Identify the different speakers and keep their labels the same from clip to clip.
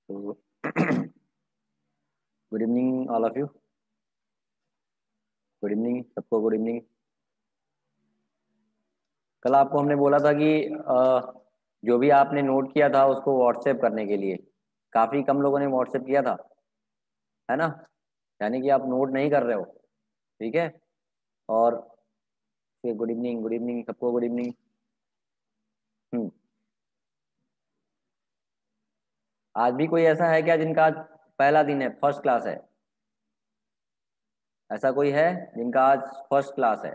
Speaker 1: तो good evening all of you. Good evening सबको, good evening. कल आपको हमने बोला था कि जो भी आपने नोट किया था उसको व्हाट्सएप करने के लिए काफ़ी कम लोगों ने व्हाट्सएप किया था, है ना। यानी कि आप नोट नहीं कर रहे हो, ठीक है। और फिर गुड इवनिंग, गुड इवनिंग सबको, गुड इवनिंग। हम्म। आज भी कोई ऐसा है क्या जिनका आज पहला दिन है, फर्स्ट क्लास है? ऐसा कोई है जिनका आज फर्स्ट क्लास है?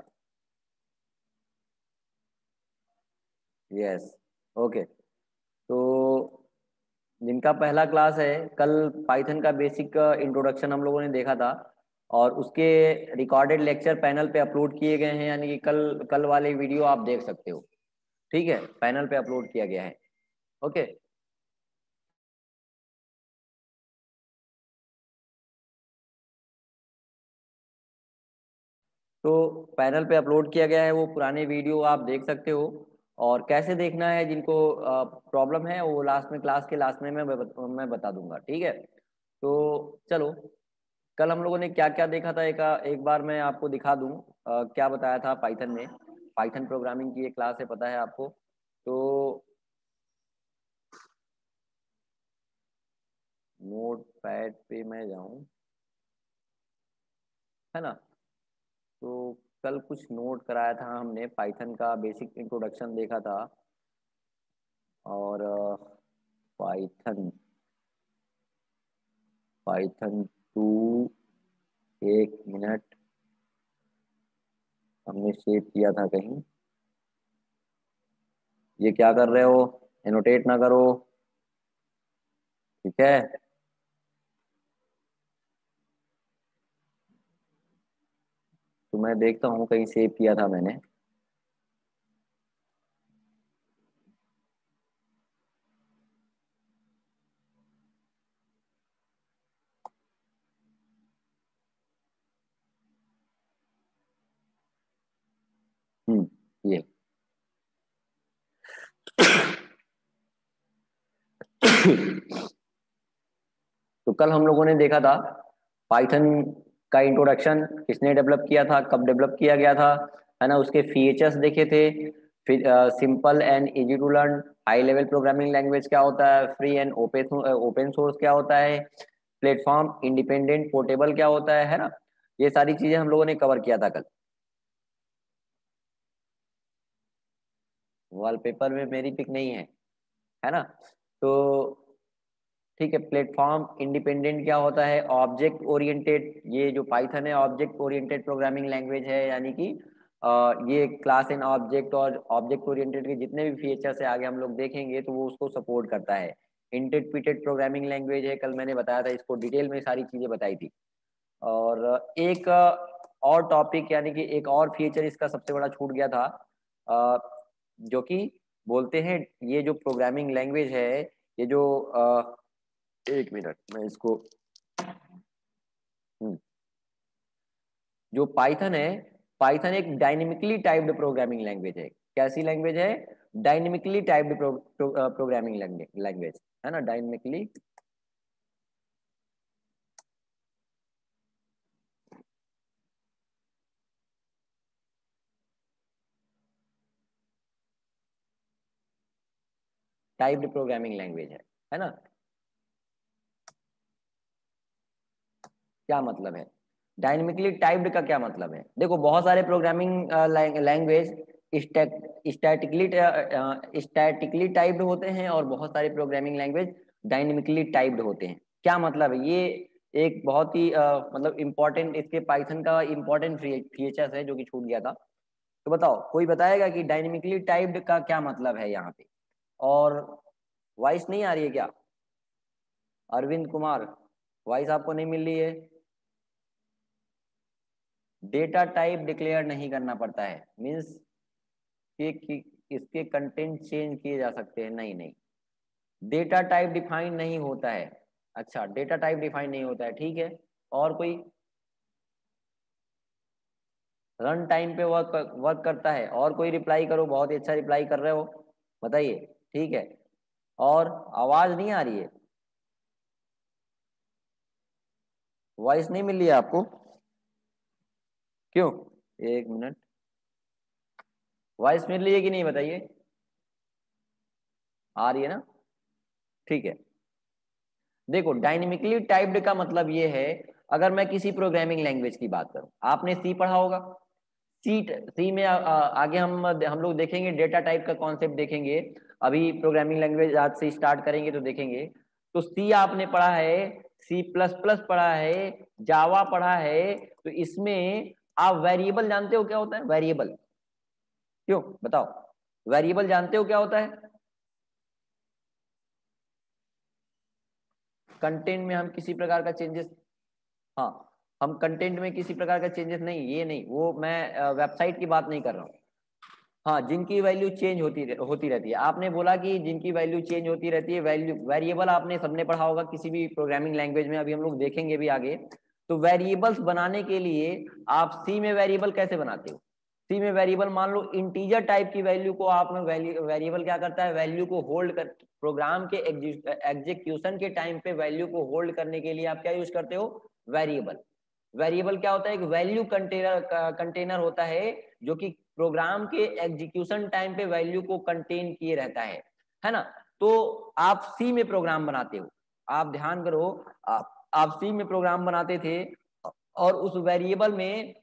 Speaker 1: यस। ओके। तो जिनका पहला क्लास है, कल पाइथन का बेसिक इंट्रोडक्शन हम लोगों ने देखा था और उसके रिकॉर्डेड लेक्चर पैनल पे अपलोड किए गए हैं, यानी कि कल कल वाले वीडियो आप देख सकते हो, ठीक है। पैनल पे अपलोड किया गया है। ओके। तो पैनल पे अपलोड किया गया है, वो पुराने वीडियो आप देख सकते हो। और कैसे देखना है, जिनको प्रॉब्लम है वो लास्ट में, क्लास के लास्ट में मैं बता दूंगा, ठीक है। तो चलो, कल हम लोगों ने क्या क्या देखा था, एक बार मैं आपको दिखा दूं। क्या बताया था पाइथन में। पाइथन प्रोग्रामिंग की एक क्लास है, पता है आपको। तो नोट पैड पे मैं जाऊं, है ना। तो कल कुछ नोट कराया था हमने, पाइथन का बेसिक इंट्रोडक्शन देखा था। और पाइथन पाइथन 2, एक मिनट, हमने सेव किया था कहीं। ये क्या कर रहे हो, एनोटेट ना करो, ठीक है। तो मैं देखता हूँ कहीं सेव किया था मैंने। ये तो कल हम लोगों ने देखा था पाइथन का इंट्रोडक्शन, किसने डेवलप किया था, कब डेवलप किया गया था, है ना। उसके फीचर्स देखे थे। फिर simple and easy to learn, high level programming language क्या होता है, फ्री एंड ओपन सोर्स क्या होता है, प्लेटफॉर्म इंडिपेंडेंट पोर्टेबल क्या होता है ना। ये सारी चीजें हम लोगों ने कवर किया था कल। वॉलपेपर में मेरी पिक नहीं है ना। तो ठीक है, प्लेटफॉर्म इंडिपेंडेंट क्या होता है, ऑब्जेक्ट ओरिएंटेड, ये जो पाइथन है ऑब्जेक्ट ओरिएंटेड प्रोग्रामिंग लैंग्वेज है, यानी कि ये क्लास एंड ऑब्जेक्ट और ऑब्जेक्ट ओरिएंटेड के जितने भी फीचर्स से आगे हम लोग देखेंगे तो वो उसको सपोर्ट करता है। इंटरप्रिटेड प्रोग्रामिंग लैंग्वेज है, कल मैंने बताया था इसको, डिटेल में सारी चीजें बताई थी। और एक और टॉपिक, यानी कि एक और फीचर इसका सबसे बड़ा छूट गया था, अ, जो कि बोलते हैं ये जो प्रोग्रामिंग लैंग्वेज है, ये जो एक मिनट मैं इसको, हम्म, जो पाइथन है, पाइथन एक डायनेमिकली टाइप्ड प्रोग्रामिंग लैंग्वेज है। कैसी लैंग्वेज है? डायनेमिकली टाइप्ड प्रोग्रामिंग लैंग्वेज, है ना, डायनेमिकली टाइप्ड प्रोग्रामिंग लैंग्वेज है ना। क्या मतलब है डायनेमिकली टाइप्ड का, क्या मतलब है? देखो, बहुत सारे programming language statically statically typed होते हैं और बहुत सारे प्रोग्रामिंग लैंग्वेज डायनेमिकली टाइप्ड होते हैं। क्या मतलब है ये? एक बहुत ही मतलब इम्पोर्टेंट, इसके पाइथन का इम्पोर्टेंट फीचर्स है जो कि छूट गया था। तो बताओ, कोई बताएगा कि डायनेमिकली टाइप्ड का क्या मतलब है यहाँ पे? और वॉइस नहीं आ रही है क्या? अरविंद कुमार, वॉइस आपको नहीं मिल रही है? डेटा टाइप डिक्लेयर नहीं करना पड़ता है, मीन्स कि इसके कंटेंट चेंज किए जा सकते हैं? नहीं नहीं, डेटा टाइप डिफाइन नहीं होता है। अच्छा, डेटा टाइप डिफाइन नहीं होता है, ठीक है। और कोई? रन टाइम पे वर्क वर्क करता है। और कोई रिप्लाई करो, बहुत ही अच्छा रिप्लाई कर रहे हो, बताइए, ठीक है। और आवाज नहीं आ रही है? वॉइस नहीं मिल रही है आपको? क्यों? एक मिनट, वॉइस मिल रही है कि नहीं बताइए? आ रही है ना? ठीक है। देखो, डायनेमिकली टाइप्ड का मतलब ये है, अगर मैं किसी प्रोग्रामिंग लैंग्वेज की बात करूं, आपने सी पढ़ा होगा। सी में आगे हम लोग देखेंगे, डेटा टाइप का कॉन्सेप्ट देखेंगे। अभी प्रोग्रामिंग लैंग्वेज आज से स्टार्ट करेंगे तो देखेंगे। तो सी आपने पढ़ा है, सी प्लस प्लस पढ़ा है, जावा पढ़ा है। तो इसमें आप वेरिएबल जानते हो क्या होता है? वेरिएबल, क्यों बताओ, वेरिएबल जानते हो क्या होता है? कंटेंट में हम किसी प्रकार का चेंजेस, हाँ, हम कंटेंट में किसी प्रकार का चेंजेस नहीं, ये नहीं, वो मैं वेबसाइट की बात नहीं कर रहा हूँ। हाँ, जिनकी वैल्यू चेंज होती रहती है। आपने बोला कि जिनकी वैल्यू चेंज होती रहती है, वैल्यू वेरिएबल आपने सबने पढ़ा होगा किसी भी प्रोग्रामिंग लैंग्वेज में, अभी हम लोग देखेंगे भी आगे। तो वेरिएबल्स बनाने के लिए आप सी में वेरिएबल कैसे बनाते हो? सी में वेरिएबल, मान लो इंटीजर टाइप की वैल्यू को आप में वेरिएबल क्या करता है, वैल्यू को होल्ड कर, प्रोग्राम के एग्जीक्यूशन के टाइम पे वैल्यू को होल्ड करने के लिए आप क्या यूज करते हो? वेरिएबल। वेरिएबल क्या होता है? एक वैल्यू कंटेनर होता है, जो कि प्रोग्राम के एग्जीक्यूशन टाइम पे वैल्यू को कंटेन किए रहता है ना? तो आप सी में प्रोग्राम बनाते हो, आप ध्यान करो, आप सी में प्रोग्राम बनाते थे, और उस वेरिएबल में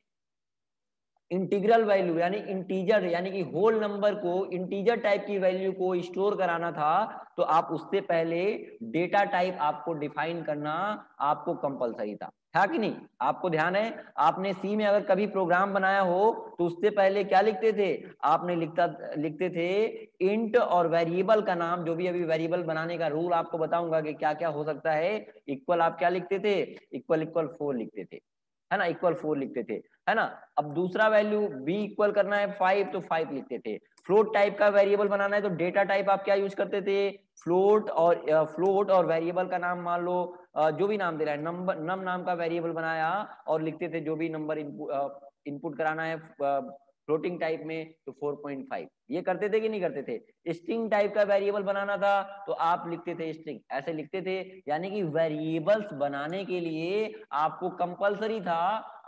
Speaker 1: इंटीग्रल वैल्यू यानी इंटीजर यानी कि होल नंबर को, इंटीजर टाइप की वैल्यू को स्टोर कराना था, तो आप उससे पहले डेटा टाइप आपको डिफाइन करना आपको कंपलसरी था कि नहीं? आपको ध्यान है? आपने सी में अगर कभी प्रोग्राम बनाया हो तो उससे पहले क्या लिखते थे? आपने लिखते थे इंट, और वेरिएबल का नाम, जो भी अभी वेरिएबल बनाने का रूल आपको बताऊंगा कि क्या क्या हो सकता है। इक्वल आप क्या लिखते थे? इक्वल इक्वल 4 लिखते थे, है ना? इक्वल 4 लिखते थे, है ना? अब दूसरा वैल्यू बी इक्वल करना है 5, तो 5 लिखते थे। फ्लोट टाइप का वेरिएबल बनाना है तो डेटा टाइप आप क्या यूज करते थे? फ्लोट और वेरिएबल का नाम मान लो, जो भी नाम दे रहा है, नंबर, नम नाम का वेरिएबल बनाया और लिखते थे जो भी नंबर इनपुट कराना है फ्लोटिंग टाइप में, तो 4.5 ये करते थे कि नहीं करते थे? स्ट्रिंग टाइप का वेरिएबल बनाना था तो आप लिखते थे स्ट्रिंग, ऐसे लिखते थे। यानी कि वेरिएबल्स बनाने के लिए आपको कंपलसरी था,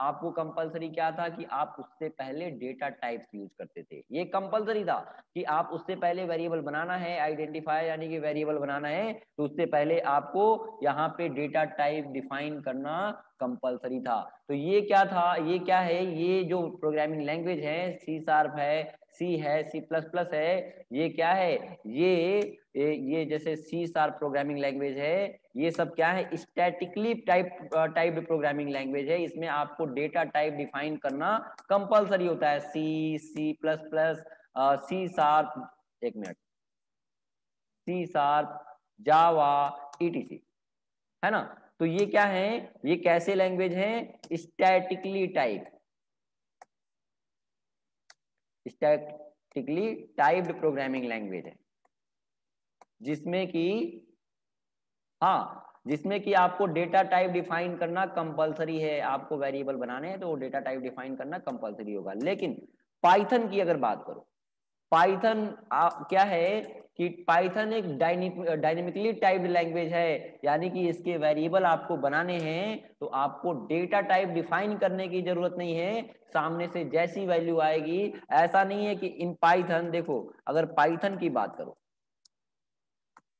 Speaker 1: आपको कंपलसरी क्या था कि आप उससे पहले डेटा टाइप्स यूज करते थे। ये कंपलसरी था कि आप उससे पहले वेरिएबल बनाना है, आइडेंटिफायर यानी कि वेरिएबल बनाना है, तो उससे पहले आपको यहाँ पे डेटा टाइप डिफाइन करना कंपलसरी था। तो ये क्या था, ये क्या है, ये जो प्रोग्रामिंग लैंग्वेज है, सी शार्प है, सी प्लस प्लस है, ये क्या है, ये जैसे सी शार्प प्रोग्रामिंग लैंग्वेज है, ये सब क्या है? स्टैटिकली टाइप्ड प्रोग्रामिंग लैंग्वेज है। इसमें आपको डेटा टाइप डिफाइन करना कंपलसरी होता है। C plus plus, C sharp, एक minute, C sharp, Java, ETC, है ना? तो ये क्या है, ये कैसे लैंग्वेज है? स्टैटिकली टाइप्ड प्रोग्रामिंग लैंग्वेज है, जिसमें कि, हाँ, जिसमें कि आपको डेटा टाइप डिफाइन करना कंपलसरी है। आपको वेरिएबल बनाने हैं तो वो डेटा टाइप डिफाइन करना कंपलसरी होगा। लेकिन पाइथन की अगर बात करो, पाइथन क्या है कि पाइथन एक डायनेमिकली टाइप्ड लैंग्वेज है, यानी कि इसके वेरिएबल आपको बनाने हैं तो आपको डेटा टाइप डिफाइन करने की जरूरत नहीं है, सामने से जैसी वैल्यू आएगी। ऐसा नहीं है कि इन पाइथन, देखो अगर पाइथन की बात करो,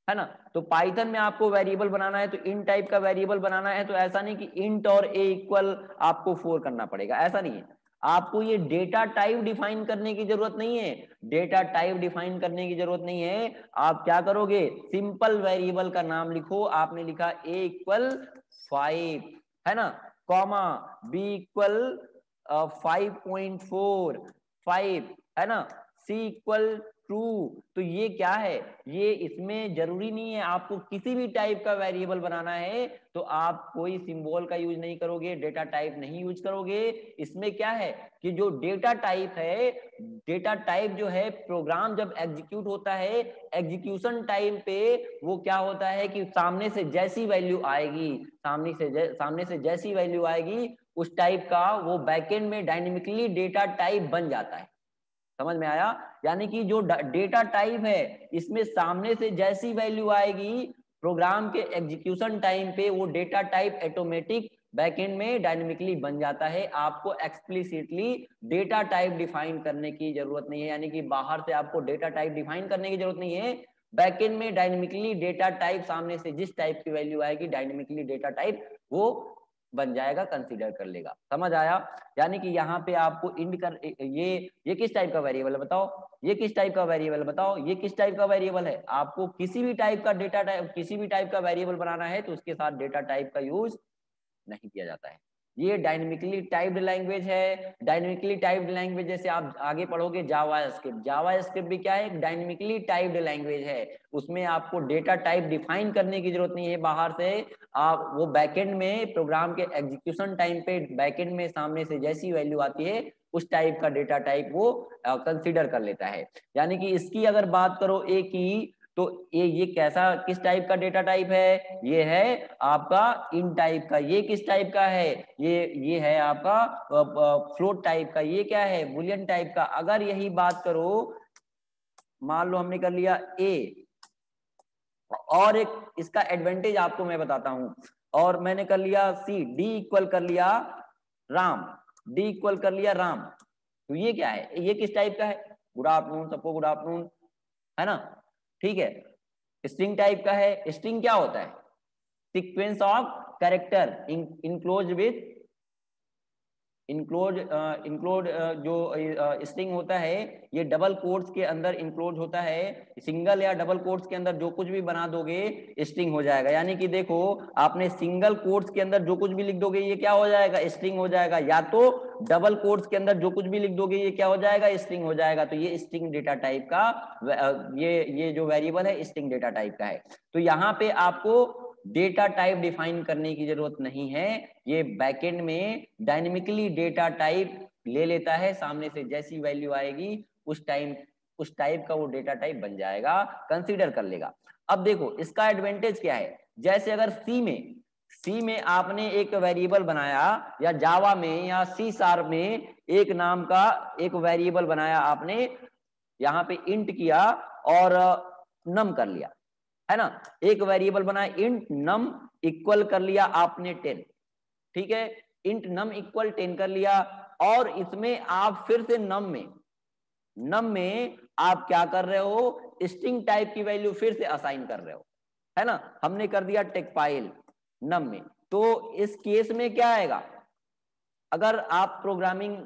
Speaker 1: है ना, तो पाइथन में आपको वेरिएबल बनाना है तो इन टाइप का वेरिएबल बनाना है, तो ऐसा नहीं कि इंट और ए इक्वल आपको 4 करना पड़ेगा, ऐसा नहीं है। आपको ये डेटा टाइप डिफाइन करने की जरूरत नहीं है, डेटा टाइप डिफाइन करने की जरूरत नहीं है। आप क्या करोगे? सिंपल वेरिएबल का नाम लिखो, आपने लिखा ए इक्वल 5, है ना, कॉमा बी इक्वल 5.4, 5, है ना, सी इक्वल ट्रू। तो ये क्या है, ये इसमें जरूरी नहीं है आपको किसी भी टाइप का वेरिएबल बनाना है तो आप कोई सिंबल का यूज नहीं करोगे, डेटा टाइप नहीं यूज करोगे। इसमें क्या है कि जो डेटा टाइप है, डेटा टाइप जो है, प्रोग्राम जब एग्जीक्यूट होता है, एग्जीक्यूशन टाइम पे वो क्या होता है कि सामने से जैसी वैल्यू आएगी, सामने से जैसी वैल्यू आएगी उस टाइप का वो बैकएंड में डायनेमिकली डेटा टाइप बन जाता है। समझ में आया? यानी कि जो डेटा टाइप है, इसमें सामने से जैसी वैल्यू आएगी प्रोग्राम के एग्जीक्यूशन टाइम पे वो डेटा टाइप ऑटोमेटिक बैकएंड में डायनेमिकली बन जाता है, आपको एक्सप्लिसिटली डेटा टाइप डिफाइन करने की जरूरत नहीं है, यानी कि बाहर से आपको डेटा टाइप डिफाइन करने की जरूरत नहीं है। बैकएंड में डायनेमिकली डेटा टाइप सामने से जिस टाइप की वैल्यू आएगी डायनेमिकली डेटा टाइप वो बन जाएगा, कंसीडर कर लेगा। समझ आया? यानी कि यहाँ पे आपको इंड कर ये किस टाइप का वेरिएबल है बताओ, ये किस टाइप का वेरिएबल बताओ, ये किस टाइप का वेरिएबल है। आपको किसी भी टाइप का डेटा टाइप, किसी भी टाइप का वेरिएबल बनाना है तो उसके साथ डेटा टाइप का यूज नहीं किया जाता है। ये डायनेमिकली टाइप्ड लैंग्वेज है। डायनेमिकली टाइप्ड लैंग्वेज जैसे आप आगे पढ़ोगे जावास्क्रिप्ट, जावास्क्रिप्ट भी क्या है, एक डायनेमिकली टाइप्ड लैंग्वेज है। उसमें आपको डेटा टाइप डिफाइन करने की जरूरत नहीं है बाहर से, आप वो बैकएंड में प्रोग्राम के एग्जीक्यूशन टाइम पे बैकएंड में सामने से जैसी वैल्यू आती है उस टाइप का डेटा टाइप वो कंसीडर कर लेता है। यानी कि इसकी अगर बात करो ए की, तो ये कैसा किस टाइप का डेटा टाइप है, ये है आपका इन टाइप का। ये किस टाइप का है, ये है आपका फ्लोट टाइप का। ये क्या है, बुलियन टाइप का। अगर यही बात करो, मान लो हमने कर लिया ए, और एक इसका एडवांटेज आपको मैं बताता हूं, और मैंने कर लिया सी, डी इक्वल कर लिया राम, डी इक्वल कर लिया राम, तो ये क्या है, ये किस टाइप का है, गुड आफ्टरनून सबको, गुड आफ्टरनून, है ना, ठीक है। स्ट्रिंग टाइप का है। स्ट्रिंग क्या होता है, sequence of character enclose with enclose include जो स्ट्रिंग होता है ये डबल कोट्स के अंदर इंक्लोज होता है। सिंगल या डबल कोट्स के अंदर जो कुछ भी बना दोगे स्ट्रिंग हो जाएगा। यानी कि देखो आपने सिंगल कोट्स के अंदर जो कुछ भी लिख दोगे ये क्या हो जाएगा, स्ट्रिंग हो जाएगा, या तो डबल कोट्स के अंदर जो कुछ भी लिख दोगे ये क्या हो जाएगा, स्ट्रिंग हो जाएगा। तो ये स्ट्रिंग डेटा टाइप का ये जो वेरिएबल है स्ट्रिंग डेटा टाइप का है। तो यहाँ पे आपको डेटा टाइप डिफाइन करने की जरूरत नहीं है, ये बैकएंड में डायनेमिकली डेटा टाइप ले लेता है, सामने से जैसी वैल्यू आएगी उस टाइप का वो डेटा टाइप बन जाएगा, कंसीडर कर लेगा। अब देखो इसका एडवांटेज क्या है, जैसे अगर सी में आपने एक वेरिएबल बनाया, या जावा में या सी शार्प में एक नाम का एक वेरिएबल बनाया आपने, यहाँ पे इंट किया और नम कर लिया, है ना, एक वेरिएबल बनाया इंट नम इक्वल कर लिया आपने 10, ठीक है, इंट नम इक्वल 10 कर लिया, और इसमें आप फिर से नम में आप क्या कर रहे हो, स्ट्रिंग टाइप की वैल्यू फिर से असाइन कर रहे हो, है ना, हमने कर दिया टेक फाइल नम में। तो इस केस में क्या आएगा, अगर आप प्रोग्रामिंग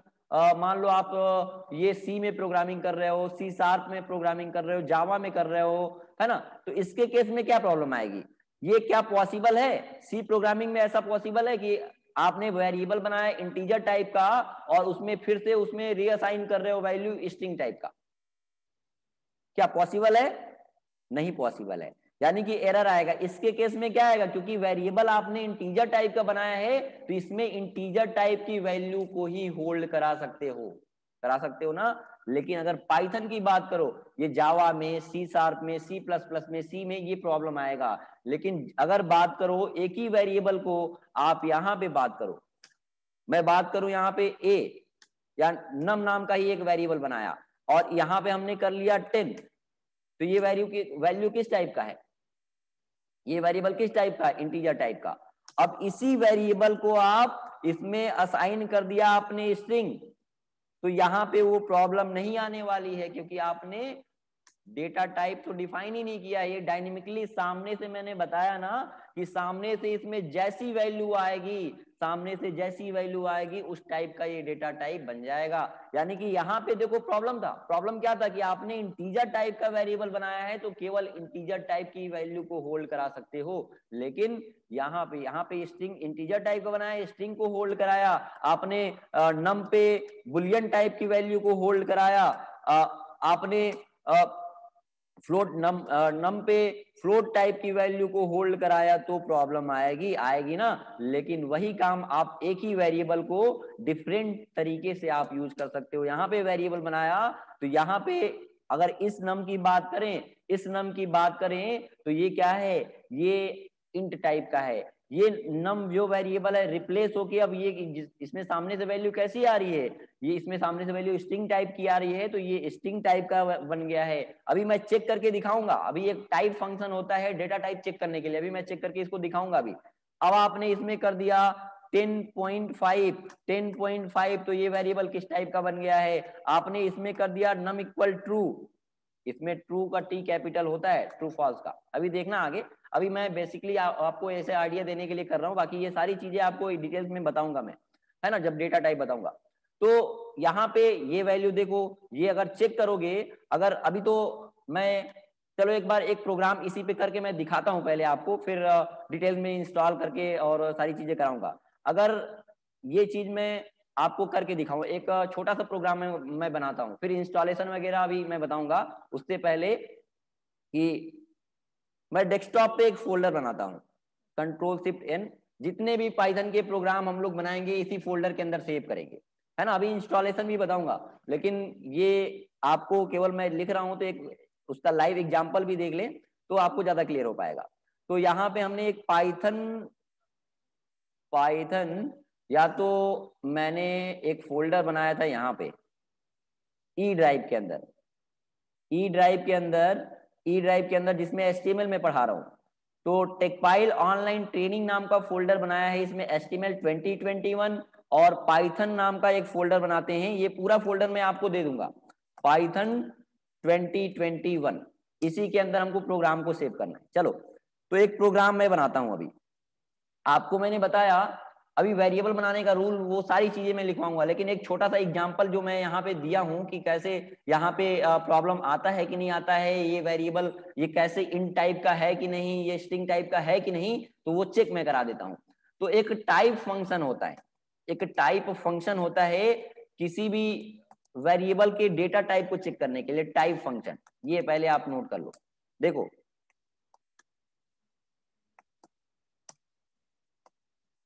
Speaker 1: मान लो आप ये सी में प्रोग्रामिंग कर रहे हो, सी शार्प में प्रोग्रामिंग कर रहे हो, जावा में कर रहे हो, है ना, तो इसके केस में क्या प्रॉब्लम आएगी, ये क्या पॉसिबल है, सी प्रोग्रामिंग में ऐसा पॉसिबल है कि आपने वेरिएबल बनाया इंटीजर टाइप का और उसमें फिर से उसमें रीअसाइन कर रहे हो वैल्यू स्ट्रिंग टाइप का, क्या पॉसिबल है, नहीं पॉसिबल है, यानी कि एरर आएगा। इसके केस में क्या आएगा, क्योंकि वेरिएबल आपने इंटीजर टाइप का बनाया है तो इसमें इंटीजर टाइप की वैल्यू को ही होल्ड करा सकते हो ना। लेकिन अगर पाइथन की बात करो, ये जावा में, सी शार्प में, सी प्लस प्लस में, सी में ये प्रॉब्लम आएगा। लेकिन अगर बात करो एक ही वेरिएबल को आप यहाँ पे बात करो, मैं बात करूं यहाँ पे ए या नम नाम का ही एक वेरिएबल बनाया और यहाँ पे हमने कर लिया 10, तो ये वैल्यू किस टाइप का है, ये वेरिएबल किस टाइप का, इंटीजर टाइप का। अब इसी वेरिएबल को आप इसमें असाइन कर दिया आपने स्ट्रिंग, तो यहाँ पे वो प्रॉब्लम नहीं आने वाली है, क्योंकि आपने डेटा टाइप तो डिफाइन ही नहीं किया। ये डायनेमिकली सामने से मैंने बताया ना कि सामने से इसमें जैसी वैल्यू आएगी, सामने से जैसी वैल्यू आएगी उस टाइप का ये डेटा टाइप बन जाएगा। यानी कि यहाँ पे देखो प्रॉब्लम क्या था कि आपने इंटीजर टाइप का वेरिएबल बनाया है तो केवल इंटीजर टाइप की वैल्यू को होल्ड करा सकते हो, लेकिन यहाँ पे स्ट्रिंग इंटीजर टाइप का बनाया, स्ट्रिंग को होल्ड कराया आपने, नम पे बुलियन टाइप की वैल्यू को होल्ड कराया, आपने फ्लोट नम पे फ्लोट टाइप की वैल्यू को होल्ड कराया, तो प्रॉब्लम आएगी ना। लेकिन वही काम आप एक ही वेरिएबल को डिफरेंट तरीके से आप यूज कर सकते हो। यहाँ पे वेरिएबल बनाया तो यहाँ पे अगर इस नम की बात करें तो ये क्या है, ये इंट टाइप का है। ये नम जो वेरिएबल है रिप्लेस होके अब ये इसमें सामने से वैल्यू कैसी आ रही है, ये इसमें सामने से वैल्यू स्ट्रिंग टाइप की आ रही है, तो ये स्ट्रिंग टाइप का बन गया है। अभी मैं चेक करके दिखाऊंगा, अभी एक टाइप फंक्शन होता है डेटा टाइप चेक करने के लिए, अभी मैं चेक करके इसको दिखाऊंगा। अभी अब आपने इसमें कर दिया 10.5 तो ये वेरिएबल किस टाइप का बन गया है, आपने इसमें कर दिया नम इक्वल ट्रू, इसमें ट्रू का टी कैपिटल होता है, ट्रू फॉल्स का, अभी देखना आगे, अभी मैं बेसिकली आपको ऐसे आइडिया देने के लिए कर रहा हूँ, बाकी ये सारी चीजें आपको डिटेल्स में बताऊंगा मैं, है ना, जब डेटा टाइप बताऊंगा। तो यहाँ पे ये वैल्यू देखो, ये अगर चेक करोगे, अगर अभी तो मैं, चलो एक बार एक प्रोग्राम इसी पे करके मैं दिखाता हूँ पहले आपको, फिर डिटेल में इंस्टॉल करके और सारी चीजें कराऊंगा। अगर ये चीज मैं आपको करके दिखाऊं, एक छोटा सा प्रोग्राम मैं बनाता हूँ, फिर इंस्टॉलेशन वगैरह अभी मैं बताऊंगा, उससे पहले कि मैं डेस्कटॉप पे एक फोल्डर बनाता हूँ, Ctrl+Shift+N, जितने भी पाइथन के प्रोग्राम हम लोग बनाएंगे इसी फोल्डर के अंदर सेव करेंगे, है ना। अभी इंस्टॉलेशन भी बताऊंगा, लेकिन ये आपको केवल मैं लिख रहा हूं तो एक उसका लाइव एग्जांपल भी देख लें तो आपको ज्यादा क्लियर हो पाएगा। तो यहाँ पे हमने एक पाइथन या तो मैंने एक फोल्डर बनाया था यहाँ पे ई ड्राइव के अंदर, ई ड्राइव के अंदर जिसमें HTML में पढ़ा रहा हूँ, तो टेकपाइल ऑनलाइन ट्रेनिंग नाम का फोल्डर बनाया है, इसमें HTML 2021 और पाइथन नाम का एक फोल्डर बनाते हैं, ये पूरा फोल्डर मैं आपको दे दूंगा, पाइथन 2021, इसी के अंदर हमको प्रोग्राम को सेव करना है। चलो तो एक प्रोग्राम मैं बनाता हूं, अभी आपको मैंने बताया अभी वेरिएबल बनाने का रूल, वो सारी चीजें मैं लिखवाऊंगा, लेकिन एक छोटा सा एग्जांपल जो मैं यहाँ पे दिया हूँ कि कैसे यहाँ पे प्रॉब्लम आता है कि नहीं आता है, ये वेरिएबल ये कैसे इन टाइप का है कि नहीं, ये स्ट्रिंग टाइप का है कि नहीं, तो वो चेक मैं करा देता हूँ। तो एक टाइप फंक्शन होता है, एक टाइप फंक्शन होता है किसी भी वेरिएबल के डेटा टाइप को चेक करने के लिए, टाइप फंक्शन, ये पहले आप नोट कर लो। देखो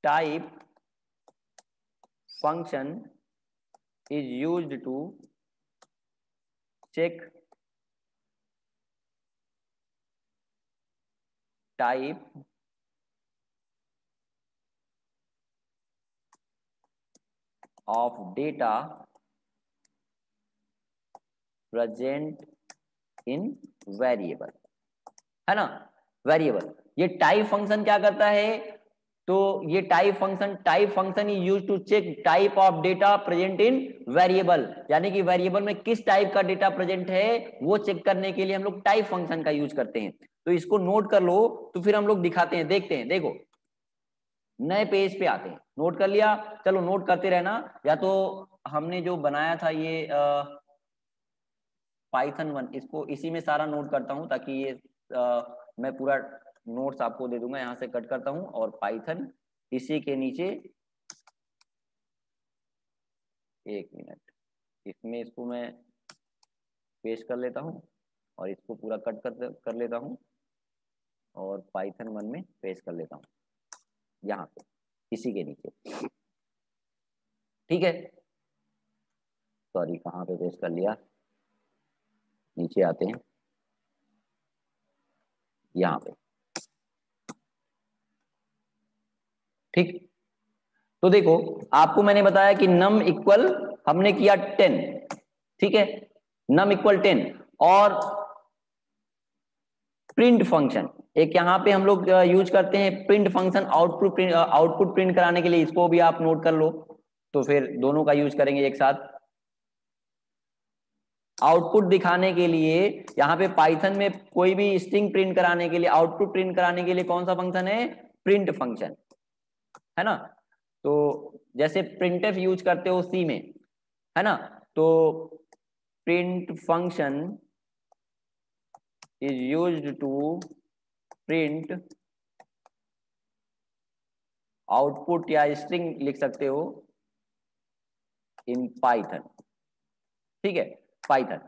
Speaker 1: type function is used to check type of data present in variable, है ना, वेरिएबल। ये टाइप फंक्शन क्या करता है, तो ये type function is use to check type of data present in variable, यानी कि वेरिएबल में किस टाइप का डेटा प्रेजेंट है वो चेक करने के लिए हम लोग टाइप फंक्शन का यूज करते हैं। तो इसको नोट कर लो, तो फिर हम लोग दिखाते हैं, देखते हैं। देखो नए पेज पे आते हैं, नोट कर लिया, चलो नोट करते रहना, या तो हमने जो बनाया था ये पाइथन 1, इसको इसी में सारा नोट करता हूं, ताकि ये मैं पूरा नोट्स आपको दे दूंगा, यहाँ से कट करता हूं और पाइथन इसी के नीचे, एक मिनट, इसमें इसको मैं पेस्ट कर लेता हूं और इसको पूरा कट कर लेता हूं और पाइथन 1 में पेस्ट कर लेता हूं, यहाँ पे इसी के नीचे, ठीक है। सॉरी कहाँ पे पेस्ट कर लिया, नीचे आते हैं, यहाँ पे, ठीक। तो देखो आपको मैंने बताया कि नम इक्वल हमने किया 10, ठीक है, नम इक्वल 10, और प्रिंट फंक्शन एक यहाँ पे हम लोग यूज करते हैं, प्रिंट फंक्शन आउटपुट प्रिंट कराने के लिए, इसको भी आप नोट कर लो, तो फिर दोनों का यूज करेंगे एक साथ। आउटपुट दिखाने के लिए यहाँ पे पाइथन में कोई भी स्ट्रिंग प्रिंट कराने के लिए, आउटपुट प्रिंट कराने के लिए कौन सा फंक्शन है, प्रिंट फंक्शन, है ना। तो जैसे प्रिंटफ यूज करते हो सी में, है ना, तो print function is used to print output, या स्ट्रिंग लिख सकते हो, इन पाइथन, ठीक है, पाइथन।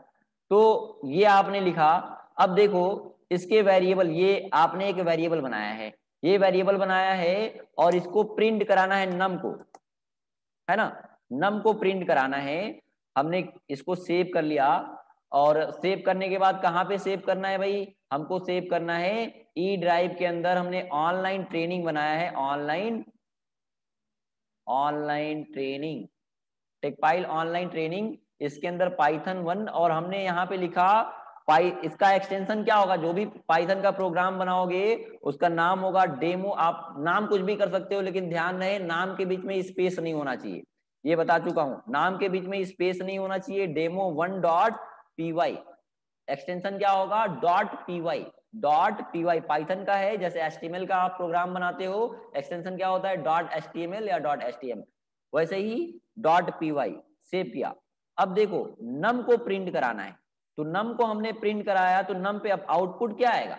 Speaker 1: तो ये आपने लिखा, अब देखो इसके वेरिएबल, ये आपने एक वेरिएबल बनाया है, ये वेरिएबल बनाया है और इसको प्रिंट कराना है नम को, है ना, नम को प्रिंट कराना है, हमने इसको सेव कर लिया, और सेव करने के बाद कहाँ पे सेव करना है भाई, हमको सेव करना है ई ड्राइव के अंदर, हमने ऑनलाइन ट्रेनिंग बनाया है, online training, Techpile online training, इसके अंदर पाइथन 1, और हमने यहाँ पे लिखा इसका एक्सटेंशन क्या होगा, जो भी पाइथन का प्रोग्राम बनाओगे उसका नाम होगा डेमो। आप नाम कुछ भी कर सकते हो, लेकिन ध्यान रहे नाम के बीच में स्पेस नहीं होना चाहिए, ये बता चुका हूं, नाम के बीच में स्पेस नहीं होना चाहिए। demo1.py एक्सटेंशन क्या होगा, .py पाइथन का है, जैसे HTML का आप प्रोग्राम बनाते हो एक्सटेंशन क्या होता है .html या .html, वैसे ही .py सेव किया। अब देखो नम को प्रिंट कराना है, तो नम को हमने प्रिंट कराया, तो नम पे अब आउटपुट क्या आएगा,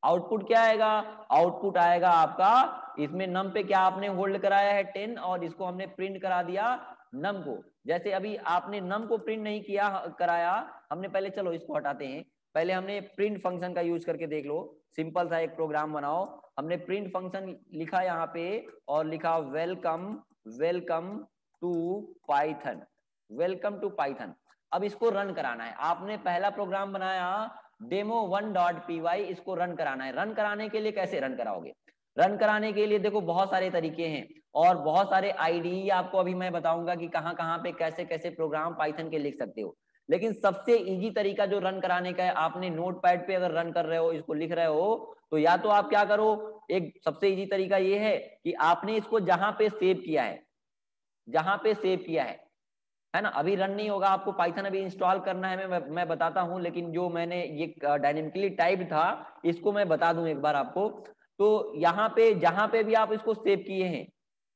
Speaker 1: आउटपुट क्या आएगा, आउटपुट आएगा आपका, इसमें नम पे क्या आपने होल्ड कराया है 10 और इसको हमने प्रिंट करा दिया नम को। जैसे अभी आपने नम को प्रिंट नहीं किया कराया हमने, पहले चलो इसको हटाते हैं, पहले हमने प्रिंट फंक्शन का यूज करके देख लो, सिंपल सा एक प्रोग्राम बनाओ। हमने प्रिंट फंक्शन लिखा यहाँ पे और लिखा welcome to Python, welcome to Python. अब इसको रन कराना है, आपने पहला प्रोग्राम बनाया demo1.py, इसको रन कराना है। रन कराने के लिए कैसे रन कराओगे, रन कराने के लिए देखो बहुत सारे तरीके हैं और बहुत सारे आईडी आपको अभी मैं बताऊंगा कि कहां कहां पे कैसे कैसे प्रोग्राम पाइथन के लिख सकते हो, लेकिन सबसे इजी तरीका जो रन कराने का है, आपने नोटपैड पे अगर रन कर रहे हो, इसको लिख रहे हो, तो या तो आप क्या करो, एक सबसे इजी तरीका ये है कि आपने इसको जहां पे सेव किया है, जहां पे सेव किया है ना, अभी रन नहीं होगा, आपको पाइथन अभी इंस्टॉल करना है, मैं बताता हूं, लेकिन जो मैंने ये डायनेमिकली टाइप था इसको मैं बता दूं एक बार आपको। तो यहाँ पे जहां पे भी आप इसको सेव किए हैं,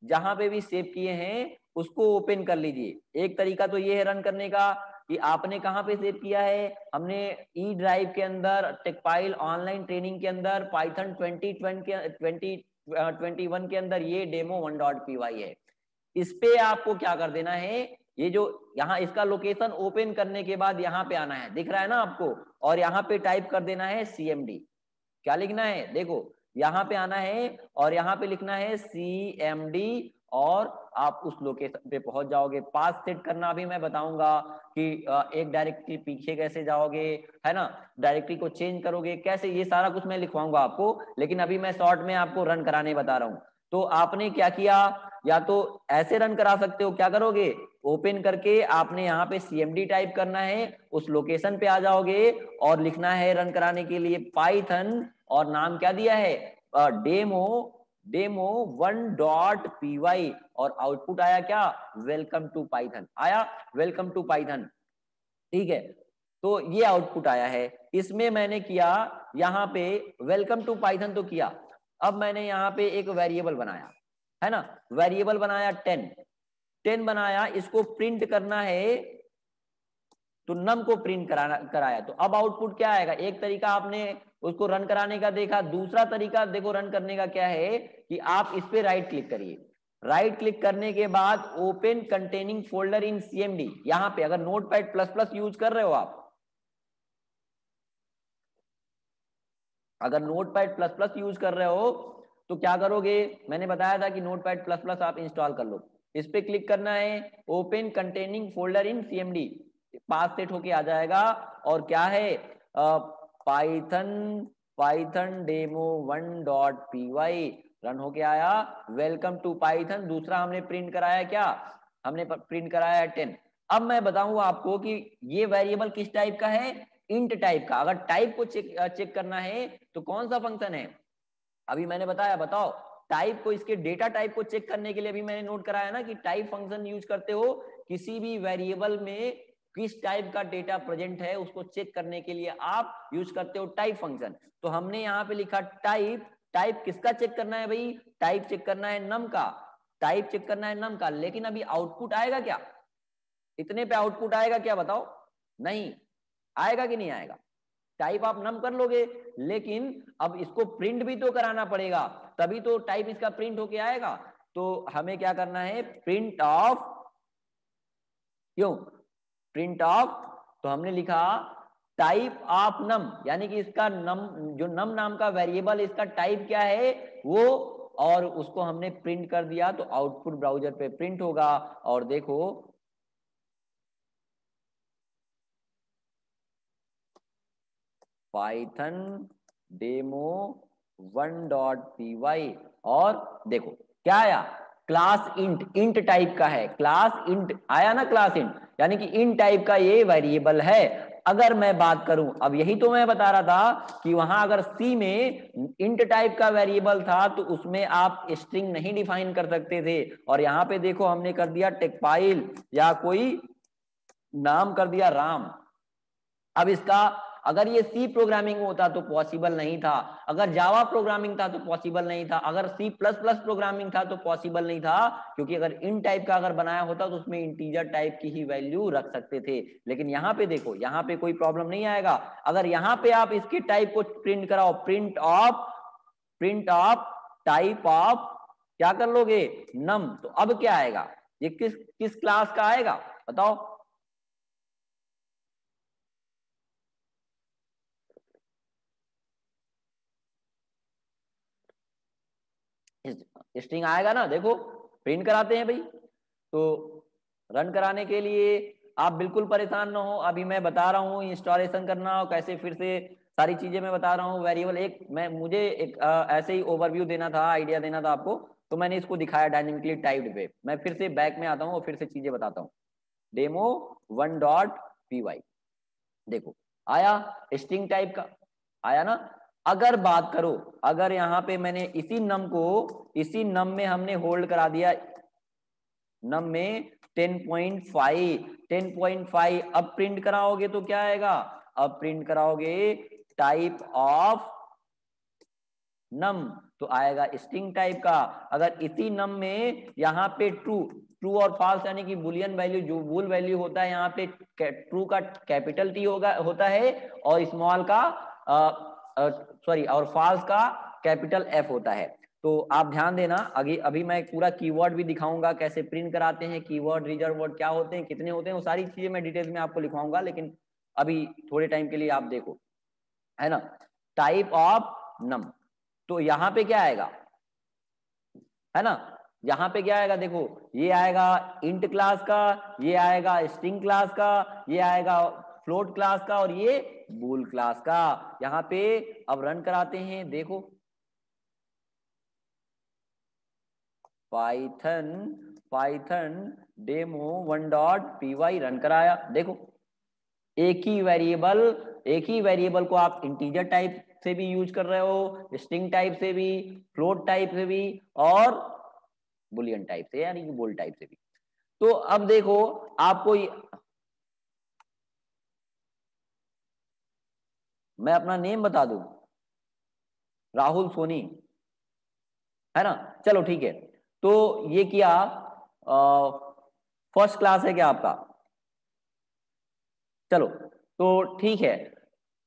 Speaker 1: जहां पे भी सेव किए हैं उसको ओपन कर लीजिए। एक तरीका तो ये है रन करने का कि आपने कहाँ पे सेव किया है, हमने ई ड्राइव के अंदर टेकपाइल ऑनलाइन ट्रेनिंग के अंदर पाइथन 2021 के अंदर ये demo1.py है। इस पे आपको क्या कर देना है, ये जो यहाँ इसका लोकेशन ओपन करने के बाद यहाँ पे आना है, दिख रहा है ना आपको, और यहाँ पे टाइप कर देना है CMD। क्या लिखना है, देखो यहाँ पे आना है और यहाँ पे लिखना है CMD और आप उस लोकेशन पे पहुंच जाओगे। पास सेट करना अभी मैं बताऊंगा कि एक डायरेक्टरी पीछे कैसे जाओगे, है ना, डायरेक्टरी को चेंज करोगे कैसे, ये सारा कुछ मैं लिखवाऊंगा आपको, लेकिन अभी मैं शॉर्ट में आपको रन कराने बता रहा हूँ। तो आपने क्या किया, या तो ऐसे रन करा सकते हो, क्या करोगे, ओपन करके आपने यहाँ पे CMD टाइप करना है, उस लोकेशन पे आ जाओगे और लिखना है रन कराने के लिए पाइथन, और नाम क्या दिया है demo1.py, और आउटपुट आया क्या, वेलकम टू पाइथन आया, वेलकम टू पाइथन, ठीक है। तो ये आउटपुट आया है, इसमें मैंने किया यहाँ पे वेलकम टू पाइथन तो किया, अब मैंने यहाँ पे एक वेरिएबल बनाया, है ना, वेरिएबल बनाया 10 बनाया, इसको प्रिंट करना है, तो नम को प्रिंट कराया, तो अब आउटपुट क्या आएगा। एक तरीका आपने उसको रन कराने का देखा, दूसरा तरीका देखो रन करने का क्या है कि आप इस पे राइट क्लिक करिए, राइट क्लिक करने के बाद ओपन कंटेनिंग फोल्डर इन CMD, यहां पे अगर नोटपैड प्लस यूज कर रहे हो आप, अगर नोटपैड प्लस यूज कर रहे हो तो क्या करोगे, मैंने बताया था कि नोटपैड प्लस आप इंस्टॉल कर लो, इस पे क्लिक करना है, ओपन कंटेनिंग फोल्डर इन CMD, पास सेट होके आ जाएगा, और क्या है पाइथन demo1.py रन होके आया, वेलकम टू पाइथन। दूसरा हमने प्रिंट कराया क्या, हमने प्रिंट कराया 10। अब मैं बताऊंगा आपको कि ये वेरिएबल किस टाइप का है, इंट टाइप का। अगर टाइप को चेक करना है तो कौन सा फंक्शन है, अभी मैंने बताया, बताओ टाइप को, इसके डेटा टाइप को चेक करने के लिए अभी मैंने नोट कराया ना कि टाइप फंक्शन यूज करते हो, किसी भी वेरिएबल में किस टाइप का डेटा प्रेजेंट है उसको चेक करने के लिए आप यूज करते हो टाइप फंक्शन। तो हमने यहाँ पे लिखा टाइप, टाइप किसका चेक करना है भाई, टाइप चेक करना है नम का, टाइप चेक करना है नम का, लेकिन अभी आउटपुट आएगा क्या, इतने पे आउटपुट आएगा क्या बताओ, नहीं आएगा कि नहीं आएगा, टाइप आप नम कर लोगे, लेकिन अब इसको प्रिंट भी तो कराना पड़ेगा, तभी तो टाइप इसका प्रिंट होके आएगा। तो हमें क्या करना है, प्रिंट ऑफ, क्यों प्रिंट ऑफ, तो हमने लिखा टाइप ऑफ नम, यानी कि इसका नम, जो नम नाम का वेरिएबल इसका टाइप क्या है वो, और उसको हमने प्रिंट कर दिया, तो आउटपुट ब्राउजर पे प्रिंट होगा। और देखो पाइथन demo1.py, और देखो क्या आया, क्लास इंट टाइप का है, क्लास इंट आया ना, क्लास इंट यानी कि इंट टाइप का ये वेरिएबल है, अगर मैं बात करूं, अब यही तो मैं बता रहा था कि वहां अगर सी में इंट टाइप का वेरिएबल था तो उसमें आप स्ट्रिंग नहीं डिफाइन कर सकते थे, और यहाँ पे देखो हमने कर दिया टेक्सपाइल या कोई नाम कर दिया राम। अब इसका अगर ये सी प्रोग्रामिंग होता तो पॉसिबल नहीं था, अगर जावा प्रोग्रामिंग था तो पॉसिबल नहीं था, अगर सी प्लस प्लस प्रोग्रामिंग था तो पॉसिबल नहीं था, क्योंकि अगर इन टाइप का अगर बनाया होता तो उसमें इंटीजर टाइप की ही वैल्यू रख सकते थे। लेकिन यहाँ पे देखो, यहाँ पे कोई प्रॉब्लम नहीं आएगा। अगर यहाँ पे आप इसके टाइप को प्रिंट कराओ, प्रिंट ऑफ टाइप ऑफ, क्या कर लोगे, नम, तो अब क्या आएगा, ये किस किस क्लास का आएगा बताओ। स्ट्रिंग आएगा ना, देखो प्रिंट कराते हैं भाई। तो रन कराने के लिए आप बिल्कुल परेशान ना हो, अभी मैं बता रहा हूँ इंस्टॉलेशन करना और कैसे फिर से सारी चीजें मैं बता रहा हूँ। वेरिएबल एक मैं मुझे एक ऐसे ही ओवरव्यू देना था, आइडिया देना था आपको, तो मैंने इसको दिखाया डायनेमिकली टाइप्ड पे। मैं फिर से बैक में आता हूँ और फिर से चीजें बताता हूँ। डेमो 1.py, देखो आया स्ट्रिंग टाइप का, आया ना। अगर बात करो, अगर यहाँ पे मैंने इसी नम को, इसी नम में हमने होल्ड करा दिया, नम में 10.5, 10.5, अब प्रिंट कराओगे तो क्या आएगा, अब प्रिंट कराओगे टाइप ऑफ नम, तो आएगा स्ट्रिंग टाइप का। अगर इसी नम में यहाँ पे ट्रू, ट्रू और फॉल्स यानी कि बुलियन वैल्यू, जो बूल वैल्यू होता है, यहाँ पे ट्रू का कैपिटल टी होगा होता है और स्मॉल का सॉरी और फॉल्स का कैपिटल एफ होता है। तो आप ध्यान देना, अभी अभी मैं पूरा कीवर्ड भी दिखाऊंगा, कैसे प्रिंट कराते हैं, कीवर्ड रिजर्व वर्ड क्या होते हैं, कितने होते हैं, वो सारी चीजें मैं डिटेल्स में आपको लिखवाऊंगा, लेकिन अभी थोड़े टाइम के लिए आप देखो, है ना। टाइप ऑफ नम, तो यहाँ पे क्या आएगा, है ना, यहाँ पे क्या आएगा, देखो ये आएगा इंट क्लास का, ये आएगा स्ट्रिंग क्लास का, ये आएगा फ्लोट क्लास का, और ये बूल क्लास का। यहाँ पे अब रन कराते हैं, देखो Python Python demo 1.py run कराया, देखो एक ही वेरिएबल को आप इंटीजर टाइप से भी यूज कर रहे हो, स्ट्रिंग टाइप से भी, फ्लोट टाइप से भी, और बुलियन टाइप से यानी कि बोल टाइप से भी। तो अब देखो आपको मैं अपना नेम बता दूं, राहुल सोनी, है ना। चलो ठीक है, तो ये किया, फर्स्ट क्लास है क्या आपका, चलो तो ठीक है,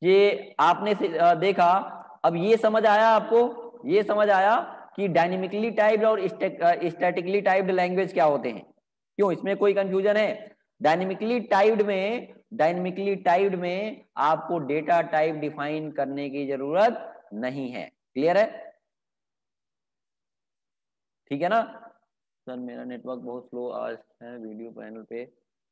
Speaker 1: ये आपने देखा। अब ये समझ आया आपको, ये समझ आया कि डायनेमिकली टाइप्ड और स्टैटिकली टाइप्ड लैंग्वेज क्या होते हैं, क्यों इसमें कोई कंफ्यूजन है। डायनेमिकली टाइप्ड में आपको डेटा टाइप डिफाइन करने की जरूरत नहीं है, क्लियर है, ठीक है ना। सर मेरा नेटवर्क बहुत स्लो आज है, वीडियो पैनल पे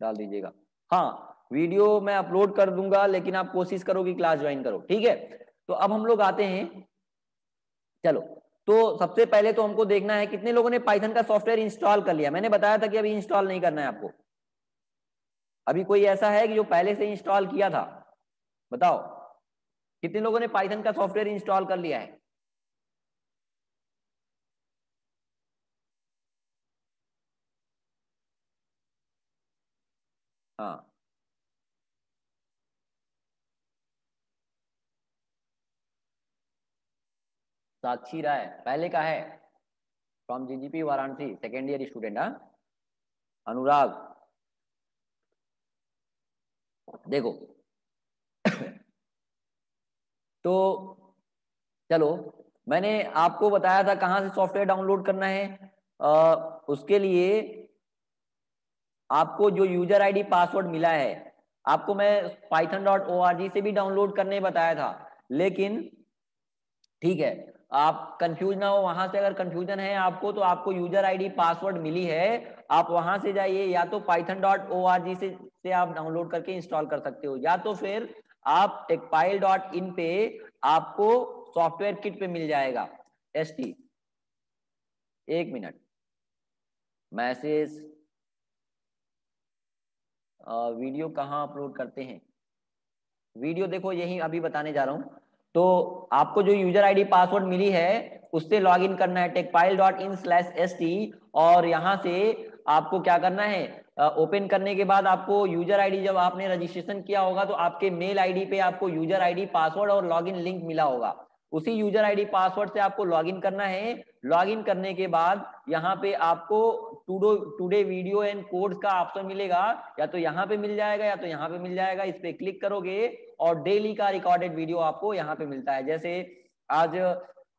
Speaker 1: डाल दीजिएगा। हाँ वीडियो मैं अपलोड कर दूंगा, लेकिन आप कोशिश करो कि क्लास ज्वाइन करो, ठीक है। तो अब हम लोग आते हैं, चलो तो सबसे पहले तो हमको देखना है कितने लोगों ने पाइथन का सॉफ्टवेयर इंस्टॉल कर लिया। मैंने बताया था कि अभी इंस्टॉल नहीं करना है आपको। अभी कोई ऐसा है कि जो पहले से इंस्टॉल किया था, बताओ कितने लोगों ने पाइथन का सॉफ्टवेयर इंस्टॉल कर लिया है। हाँ साक्षी राय पहले का है, from GGP Varanasi, second year student. हाँ अनुराग, देखो तो चलो मैंने आपको बताया था कहाँ से सॉफ्टवेयर डाउनलोड करना है। उसके लिए आपको जो यूजर आईडी पासवर्ड मिला है, आपको मैं python.org से भी डाउनलोड करने बताया था, लेकिन ठीक है आप कंफ्यूज ना हो, वहां से अगर कंफ्यूजन है आपको, तो आपको यूजर आईडी पासवर्ड मिली है, आप वहां से जाइए, या तो python.org से आप डाउनलोड करके इंस्टॉल कर सकते हो, या तो फिर आप techpile.in पे आपको सॉफ्टवेयर किट पे मिल जाएगा। एसटी एक मिनट, मैसेज वीडियो कहाँ अपलोड करते हैं, वीडियो देखो, यही अभी बताने जा रहा हूँ। तो आपको जो यूजर आईडी पासवर्ड मिली है उससे लॉगिन करना है techpile.in/st, और यहाँ से आपको क्या करना है, ओपन करने के बाद आपको यूजर आईडी, जब आपने रजिस्ट्रेशन किया होगा तो आपके मेल आईडी पे आपको यूजर आईडी पासवर्ड और लॉगिन लिंक मिला होगा। उसी यूजर आईडी पासवर्ड से आपको लॉगिन करना है। लॉगिन करने के बाद यहाँ पे आपको टुडे वीडियो एंड कोड्स का ऑप्शन मिलेगा, या तो यहाँ पे मिल जाएगा या तो यहाँ पे मिल जाएगा। इस पे क्लिक करोगे और डेली का रिकॉर्डेड वीडियो आपको यहाँ पे मिलता है। जैसे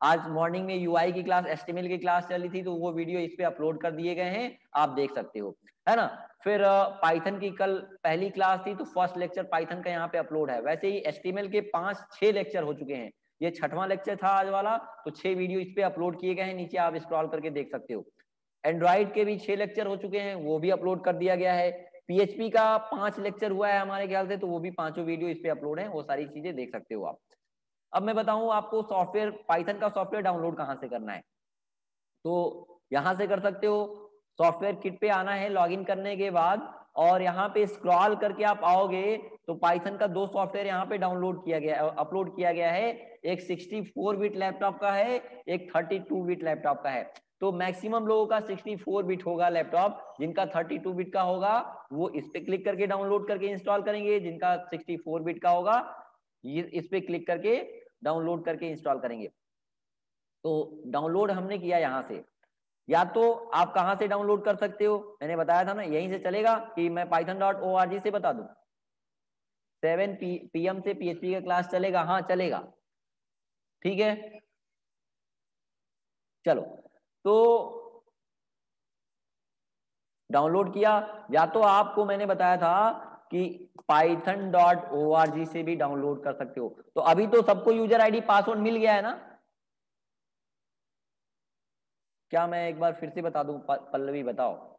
Speaker 1: आज मॉर्निंग में यूआई की क्लास, एचटीएमएल की क्लास चली थी, तो वो वीडियो इस पे अपलोड कर दिए गए हैं, आप देख सकते हो, है ना। फिर पाइथन की कल पहली क्लास थी, तो फर्स्ट लेक्चर पाइथन का यहाँ पे अपलोड है। वैसे ही एचटीएमएल के 5-6 लेक्चर हो चुके हैं, ये 6वां लेक्चर था आज वाला, तो 6 वीडियो इस पे अपलोड किए गए हैं, नीचे आप स्क्रॉल करके देख सकते हो। एंड्रॉइड के भी 6 लेक्चर हो चुके हैं, वो भी अपलोड कर दिया गया है। पीएचपी का 5 लेक्चर हुआ है हमारे ख्याल से, तो वो भी 5 वीडियो इस पे अपलोड है, वो सारी चीजें देख सकते हो आप। अब मैं बताऊं आपको सॉफ्टवेयर, पाइथन का सॉफ्टवेयर डाउनलोड कहाँ से करना है। तो यहां से कर सकते हो, सॉफ्टवेयर किट पे आना है लॉगिन करने के बाद, और यहाँ पे स्क्रॉल करके आप आओगे तो पाइथन का 2 सॉफ्टवेयर यहाँ पे डाउनलोड किया गया, अपलोड किया गया है। एक 64 बिट लैपटॉप का है, एक 32 बिट लैपटॉप का है। तो मैक्सिमम लोगों का 64 बिट होगा लैपटॉप, जिनका 32 बिट का होगा वो इस पे क्लिक करके डाउनलोड करके इंस्टॉल करेंगे, जिनका 64 बिट का होगा ये इस पे क्लिक करके डाउनलोड करके इंस्टॉल करेंगे। तो डाउनलोड हमने किया यहाँ से, या तो आप कहां से डाउनलोड कर सकते हो, मैंने बताया था ना, यहीं से चलेगा कि मैं python.org से बता दूं। 7 PM से PHP का क्लास चलेगा, हाँ चलेगा, ठीक है। चलो, तो डाउनलोड किया, या तो आपको मैंने बताया था कि python.org से भी डाउनलोड कर सकते हो। तो अभी तो सबको यूजर आईडी पासवर्ड मिल गया है ना। क्या मैं एक बार फिर से बता दूं, पल्लवी बताओ।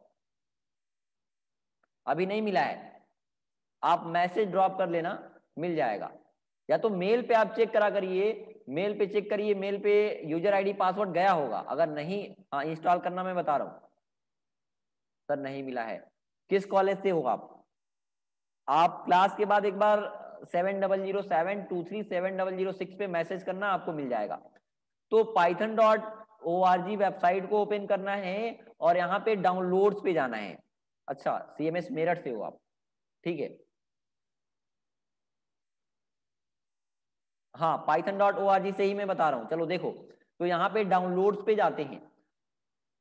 Speaker 1: अभी नहीं मिला है, आप मैसेज ड्रॉप कर लेना, मिल जाएगा। या तो मेल पे आप चेक करा करिए, मेल पे चेक करिए, मेल पे यूजर आईडी पासवर्ड गया होगा। अगर नहीं, हाँ इंस्टॉल करना मैं बता रहा हूँ। सर नहीं मिला है, किस कॉलेज से हो आप क्लास के बाद एक बार 7007237006 पे मैसेज करना, आपको मिल जाएगा। तो python.org वेबसाइट को ओपन करना है और यहाँ पे डाउनलोड्स पे जाना है। अच्छा, CMS मेरठ से हो आप, ठीक है। हाँ, python.org से ही मैं बता रहा हूँ। चलो देखो, तो यहाँ पे डाउनलोड्स पे जाते हैं,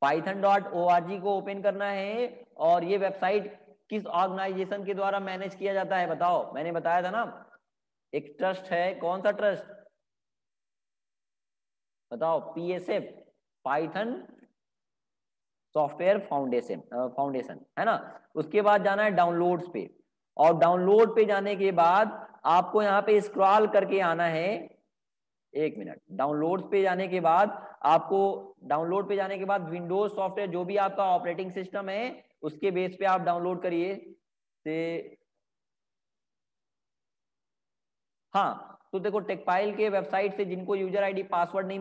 Speaker 1: python.org को ओपन करना है, और ये वेबसाइट किस ऑर्गेनाइजेशन के द्वारा मैनेज किया जाता है बताओ। मैंने बताया था ना, एक ट्रस्ट है, कौन सा ट्रस्ट बताओ, PSF, Python software foundation, foundation है ना। उसके बाद जाना है डाउनलोड्स पे, और डाउनलोड पे जाने के बाद आपको यहाँ पे स्क्रॉल करके आना है। एक मिनट, डाउनलोड पे जाने के बाद आपको, डाउनलोड पे जाने के बाद विंडोज सॉफ्टवेयर जो भी आपका ऑपरेटिंग सिस्टम है उसके बेस पे आप डाउनलोड करिए से। हाँ, तो देखो टेकपाइल के वेबसाइट से जिनको यूजर आईडी पासवर्ड नहीं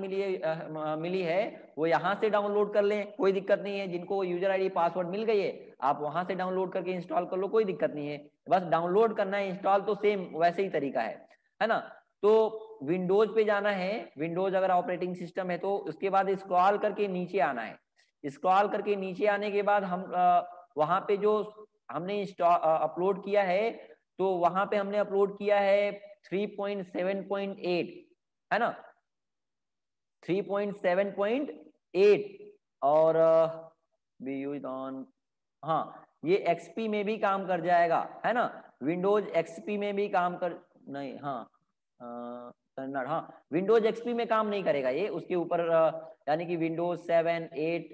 Speaker 1: मिली है वो यहाँ से डाउनलोड कर लें, कोई दिक्कत नहीं है। जिनको यूजर आईडी पासवर्ड मिल गई है आप वहां से डाउनलोड करके इंस्टॉल कर लो, कोई दिक्कत नहीं है। बस डाउनलोड करना है, इंस्टॉल तो सेम वैसे ही तरीका है ना। तो विंडोज पे जाना है, विंडोज अगर ऑपरेटिंग सिस्टम है तो उसके बाद स्क्रॉल करके नीचे आना है। स्क्रॉल करके नीचे आने के बाद हम वहां पे जो हमने अपलोड किया है, तो वहां पे हमने अपलोड किया है 3.7.8, है ना, 3.7.8। और बी यूज्ड ऑन, हाँ ये एक्सपी में भी काम कर जाएगा, है ना। विंडोज एक्सपी में भी काम कर, नहीं हाँ स्टैंडर्ड, हाँ विंडोज एक्सपी में काम नहीं करेगा ये, उसके ऊपर यानी कि विंडोज 7, 8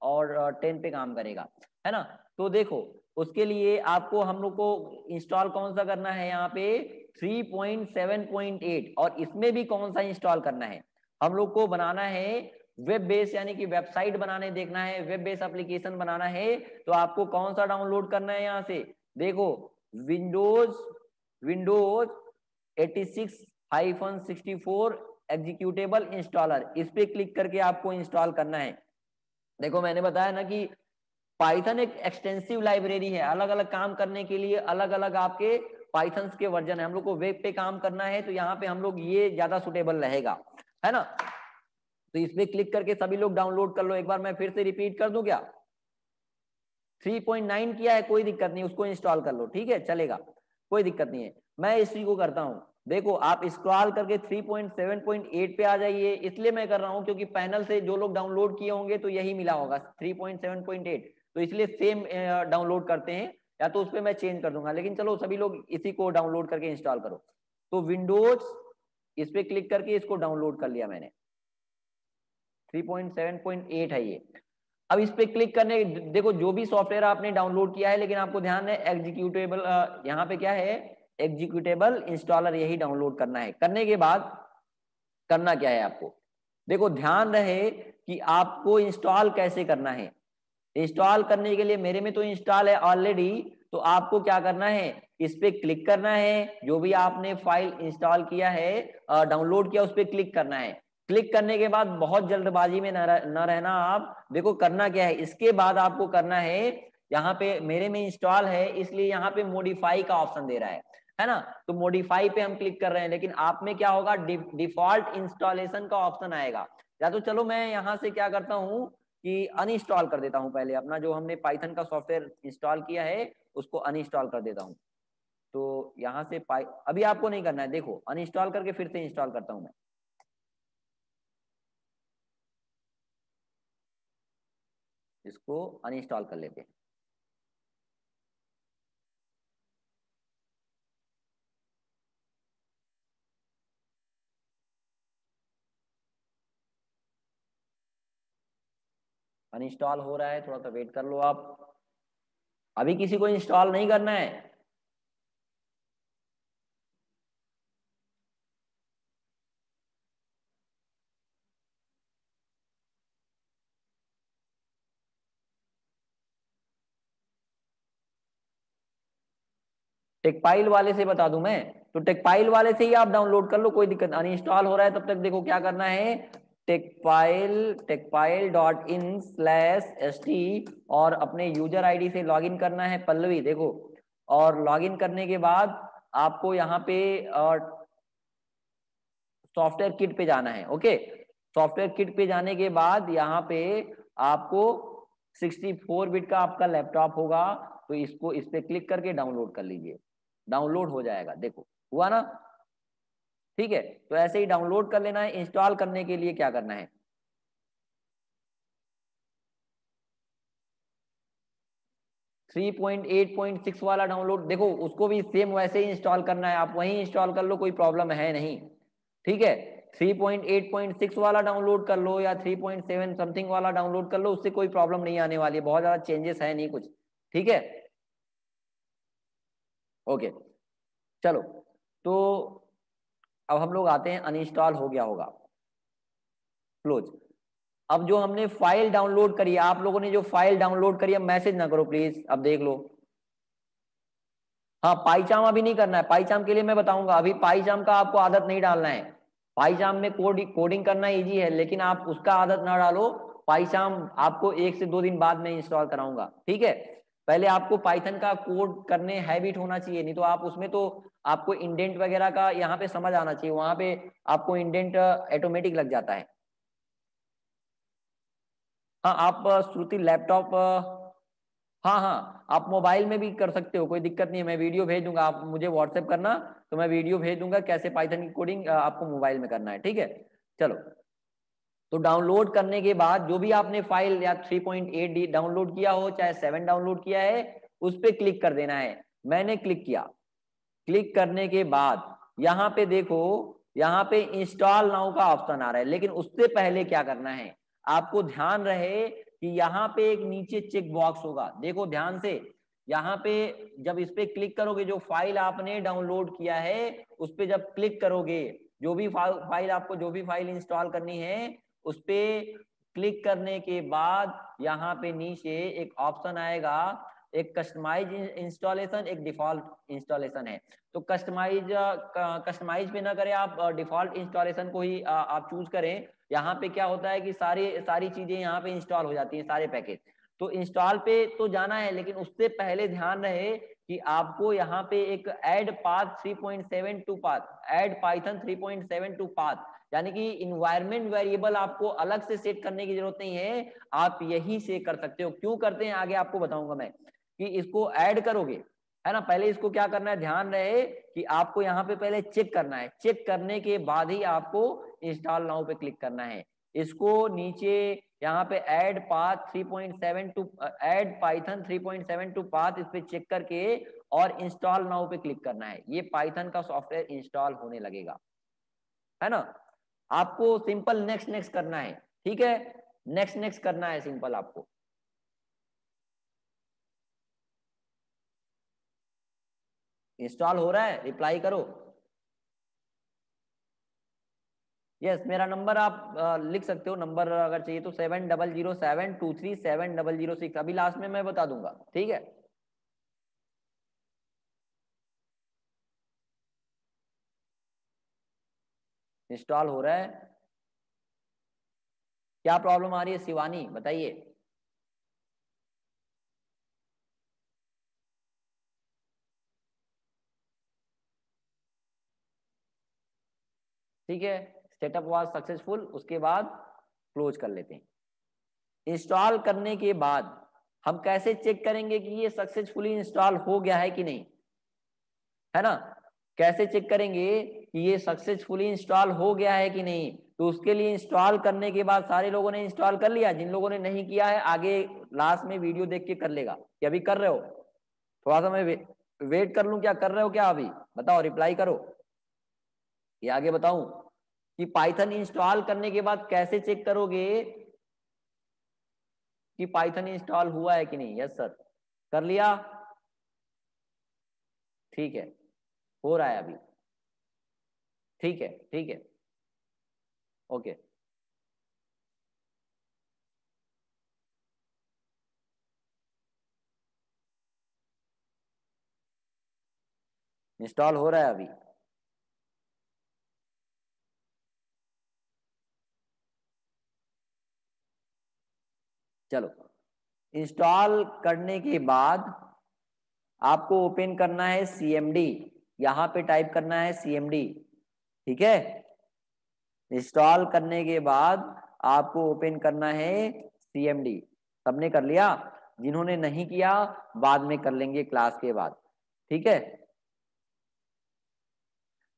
Speaker 1: और 10 पे काम करेगा, है ना। तो देखो, उसके लिए आपको, हम लोग को इंस्टॉल कौन सा करना है यहाँ पे 3.7.8, और इसमें भी कौन सा इंस्टॉल करना है, हम लोग को बनाना है वेब बेस, यानी कि वेबसाइट बनाने देखना है, वेब बेस एप्लीकेशन बनाना है। तो आपको कौन सा डाउनलोड करना है यहाँ से, देखो विंडोज विंडोज 86-64 एग्जीक्यूटेबल इंस्टॉलर, इस पे क्लिक करके आपको इंस्टॉल करना है। देखो मैंने बताया ना कि पाइथन एक एक्सटेंसिव लाइब्रेरी है, अलग अलग काम करने के लिए अलग अलग आपके पाइथन के वर्जन है, हम लोग को वेब पे काम करना है, तो यहाँ पे हम लोग ये ज्यादा सुटेबल रहेगा, है ना। तो इस पे क्लिक करके सभी लोग डाउनलोड कर लो। एक बार मैं फिर से रिपीट कर दूं क्या? 3.9 किया है, कोई दिक्कत नहीं, उसको इंस्टॉल कर लो, ठीक है, चलेगा, कोई दिक्कत नहीं है। मैं इसी को करता हूं, देखो आप स्क्रॉल करके 3.7.8 पे आ जाइए। इसलिए मैं कर रहा हूं क्योंकि पैनल से जो लोग डाउनलोड किए होंगे तो यही मिला होगा 3.7.8, तो इसलिए सेम डाउनलोड करते हैं, या तो उस पर मैं चेंज कर दूंगा, लेकिन चलो सभी लोग इसी को डाउनलोड करके इंस्टॉल करो। तो विंडोज इस पे क्लिक करके इसको डाउनलोड कर लिया मैंने, 3.7.8 है ये। अब इस पे क्लिक करने, देखो जो भी सॉफ्टवेयर आपने डाउनलोड किया है, लेकिन आपको ध्यान है एग्जीक्यूटेबल, यहाँ पे क्या है, एग्जीक्यूटेबल इंस्टॉलर, यही डाउनलोड करना है। करने के बाद करना क्या है आपको, देखो ध्यान रहे कि आपको इंस्टॉल कैसे करना है। इंस्टॉल करने के लिए मेरे में तो इंस्टॉल है ऑलरेडी, तो आपको क्या करना है, इस पे क्लिक करना है, जो भी आपने फाइल इंस्टॉल किया है, डाउनलोड किया, उस पे क्लिक करना है। क्लिक करने के बाद बहुत जल्दबाजी में न रहना आप, देखो करना क्या है, इसके बाद आपको करना है, यहाँ पे मेरे में इंस्टॉल है इसलिए यहाँ पे मॉडिफाई का ऑप्शन दे रहा है ना, तो मॉडिफाई पे हम क्लिक कर रहे हैं, लेकिन आप में क्या होगा, डिफॉल्ट इंस्टॉलेशन का ऑप्शन आएगा। या तो चलो मैं यहाँ से क्या करता हूँ कि अनइंस्टॉल कर देता हूँ, पहले अपना जो हमने पाइथन का सॉफ्टवेयर इंस्टॉल किया है उसको अनइंस्टॉल कर देता हूँ। तो यहाँ से अभी आपको नहीं करना है, देखो अनइंस्टॉल करके फिर से इंस्टॉल करता हूँ मैं, इसको अनइंस्टॉल कर लेते हैं। अनइंस्टॉल हो रहा है, थोड़ा सा वेट कर लो आप, अभी किसी को इंस्टॉल नहीं करना है। टेकपाइल वाले से बता दूं मैं, तो टेकपाइल वाले से ही आप डाउनलोड कर लो, कोई दिक्कत। अनइंस्टॉल हो रहा है तब तक देखो क्या करना है, टेकपाइल.in/st और अपने यूजर आईडी से लॉगिन करना है, पल्लवी देखो, और लॉगिन करने के बाद आपको यहाँ पे सॉफ्टवेयर किट पे जाना है। ओके, सॉफ्टवेयर किट पे जाने के बाद यहाँ पे आपको 64 बिट का आपका लैपटॉप होगा, तो इसको इस पे क्लिक करके डाउनलोड कर लीजिए, डाउनलोड हो जाएगा, देखो हुआ ना, ठीक है। तो ऐसे ही डाउनलोड कर लेना है। इंस्टॉल करने के लिए क्या करना है, 3.8.6 वाला डाउनलोड, देखो उसको भी सेम वैसे ही इंस्टॉल करना है, आप वहीं इंस्टॉल कर लो, कोई प्रॉब्लम है नहीं, ठीक है। 3.8.6 वाला डाउनलोड कर लो या 3.7 समथिंग वाला डाउनलोड कर लो, उससे कोई प्रॉब्लम नहीं आने वाली है, बहुत ज्यादा चेंजेस है नहीं कुछ, ठीक है। ओके, चलो, तो अब हम लोग आते हैं, अनइंस्टॉल हो गया होगा, क्लोज। अब जो हमने फाइल डाउनलोड करी है, आप लोगों ने जो फाइल डाउनलोड करी है, मैसेज ना करो प्लीज, अब देख लो। हाँ, पाईचाम अभी नहीं करना है, पाईचाम के लिए मैं बताऊंगा, अभी पाईचाम का आपको आदत नहीं डालना है। पाईचाम में कोडिंग करना इजी है, लेकिन आप उसका आदत ना डालो। पाईचाम आपको 1 से 2 दिन बाद में इंस्टॉल कराऊंगा, ठीक है। पहले आपको पाइथन का कोड करने हैबिट होना चाहिए, नहीं तो आप उसमें तो आपको इंडेंट वगैरह का यहाँ पे समझ आना चाहिए, वहां पे आपको इंडेंट ऑटोमेटिक लग जाता है। हाँ, आप श्रुति लैपटॉप, हाँ हाँ, आप मोबाइल में भी कर सकते हो, कोई दिक्कत नहीं है, मैं वीडियो भेज दूंगा, आप मुझे व्हाट्सएप करना, तो मैं वीडियो भेज दूंगा कैसे पाइथन की कोडिंग आपको मोबाइल में करना है, ठीक है। चलो, तो डाउनलोड करने के बाद जो भी आपने फाइल या 3.8 डाउनलोड किया हो, चाहे 7 डाउनलोड किया है, उस पर क्लिक कर देना है। मैंने क्लिक किया, क्लिक करने के बाद यहाँ पे देखो, यहाँ पे इंस्टॉल नाउ का ऑप्शन आ रहा है, लेकिन उससे पहले क्या करना है, आपको ध्यान रहे कि यहाँ पे एक नीचे चेक बॉक्स होगा, देखो ध्यान से, यहाँ पे जब इस पे क्लिक करोगे, जो फाइल आपने डाउनलोड किया है उस पे जब क्लिक करोगे, जो भी फाइल आपको जो भी फाइल इंस्टॉल करनी है उस पे क्लिक करने के बाद यहाँ पे नीचे एक ऑप्शन आएगा, एक कस्टमाइज इंस्टॉलेशन, एक डिफॉल्ट इंस्टॉलेशन है। तो कस्टमाइज पे ना करें आप, डिफॉल्ट इंस्टॉलेशन को ही आप चूज करें। यहाँ पे क्या होता है कि सारी सारी चीजें यहाँ पे इंस्टॉल हो जाती हैं, सारे पैकेज। तो इंस्टॉल पे तो जाना है, लेकिन उससे पहले ध्यान रहे कि आपको यहाँ पे एक add path 3.72 path, add Python 3.72 path, यानी कि इन्वायरमेंट वेरिएबल आपको अलग से सेट करने की जरूरत नहीं है, आप यही से कर सकते हो। क्यों करते हैं आगे आपको बताऊंगा मैं, कि इसको ऐड करोगे है ना, पहले इसको क्या करना है, ध्यान रहे कि आपको यहाँ पे पहले चेक करना है, चेक करने के बाद ही आपको इंस्टॉल नाउ पे क्लिक करना है। इसको नीचे यहाँ पे add path 3.72 add Python 3.72 path, इस पे चेक करके और इंस्टॉल नाउ पे क्लिक करना है। ये पाइथन का सॉफ्टवेयर इंस्टॉल होने लगेगा, है ना। आपको सिंपल नेक्स्ट नेक्स्ट करना है, ठीक है, नेक्स्ट नेक्स्ट करना है सिंपल आपको। इंस्टॉल हो रहा है, रिप्लाई करो। यस, मेरा नंबर आप लिख सकते हो, नंबर अगर चाहिए तो 7007237006, अभी लास्ट में मैं बता दूंगा, ठीक है। इंस्टॉल हो रहा है। क्या प्रॉब्लम आ रही है शिवानी, बताइए। ठीक है, सेटअप वाज सक्सेसफुल, उसके बाद क्लोज कर लेते हैं। इंस्टॉल करने के बाद हम कैसे चेक करेंगे कि ये सक्सेसफुली इंस्टॉल हो गया है कि नहीं, है ना। कैसे चेक करेंगे कि ये सक्सेसफुली इंस्टॉल हो गया है कि नहीं, तो उसके लिए इंस्टॉल करने के बाद सारे लोगों ने इंस्टॉल कर लिया, जिन लोगों ने नहीं किया है आगे लास्ट में वीडियो देख के कर लेगा, कि अभी कर रहे हो, थोड़ा सा मैं वेट कर लूं, क्या कर रहे हो क्या अभी, बताओ, रिप्लाई करो। ये आगे बताऊं कि पाइथन इंस्टॉल करने के बाद कैसे चेक करोगे कि पाइथन इंस्टॉल हुआ है कि नहीं। यस सर, कर लिया, ठीक है, हो रहा है अभी, ठीक है ठीक है, ओके। इंस्टॉल हो रहा है अभी। चलो, इंस्टॉल करने के बाद आपको ओपन करना है CMD, यहाँ पे टाइप करना है CMD, ठीक है। इंस्टॉल करने के बाद आपको ओपन करना है CMD। सबने कर लिया, जिन्होंने नहीं किया बाद में कर लेंगे क्लास के बाद, ठीक है।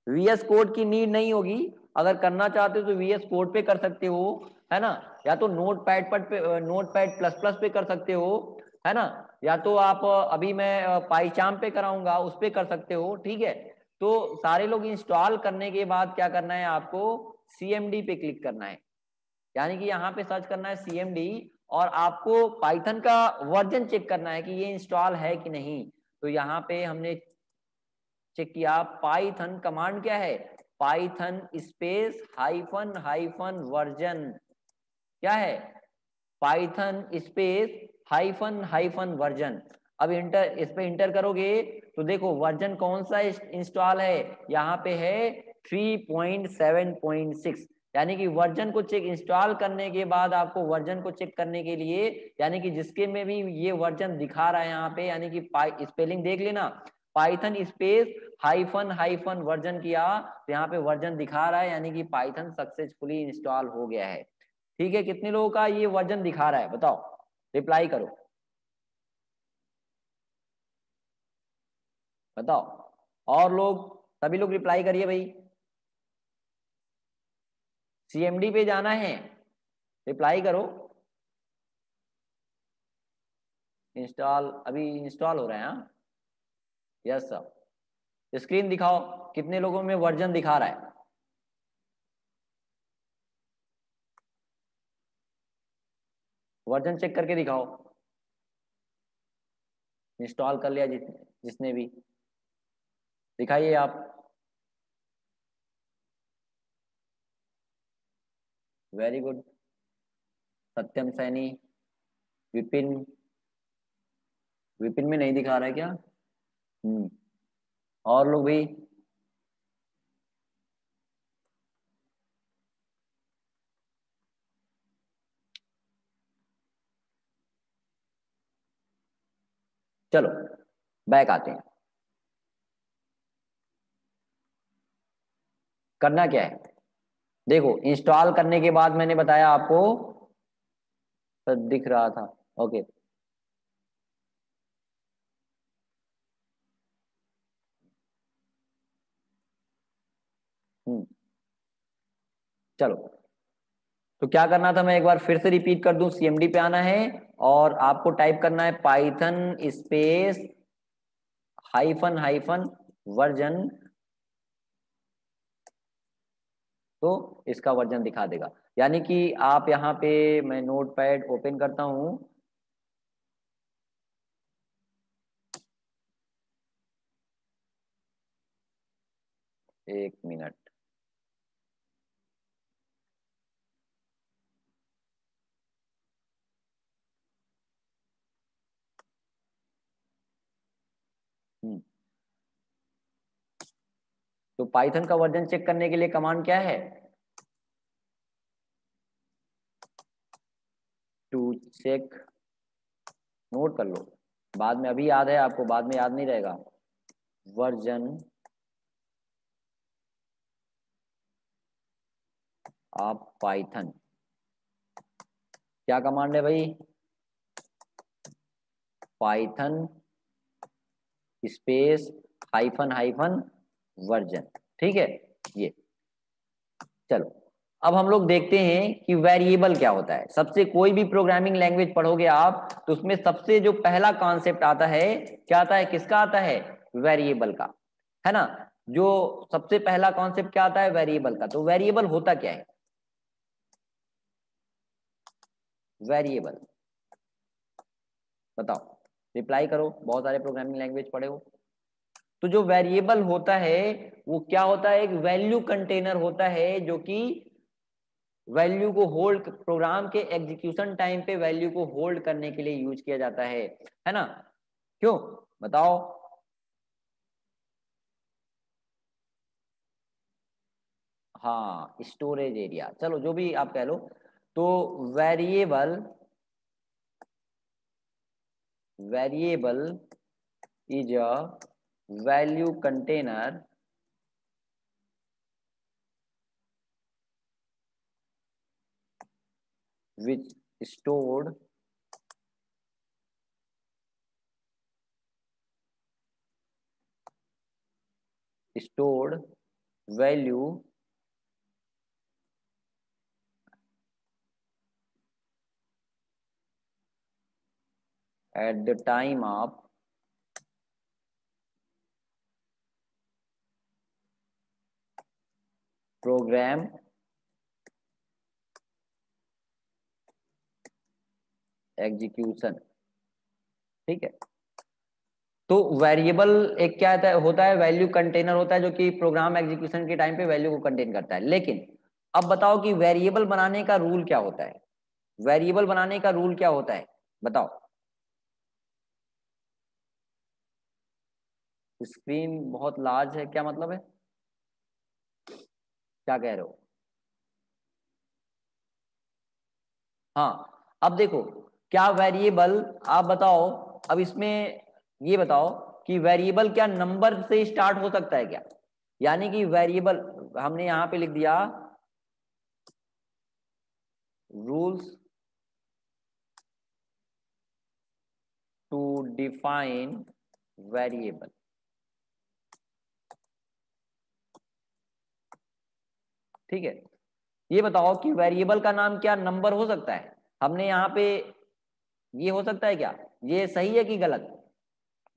Speaker 1: VS कोड की नीड नहीं होगी, अगर करना चाहते हो तो VS कोड पे कर सकते हो, है ना, या तो नोट पैड पे, नोट पैड प्लस प्लस पे कर सकते हो, है ना, या तो आप अभी मैं पाईचाम पे कराऊंगा उस पे कर सकते हो, ठीक है। तो सारे लोग इंस्टॉल करने के बाद क्या करना है, आपको CMD पे क्लिक करना है, यानी कि यहाँ पे सर्च करना है CMD, और आपको पाइथन का वर्जन चेक करना है कि ये इंस्टॉल है कि नहीं। तो यहाँ पे हमने चेक किया, पाइथन कमांड क्या है, Python space hyphen hyphen version, क्या है, Python space hyphen hyphen version. अब इंटर, इस पे इंटर करोगे तो देखो वर्जन कौन सा इंस्टॉल है, यहाँ पे है 3.7.6, यानी कि वर्जन को चेक, इंस्टॉल करने के बाद आपको वर्जन को चेक करने के लिए, यानी कि जिसके में भी ये वर्जन दिखा रहा है यहाँ पे, यानी कि स्पेलिंग देख लेना, Python space hyphen hyphen version किया तो यहाँ पे वर्जन दिखा रहा है, यानी कि पाइथन सक्सेसफुली इंस्टॉल हो गया है, ठीक है। कितने लोगों का ये वर्जन दिखा रहा है बताओ, रिप्लाई करो, बताओ, और लोग, सभी लोग रिप्लाई करिए भाई। CMD पे जाना है, रिप्लाई करो। इंस्टॉल, अभी इंस्टॉल हो रहे हैं, हाँ, यस सर। स्क्रीन दिखाओ, कितने लोगों में वर्जन दिखा रहा है, वर्जन चेक करके दिखाओ। इंस्टॉल कर लिया जिसने भी, दिखाइए आप। वेरी गुड, सत्यम सैनी, विपिन, विपिन में नहीं दिखा रहा है क्या, और लोग भी। चलो, बैक आते हैं। करना क्या है, देखो इंस्टॉल करने के बाद मैंने बताया आपको, तो दिख रहा था। ओके, हम्म, चलो। तो क्या करना था, मैं एक बार फिर से रिपीट कर दूं, सीएमडी पे आना है और आपको टाइप करना है Python space hyphen hyphen version, तो इसका वर्जन दिखा देगा। यानी कि आप यहाँ पे, मैं नोट पैड ओपन करता हूँ, एक मिनट। हम्म, तो पाइथन का वर्जन चेक करने के लिए कमांड क्या है, टू चेक, नोट कर लो, बाद में, अभी याद है आपको, बाद में याद नहीं रहेगा। वर्जन ऑफ पाइथन, क्या कमांड है भाई, Python space hyphen hyphen version, ठीक है ये। चलो, अब हम लोग देखते हैं कि वेरिएबल क्या होता है। सबसे, कोई भी प्रोग्रामिंग लैंग्वेज पढ़ोगे आप तो उसमें सबसे जो पहला कॉन्सेप्ट आता है, क्या आता है, किसका आता है, वेरिएबल का, है ना। जो सबसे पहला कॉन्सेप्ट क्या आता है, वेरिएबल का। तो वेरिएबल होता क्या है, वेरिएबल, बताओ, रिप्लाई करो, बहुत सारे प्रोग्रामिंग लैंग्वेज पढ़े हो। तो जो वेरिएबल होता है वो क्या होता है, एक वैल्यू कंटेनर होता है, जो कि वैल्यू को होल्ड, प्रोग्राम के एग्जीक्यूशन टाइम पे वैल्यू को होल्ड करने के लिए यूज किया जाता है ना। क्यों, बताओ। हाँ, स्टोरेज एरिया, चलो जो भी आप कह लो। तो variable, variable is a value container which stored stored value at the time of program execution, ठीक है। तो वेरिएबल एक क्या होता है, वैल्यू कंटेनर होता है, जो कि प्रोग्राम एग्जीक्यूशन के टाइम पे वैल्यू को कंटेन करता है। लेकिन अब बताओ कि वेरिएबल बनाने का रूल क्या होता है, वेरिएबल बनाने का रूल क्या होता है, बताओ। स्क्रीन बहुत लार्ज है, क्या मतलब है, क्या कह रहे हो। हाँ, अब देखो, क्या वेरिएबल, आप बताओ, अब इसमें ये बताओ कि वेरिएबल क्या नंबर से स्टार्ट हो सकता है क्या, यानी कि वेरिएबल, हमने यहां पे लिख दिया रूल्स टू डिफाइन वेरिएबल, ठीक है। ये बताओ कि वेरिएबल का नाम क्या नंबर हो सकता है, हमने यहाँ पे, ये हो सकता है क्या, ये सही है कि गलत,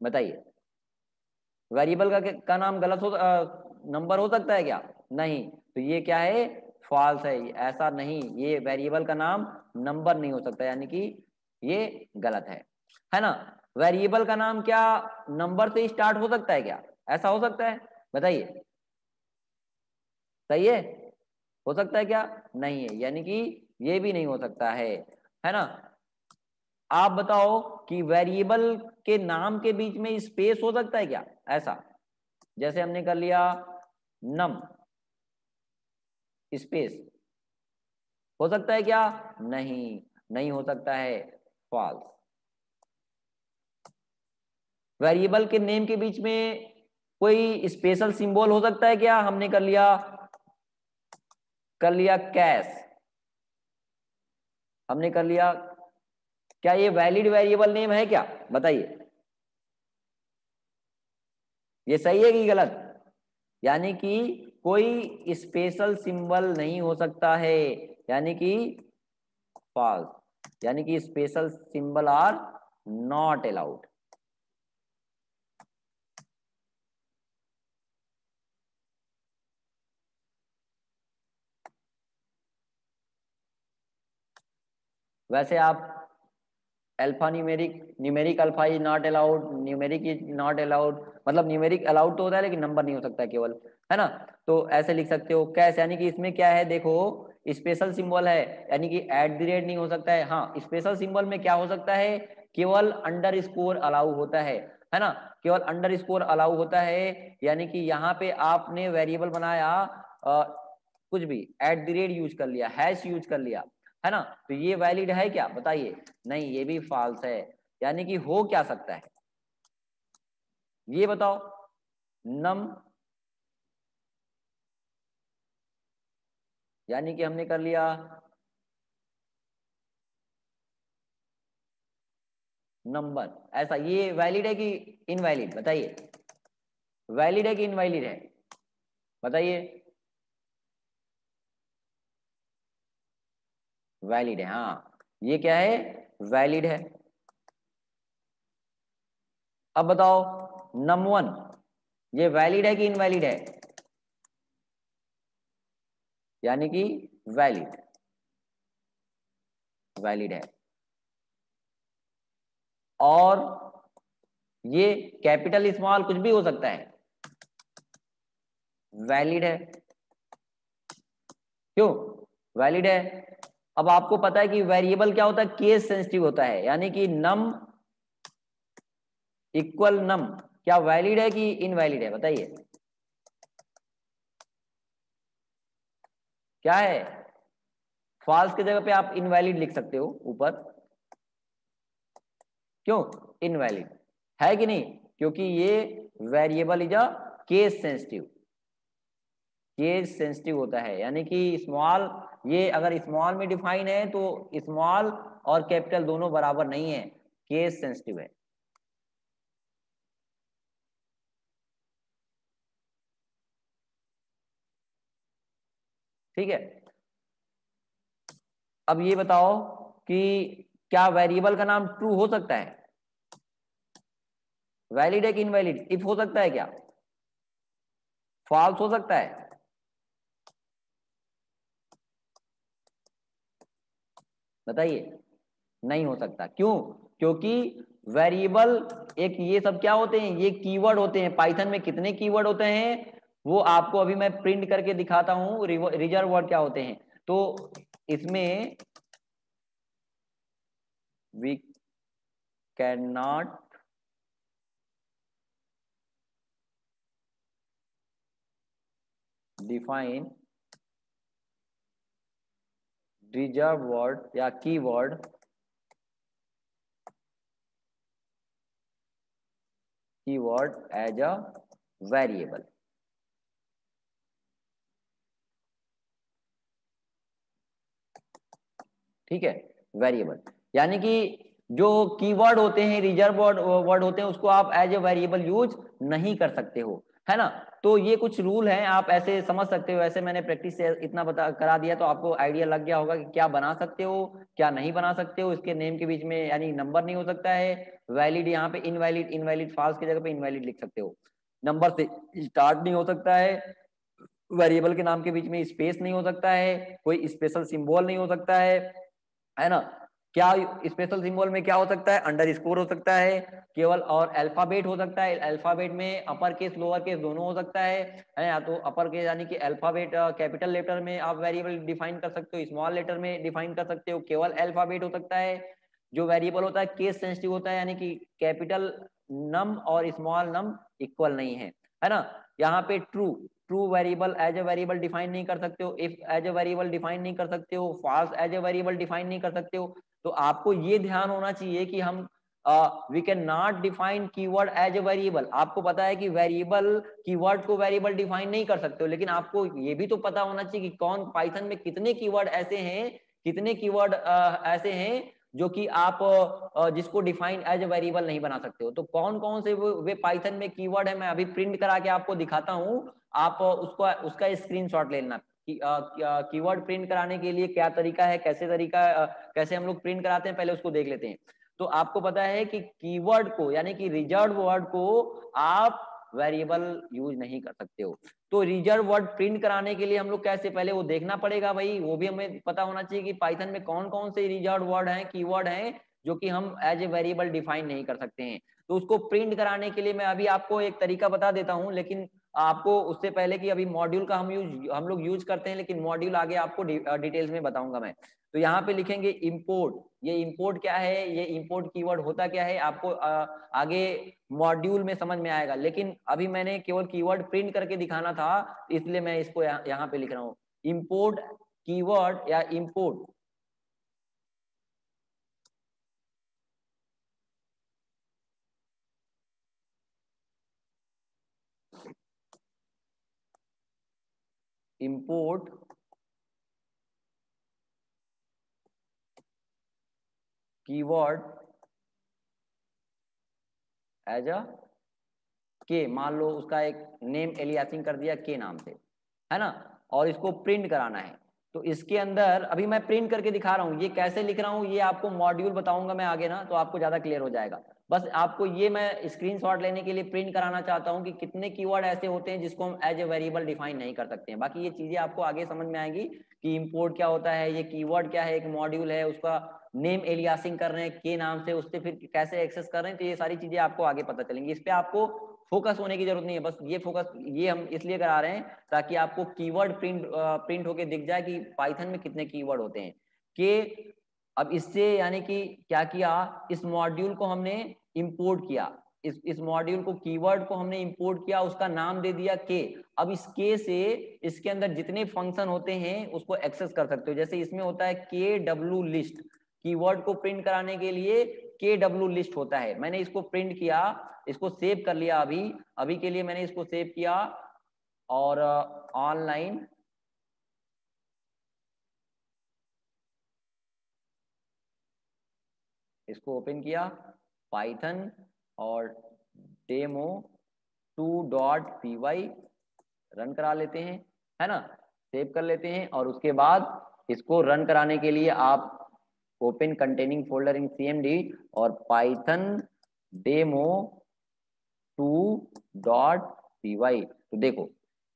Speaker 1: बताइए। वेरिएबल का नाम गलत हो, नंबर हो सकता है क्या, नहीं, तो ये क्या है, फॉल्स है, ऐसा नहीं, ये वेरिएबल का नाम नंबर नहीं हो सकता, यानी कि ये गलत है ना। वेरिएबल का नाम क्या नंबर से स्टार्ट हो सकता है क्या, ऐसा हो सकता है, बताइए, सही है, हो सकता है क्या, नहीं है, यानी कि ये भी नहीं हो सकता है ना। आप बताओ कि वेरिएबल के नाम के बीच में स्पेस हो सकता है क्या, ऐसा, जैसे हमने कर लिया नम स्पेस, हो सकता है क्या, नहीं, नहीं हो सकता है, फॉल्स। वेरिएबल के नेम के बीच में कोई स्पेशल सिंबल हो सकता है क्या? हमने कर लिया कैश, हमने कर लिया, क्या ये वैलिड वेरिएबल नेम है क्या? बताइए, ये सही है कि गलत? यानी कि कोई स्पेशल सिंबल नहीं हो सकता है, यानी कि फॉल्स, यानी कि special symbol are not allowed. वैसे आप alpha numeric, numeric alpha is not allowed, numeric is not allowed, मतलब न्यूमेरिक अलाउड तो होता है लेकिन नंबर नहीं हो सकता केवल, है ना? तो ऐसे लिख सकते हो कैश, यानी कि इसमें क्या है देखो, स्पेशल सिंबल है, यानी कि एट द रेट नहीं हो सकता है। हाँ, स्पेशल सिंबल में क्या हो सकता है, केवल अंडर स्कोर अलाउ होता है ना? केवल अंडर स्कोर अलाउ होता है, यानी कि यहाँ पे आपने वेरिएबल बनाया, कुछ भी एट द रेट यूज कर लिया, हैश यूज कर लिया, है ना? तो ये वैलिड है क्या? बताइए, नहीं, ये भी फॉल्स है। यानी कि हो क्या सकता है, ये बताओ? नम, यानी कि हमने कर लिया नंबर, ऐसा, ये वैलिड है कि इनवैलिड? बताइए, वैलिड है कि इनवैलिड है? बताइए, वैलिड है, हाँ, ये क्या है, वैलिड है। अब बताओ नम वन, ये वैलिड है कि इनवैलिड है? यानी कि वैलिड, वैलिड है। और ये कैपिटल स्मॉल कुछ भी हो सकता है, वैलिड है। क्यों वैलिड है? अब आपको पता है कि वेरिएबल क्या होता है, केस सेंसिटिव होता है, यानी कि नम इक्वल नम, क्या वैलिड है कि इनवैलिड है? बताइए, क्या है? फॉल्स की जगह पे आप इनवैलिड लिख सकते हो ऊपर। क्यों इनवैलिड है कि नहीं? क्योंकि ये variable is a case sensitive, case sensitive होता है, यानी कि स्मॉल, ये अगर स्मॉल में डिफाइन है तो स्मॉल और कैपिटल दोनों बराबर नहीं है, केस सेंसिटिव है। ठीक है, अब ये बताओ कि क्या वेरिएबल का नाम ट्रू हो सकता है? वैलिड है कि इनवैलिड? इफ हो सकता है क्या? फॉल्स हो सकता है? बताइए, नहीं हो सकता। क्यों? क्योंकि वेरिएबल, एक ये सब क्या होते हैं, ये कीवर्ड होते हैं। पाइथन में कितने कीवर्ड होते हैं वो आपको अभी मैं प्रिंट करके दिखाता हूं, रिजर्व वर्ड क्या होते हैं। तो इसमें we can not define reserve word या कीवर्ड एज अ वेरिएबल। ठीक है, वेरिएबल, यानी कि जो कीवर्ड होते हैं, रिजर्व वर्ड वर्ड होते हैं, उसको आप एज ए वेरिएबल यूज नहीं कर सकते हो, है ना? तो ये कुछ रूल हैं, आप ऐसे समझ सकते हो। ऐसे मैंने प्रैक्टिस से इतना बता करा दिया तो आपको आइडिया लग गया होगा कि क्या बना सकते हो, क्या नहीं बना सकते हो। इसके नेम के बीच में यानी नंबर नहीं हो सकता है, वैलिड यहाँ पे इनवैलिड, इनवैलिड फॉल्स की जगह पे इनवैलिड लिख सकते हो। नंबर से स्टार्ट नहीं हो सकता है, वेरिएबल के नाम के बीच में स्पेस नहीं हो सकता है, कोई स्पेशल सिंबल नहीं हो सकता है ना? क्या स्पेशल सिंबल में क्या हो सकता है, अंडर स्कोर हो सकता है केवल, और अल्फाबेट हो सकता है। अल्फाबेट में अपर केस लोअर केस दोनों हो सकता है या तो अपर केस यानी कि अल्फाबेट कैपिटल लेटर में आप वेरिएबल डिफाइन कर सकते हो, स्मॉल लेटर में डिफाइन कर सकते हो, केवल अल्फाबेट हो सकता है। जो वेरिएबल होता है केस सेंसिटिव होता है, यानी कि कैपिटल नम और स्मॉल नम इक्वल नहीं है ना? यहाँ पे true, true variable as a variable define नहीं कर सकते हो, if as a variable define नहीं कर सकते हो, false as a variable define नहीं कर सकते हो। तो आपको ये ध्यान होना चाहिए कि हम we can not define keyword as a variable. आपको पता है कि वेरिएबल कीवर्ड को वेरिएबल डिफाइन नहीं कर सकते हो, लेकिन आपको ये भी तो पता होना चाहिए कि कौन पाइथन में कितने कीवर्ड ऐसे हैं, कितने कीवर्ड ऐसे हैं जो कि आप जिसको डिफाइन एज ए वेरिएबल नहीं बना सकते हो। तो कौन कौन से वे पाइथन में कीवर्ड है मैं अभी प्रिंट करा के आपको दिखाता हूं, आप उसका स्क्रीनशॉट लेना। कीवर्ड प्रिंट कराने के लिए क्या तरीका है, कैसे हम लोग प्रिंट कराते हैं, पहले उसको देख लेते हैं। तो आपको पता है कि कीवर्ड को यानी कि रिजर्व वर्ड को आप वेरिएबल यूज नहीं कर सकते हो। तो रिजर्व वर्ड प्रिंट कराने के लिए हम लोग कैसे, पहले वो देखना पड़ेगा भाई, वो भी हमें पता होना चाहिए कि पाइथन में कौन कौन से रिजर्व वर्ड हैं, कीवर्ड हैं जो कि हम एज ए वेरिएबल डिफाइन नहीं कर सकते हैं। तो उसको प्रिंट कराने के लिए मैं अभी आपको एक तरीका बता देता हूं, लेकिन आपको उससे पहले कि अभी मॉड्यूल का हम लोग यूज करते हैं, लेकिन मॉड्यूल आगे आपको डिटेल्स में बताऊंगा मैं। तो यहाँ पे लिखेंगे इंपोर्ट। ये इंपोर्ट क्या है, ये इंपोर्ट कीवर्ड होता क्या है आपको आगे मॉड्यूल में समझ में आएगा, लेकिन अभी मैंने केवल कीवर्ड प्रिंट करके दिखाना था, इसलिए मैं इसको यहाँ पे लिख रहा हूँ इंपोर्ट कीवर्ड या import import keyword as a K, मान लो उसका एक नेम एलियासिंग कर दिया के नाम से, है ना, और इसको प्रिंट कराना है। तो इसके अंदर अभी मैं प्रिंट करके दिखा रहा हूँ, ये कैसे लिख रहा हूँ ये आपको मॉड्यूल बताऊंगा मैं आगे ना, तो आपको ज्यादा क्लियर हो जाएगा। बस आपको ये मैं स्क्रीनशॉट लेने के लिए प्रिंट कराना चाहता हूँ कि कितने कीवर्ड ऐसे होते हैं जिसको हम एज ए वेरिएबल डिफाइन नहीं कर सकते हैं। बाकी ये चीजें आपको आगे समझ में आएंगी कि इंपोर्ट क्या होता है, ये कीवर्ड क्या है, एक मॉड्यूल है उसका नेम एलियासिंग कर रहे हैं के नाम से, उससे फिर कैसे एक्सेस कर रहे हैं, तो ये सारी चीजें आपको आगे पता चलेंगी। इस पे आपको फोकस होने की जरूरत नहीं है, बस ये फोकस ये हम इसलिए करा रहे हैं ताकि आपको कीवर्ड प्रिंट होके दिख जाए कि पाइथन में कितने कीवर्ड होते हैं कि अब इससे यानी कि क्या किया, इस मॉड्यूल को हमने इंपोर्ट किया, इस मॉड्यूल को कीवर्ड को हमने इंपोर्ट किया, उसका नाम दे दिया के। अब इस के से इसके अंदर जितने फंक्शन होते हैं उसको एक्सेस कर सकते हो। जैसे इसमें होता है के डब्ल्यू लिस्ट, कीवर्ड को प्रिंट कराने के लिए के डब्ल्यू लिस्ट होता है। मैंने इसको प्रिंट किया, इसको सेव कर लिया, अभी अभी के लिए मैंने इसको सेव किया और ऑनलाइन इसको ओपन किया पाइथन और डेमो 2.py रन करा लेते हैं, है ना, सेव कर लेते हैं। और उसके बाद इसको रन कराने के लिए आप ओपन कंटेनिंग फोल्डर इन cmd और पाइथन डेमो 2.py। तो देखो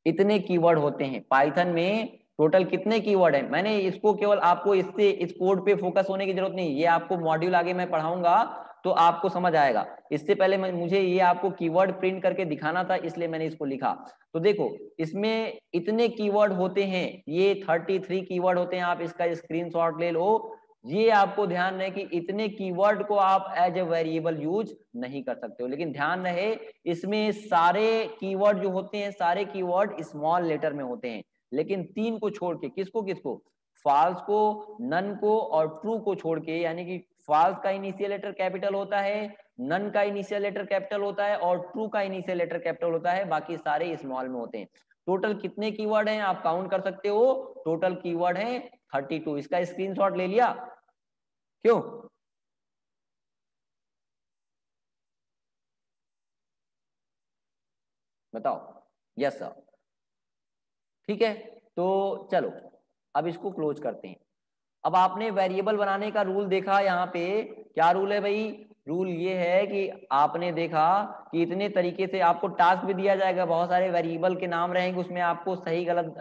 Speaker 1: इतने कीवर्ड होते हैं पाइथन में, टोटल कितने कीवर्ड हैं। मैंने इसको केवल आपको इससे इस कोड पे फोकस होने की जरूरत नहीं, ये आपको मॉड्यूल आगे मैं पढ़ाऊंगा तो आपको समझ आएगा। इससे पहले मुझे ये आपको कीवर्ड प्रिंट करके दिखाना था, इसलिए मैंने इसको लिखा। तो देखो इसमें इतने कीवर्ड होते हैं, ये 33 कीवर्ड होते हैं, आप इसका स्क्रीनशॉट ले लो। ये आपको ध्यान रहे कि इतने कीवर्ड को आप एज ए वेरिएबल यूज नहीं कर सकते हो, लेकिन ध्यान रहे इसमें सारे कीवर्ड जो होते हैं, सारे कीवर्ड स्मॉल लेटर में होते हैं, लेकिन तीन को छोड़ के, किसको किसको, फॉल्स को, नन को और ट्रू को छोड़ के, यानी कि फॉल्स का इनिशियल लेटर कैपिटल होता है, नन का इनिशियल लेटर कैपिटल होता है और ट्रू का इनिशियल लेटर कैपिटल होता है, बाकी सारे स्मॉल में होते हैं। टोटल कितने कीवर्ड हैं आप काउंट कर सकते हो, टोटल कीवर्ड है 32। इसका स्क्रीनशॉट ले लिया क्यों, बताओ, यस सर, ठीक है। तो चलो अब इसको क्लोज करते हैं। अब आपने वेरिएबल बनाने का रूल देखा, यहाँ पे क्या रूल है भाई, रूल ये है कि आपने देखा कि इतने तरीके से आपको टास्क भी दिया जाएगा, बहुत सारे वेरिएबल के नाम रहेंगे, उसमें आपको सही गलत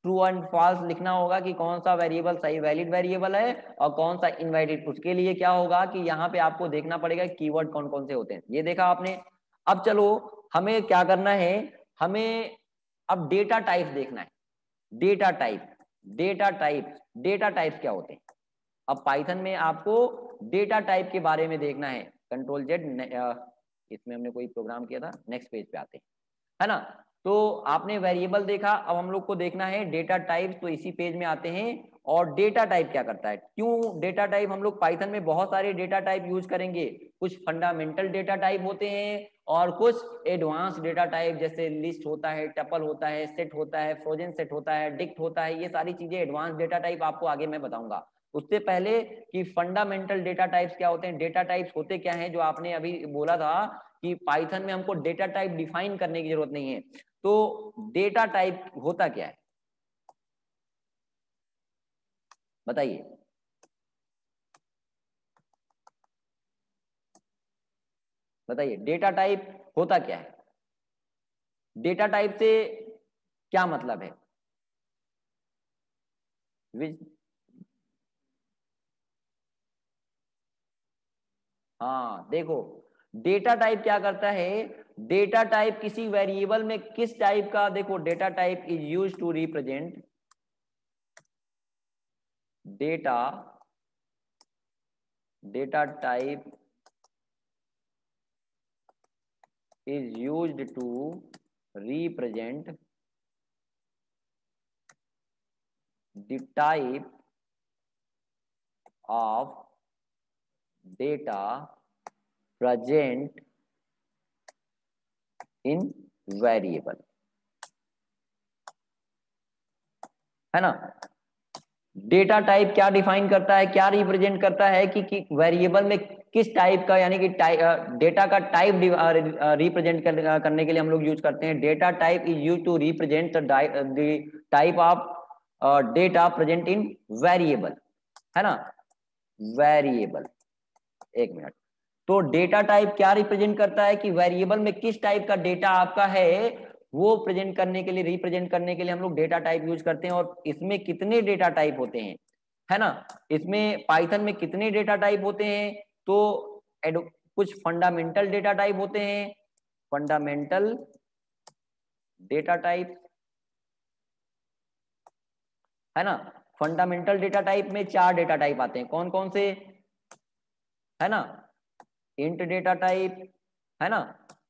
Speaker 1: ट्रू एंड फॉल्स लिखना होगा कि कौन सा वेरिएबल सही वैलिड वेरिएबल है और कौन सा इनवैलिड। उसके लिए क्या होगा कि यहाँ पे आपको देखना पड़ेगा कीवर्ड कौन कौन से होते हैं, ये देखा आपने। अब चलो हमें क्या करना है, हमें अब डेटा टाइप देखना है। डेटा टाइप, डेटा टाइप्स क्या होते हैं, अब पाइथन में आपको डेटा टाइप के बारे में देखना है। कंट्रोल जेड, इसमें हमने कोई प्रोग्राम किया था, नेक्स्ट पेज पे आते हैं, है ना। तो आपने वेरिएबल देखा, अब हम लोग को देखना है डेटा टाइप, तो इसी पेज में आते हैं और डेटा टाइप क्या करता है? क्यों डेटा टाइप? हम लोग पाइथन में बहुत सारे डेटा टाइप यूज करेंगे। कुछ फंडामेंटल डेटा टाइप होते हैं और कुछ एडवांस डेटा टाइप, जैसे लिस्ट होता है, टपल होता है, सेट होता है, फ्रोजन सेट होता है, डिक्ट होता है। ये सारी चीजें एडवांस डेटा टाइप आपको आगे मैं बताऊंगा। उससे पहले कि फंडामेंटल डेटा टाइप्स क्या होते हैं, डेटा टाइप्स होते क्या हैं, जो आपने अभी बोला था कि पाइथन में हमको डेटा टाइप डिफाइन करने की जरूरत नहीं है। तो डेटा टाइप होता क्या है बताइए? बताइए डेटा टाइप होता क्या है? डेटा टाइप से क्या मतलब है? हाँ देखो, डेटा टाइप क्या करता है? डेटा टाइप किसी वेरिएबल में किस टाइप का, देखो data type is use to represent data, data type is used to represent the type of data present in variable, है ना? डेटा टाइप क्या डिफाइन करता है, क्या रिप्रेजेंट करता है कि वेरिएबल में किस टाइप का, यानी कि डेटा का टाइप रिप्रेजेंट करने के लिए हम लोग यूज करते हैं। Data type is use to represent the type of data present in variable, है ना? वेरिएबल, एक मिनट। तो डेटा टाइप क्या रिप्रेजेंट करता है कि वेरिएबल में किस टाइप का डेटा आपका है, वो प्रेजेंट करने के लिए, रिप्रेजेंट करने के लिए हम लोग डेटा टाइप यूज करते हैं। और इसमें कितने डेटा टाइप होते हैं, है ना? इसमें पाइथन में कितने डेटा टाइप होते हैं? तो कुछ फंडामेंटल डेटा टाइप होते हैं, फंडामेंटल डेटा टाइप, है ना? फंडामेंटल डेटा टाइप में 4 डेटा टाइप आते हैं, कौन कौन से, है ना? इंट डेटा टाइप, है ना?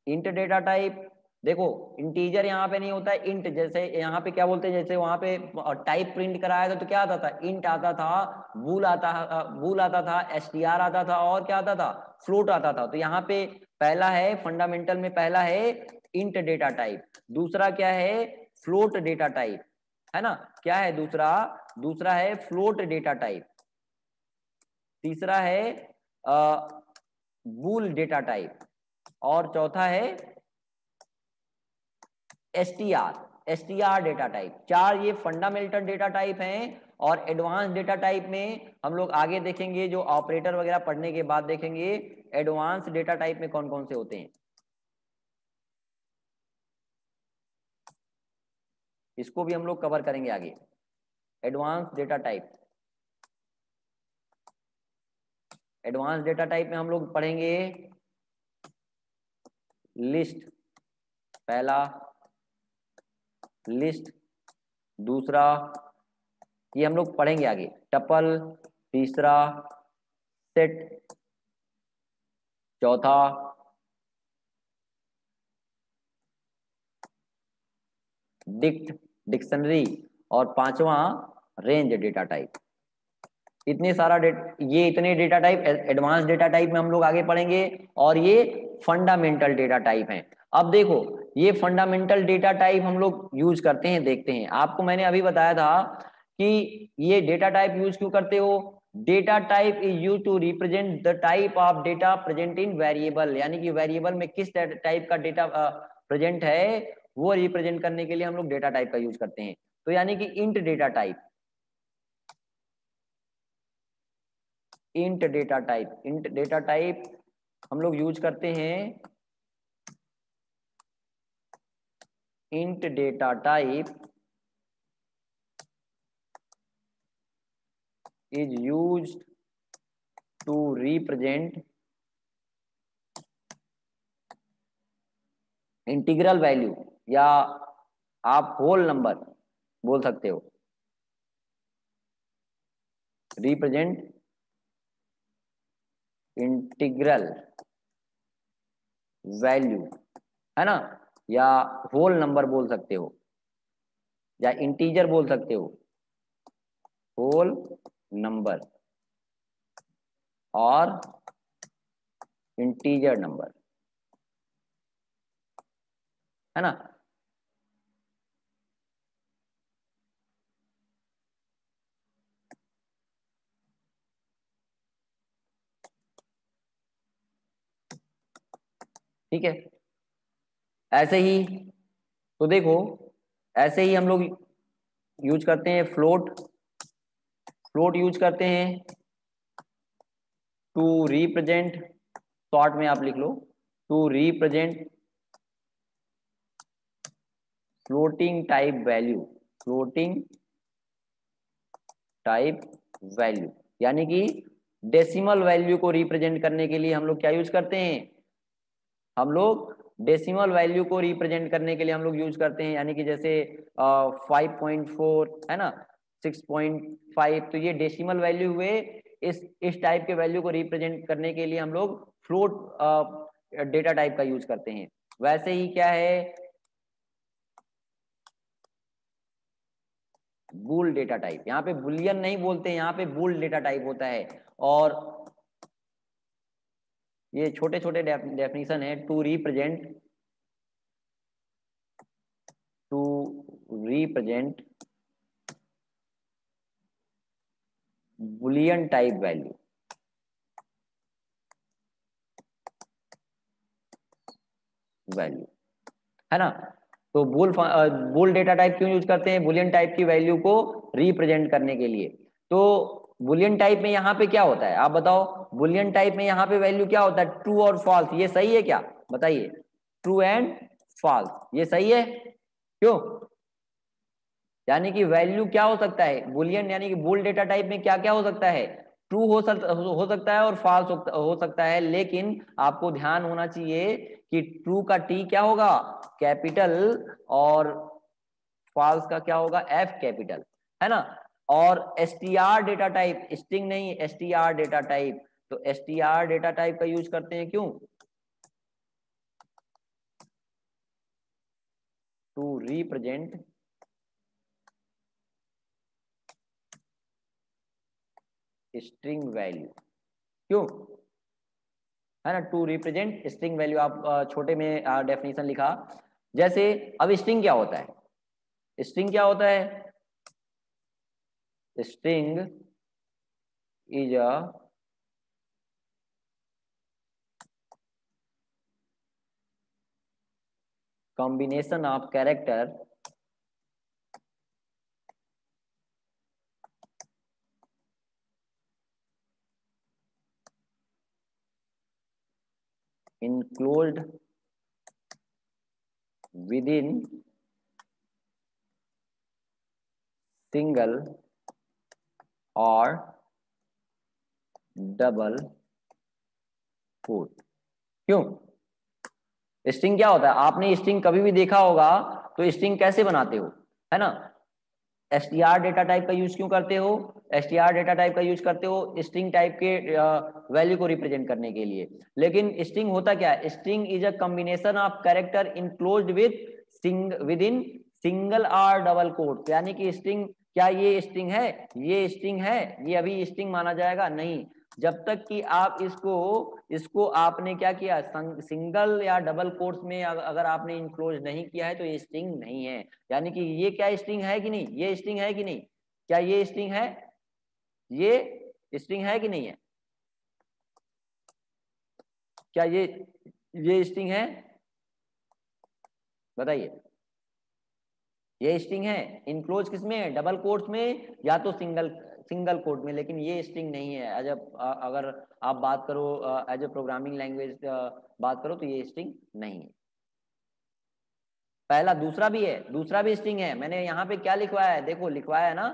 Speaker 1: इंट डेटा टाइप, देखो इंटीजर यहाँ पे नहीं होता है, इंट। जैसे यहाँ पे क्या बोलते हैं, जैसे वहां पे टाइप प्रिंट कराया था तो क्या आता था? इंट आता था, बूल आता था, एसटीआर आता था, और क्या आता था? फ्लोट आता था। तो यहाँ पे पहला है, फंडामेंटल में पहला है इंट डेटा टाइप, दूसरा क्या है? फ्लोट डेटा टाइप, है ना? क्या है दूसरा? दूसरा है फ्लोट डेटा टाइप, तीसरा है बूल डेटा टाइप, और चौथा है एसटीआर डेटा टाइप। 4 ये फंडामेंटल डेटा टाइप हैं। और एडवांस डेटा टाइप में हम लोग आगे देखेंगे, जो ऑपरेटर वगैरह पढ़ने के बाद देखेंगे एडवांस डेटा टाइप में कौन कौन से होते हैं। इसको भी हम लोग कवर करेंगे आगे। Advance data type, advance data type में हम लोग पढ़ेंगे लिस्ट, पहला लिस्ट, दूसरा ये हम लोग पढ़ेंगे आगे टपल, तीसरा सेट, चौथा डिक्ट, डिक्शनरी, और पांचवा रेंज डेटा टाइप। इतने सारा ये इतने data type advance data type में हम लोग आगे पढ़ेंगे, और ये फंडामेंटल डेटा टाइप हैं। अब देखो, ये फंडामेंटल डेटा टाइप हम लोग यूज करते हैं, देखते हैं। आपको मैंने अभी बताया था कि ये डेटा टाइप यूज क्यों करते हो। Data type is use to represent the type of data present in variable, यानी कि वेरिएबल में किस टाइप का डेटा प्रेजेंट है, वो रिप्रेजेंट करने के लिए हम लोग डेटा टाइप का यूज करते हैं। तो यानी कि int data type, int data type, int data type हम लोग यूज करते हैं। Int data type is used to represent integral value, या आप होल नंबर बोल सकते हो, रिप्रेजेंट इंटीग्रल वैल्यू, है ना? या होल नंबर बोल सकते हो, या इंटीजर बोल सकते हो। होल नंबर और इंटीजर नंबर, है ना। ठीक है, ऐसे ही तो देखो, ऐसे ही हम लोग यूज करते हैं फ्लोट, फ्लोट यूज करते हैं टू रिप्रेजेंट, शॉर्ट में आप लिख लो, to represent floating type value, floating type value, यानी कि डेसिमल वैल्यू को रिप्रेजेंट करने के लिए हम लोग क्या यूज करते हैं, हम लोग डेसिमल वैल्यू को रिप्रेजेंट करने के लिए हम लोग यूज करते हैं, यानी कि जैसे 5.4 है ना, 6.5, तो ये डेसिमल वैल्यू हुए। इस टाइप के वैल्यू को रिप्रेजेंट करने के लिए हम लोग फ्लोट डेटा टाइप का यूज करते हैं। वैसे ही क्या है, बूल डेटा टाइप, यहाँ पे बुलियन नहीं बोलते, यहाँ पे बूल डेटा टाइप होता है। और ये छोटे छोटे डेफिनेशन है, to represent Boolean type value, है ना। तो बूल डेटा टाइप क्यों यूज करते हैं, बुलियन टाइप की वैल्यू को रिप्रेजेंट करने के लिए। तो बुलियन टाइप में यहाँ पे क्या होता है, आप बताओ, बुलियन टाइप में यहाँ पे वैल्यू क्या होता है, ट्रू और फॉल्स, ये सही है क्या, बताइए, ट्रू एंड फॉल्स, ये सही है, क्यों, यानी कि वैल्यू क्या हो सकता है, बुलियन यानी कि बुल डेटा टाइप में क्या क्या हो सकता है, ट्रू हो सकता है और फॉल्स हो सकता है, लेकिन आपको ध्यान होना चाहिए कि ट्रू का टी क्या होगा, कैपिटल, और फॉल्स का क्या होगा, एफ कैपिटल, है ना। और एसटीआर डेटा टाइप, स्ट्रिंग नहीं, एसटीआर डेटा टाइप, तो एसटीआर डेटा टाइप का यूज करते हैं क्यों, टू रिप्रेजेंट स्ट्रिंग वैल्यू, क्यों, है ना, टू रिप्रेजेंट स्ट्रिंग वैल्यू। आप छोटे में डेफिनेशन लिखा, जैसे अब स्ट्रिंग क्या होता है, स्ट्रिंग क्या होता है, string is a combination of character enclosed within single or double quote। क्यों, स्ट्रिंग क्या होता है, आपने स्ट्रिंग कभी भी देखा होगा, तो स्ट्रिंग कैसे बनाते हो, है ना, एसटीआर डेटा टाइप का यूज क्यों करते हो, एसटीआर डेटा टाइप का यूज करते हो स्ट्रिंग टाइप के वैल्यू को रिप्रेजेंट करने के लिए। लेकिन स्ट्रिंग होता क्या है, string is a combination of character enclosed within single or double quote, यानी कि स्ट्रिंग, क्या ये स्ट्रिंग है, ये स्ट्रिंग है, ये अभी स्ट्रिंग माना जाएगा नहीं, जब तक कि आप इसको इसको आपने क्या किया, सिंगल या डबल कोट्स में अगर आपने इनक्लोज नहीं किया है तो ये स्ट्रिंग नहीं है। यानी कि ये क्या स्ट्रिंग है कि नहीं, ये स्ट्रिंग है कि नहीं, क्या ये स्ट्रिंग है, ये स्ट्रिंग है कि नहीं है, क्या ये स्ट्रिंग है, बताइए, ये स्ट्रिंग है, इनक्लोज किसमें है, डबल कोट्स में या तो सिंगल सिंगल कोट में, लेकिन ये स्ट्रिंग नहीं है। जब अगर आप बात करो एज ए प्रोग्रामिंग लैंग्वेज बात करो तो ये स्ट्रिंग नहीं है। पहला, दूसरा भी है, दूसरा भी स्ट्रिंग है, मैंने यहाँ पे क्या लिखवाया है, देखो लिखवाया है ना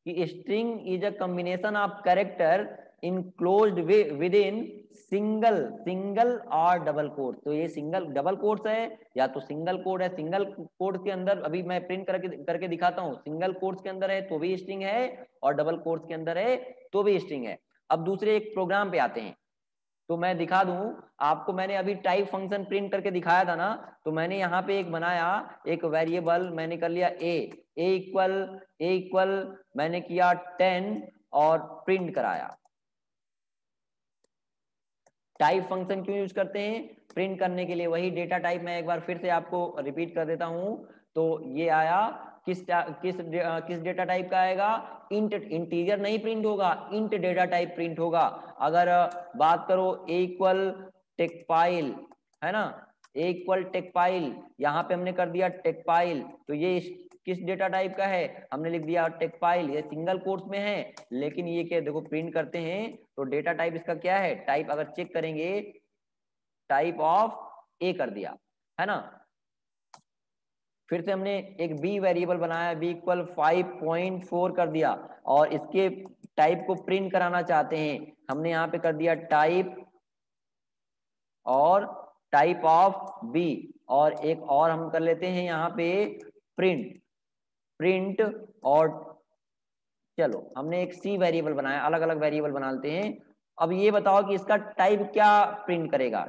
Speaker 1: कि string is a combination of character enclosed within single single और डबल कोट, तो ये सिंगल डबल कोट्स है या तो सिंगल कोड है, सिंगल कोड के अंदर अभी मैं प्रिंट करके दिखाता हूँ, सिंगल कोट्स के अंदर है तो भी स्ट्रिंग है और डबल कोट्स के अंदर है तो भी स्ट्रिंग है। अब दूसरे एक प्रोग्राम पे आते हैं, तो मैं दिखा दूं आपको, मैंने अभी टाइप फंक्शन प्रिंट करके दिखाया था ना, तो मैंने यहाँ पे एक बनाया, एक वेरिएबल मैंने कर लिया ए इक्वल मैंने किया 10 और प्रिंट कराया। टाइप फंक्शन क्यों यूज करते हैं? प्रिंट करने के लिए। वही डेटा टाइप मैं एक बार फिर से आपको रिपीट कर देता हूं। तो ये आया किस डेटा टाइप का आएगा? इंटीजर नहीं प्रिंट होगा, इंट डेटा टाइप प्रिंट होगा। अगर बात करो ए इक्वल टेक्सफाइल, है ना, ए इक्वल टेक्सफाइल, यहाँ पे हमने कर दिया टेक्सफाइल, तो ये किस डेटा टाइप का है? हमने लिख दिया टेक्सफाइल। ये सिंगल कोट्स में है, लेकिन ये क्या, देखो प्रिंट करते हैं तो डेटा टाइप इसका क्या है? टाइप अगर चेक करेंगे, टाइप ऑफ ए कर दिया, है ना। फिर से हमने एक बी वेरिएबल बनाया, बी इक्वल 5.4 कर दिया, और इसके टाइप को प्रिंट कराना चाहते हैं, हमने यहाँ पे कर दिया टाइप और टाइप ऑफ बी, और एक और हम कर लेते हैं यहाँ पे प्रिंट और चलो हमने एक सी वेरिएबल बनाया, अलग अलग वेरिएबल बना लेते हैं। अब ये बताओ कि इसका टाइप क्या प्रिंट करेगा?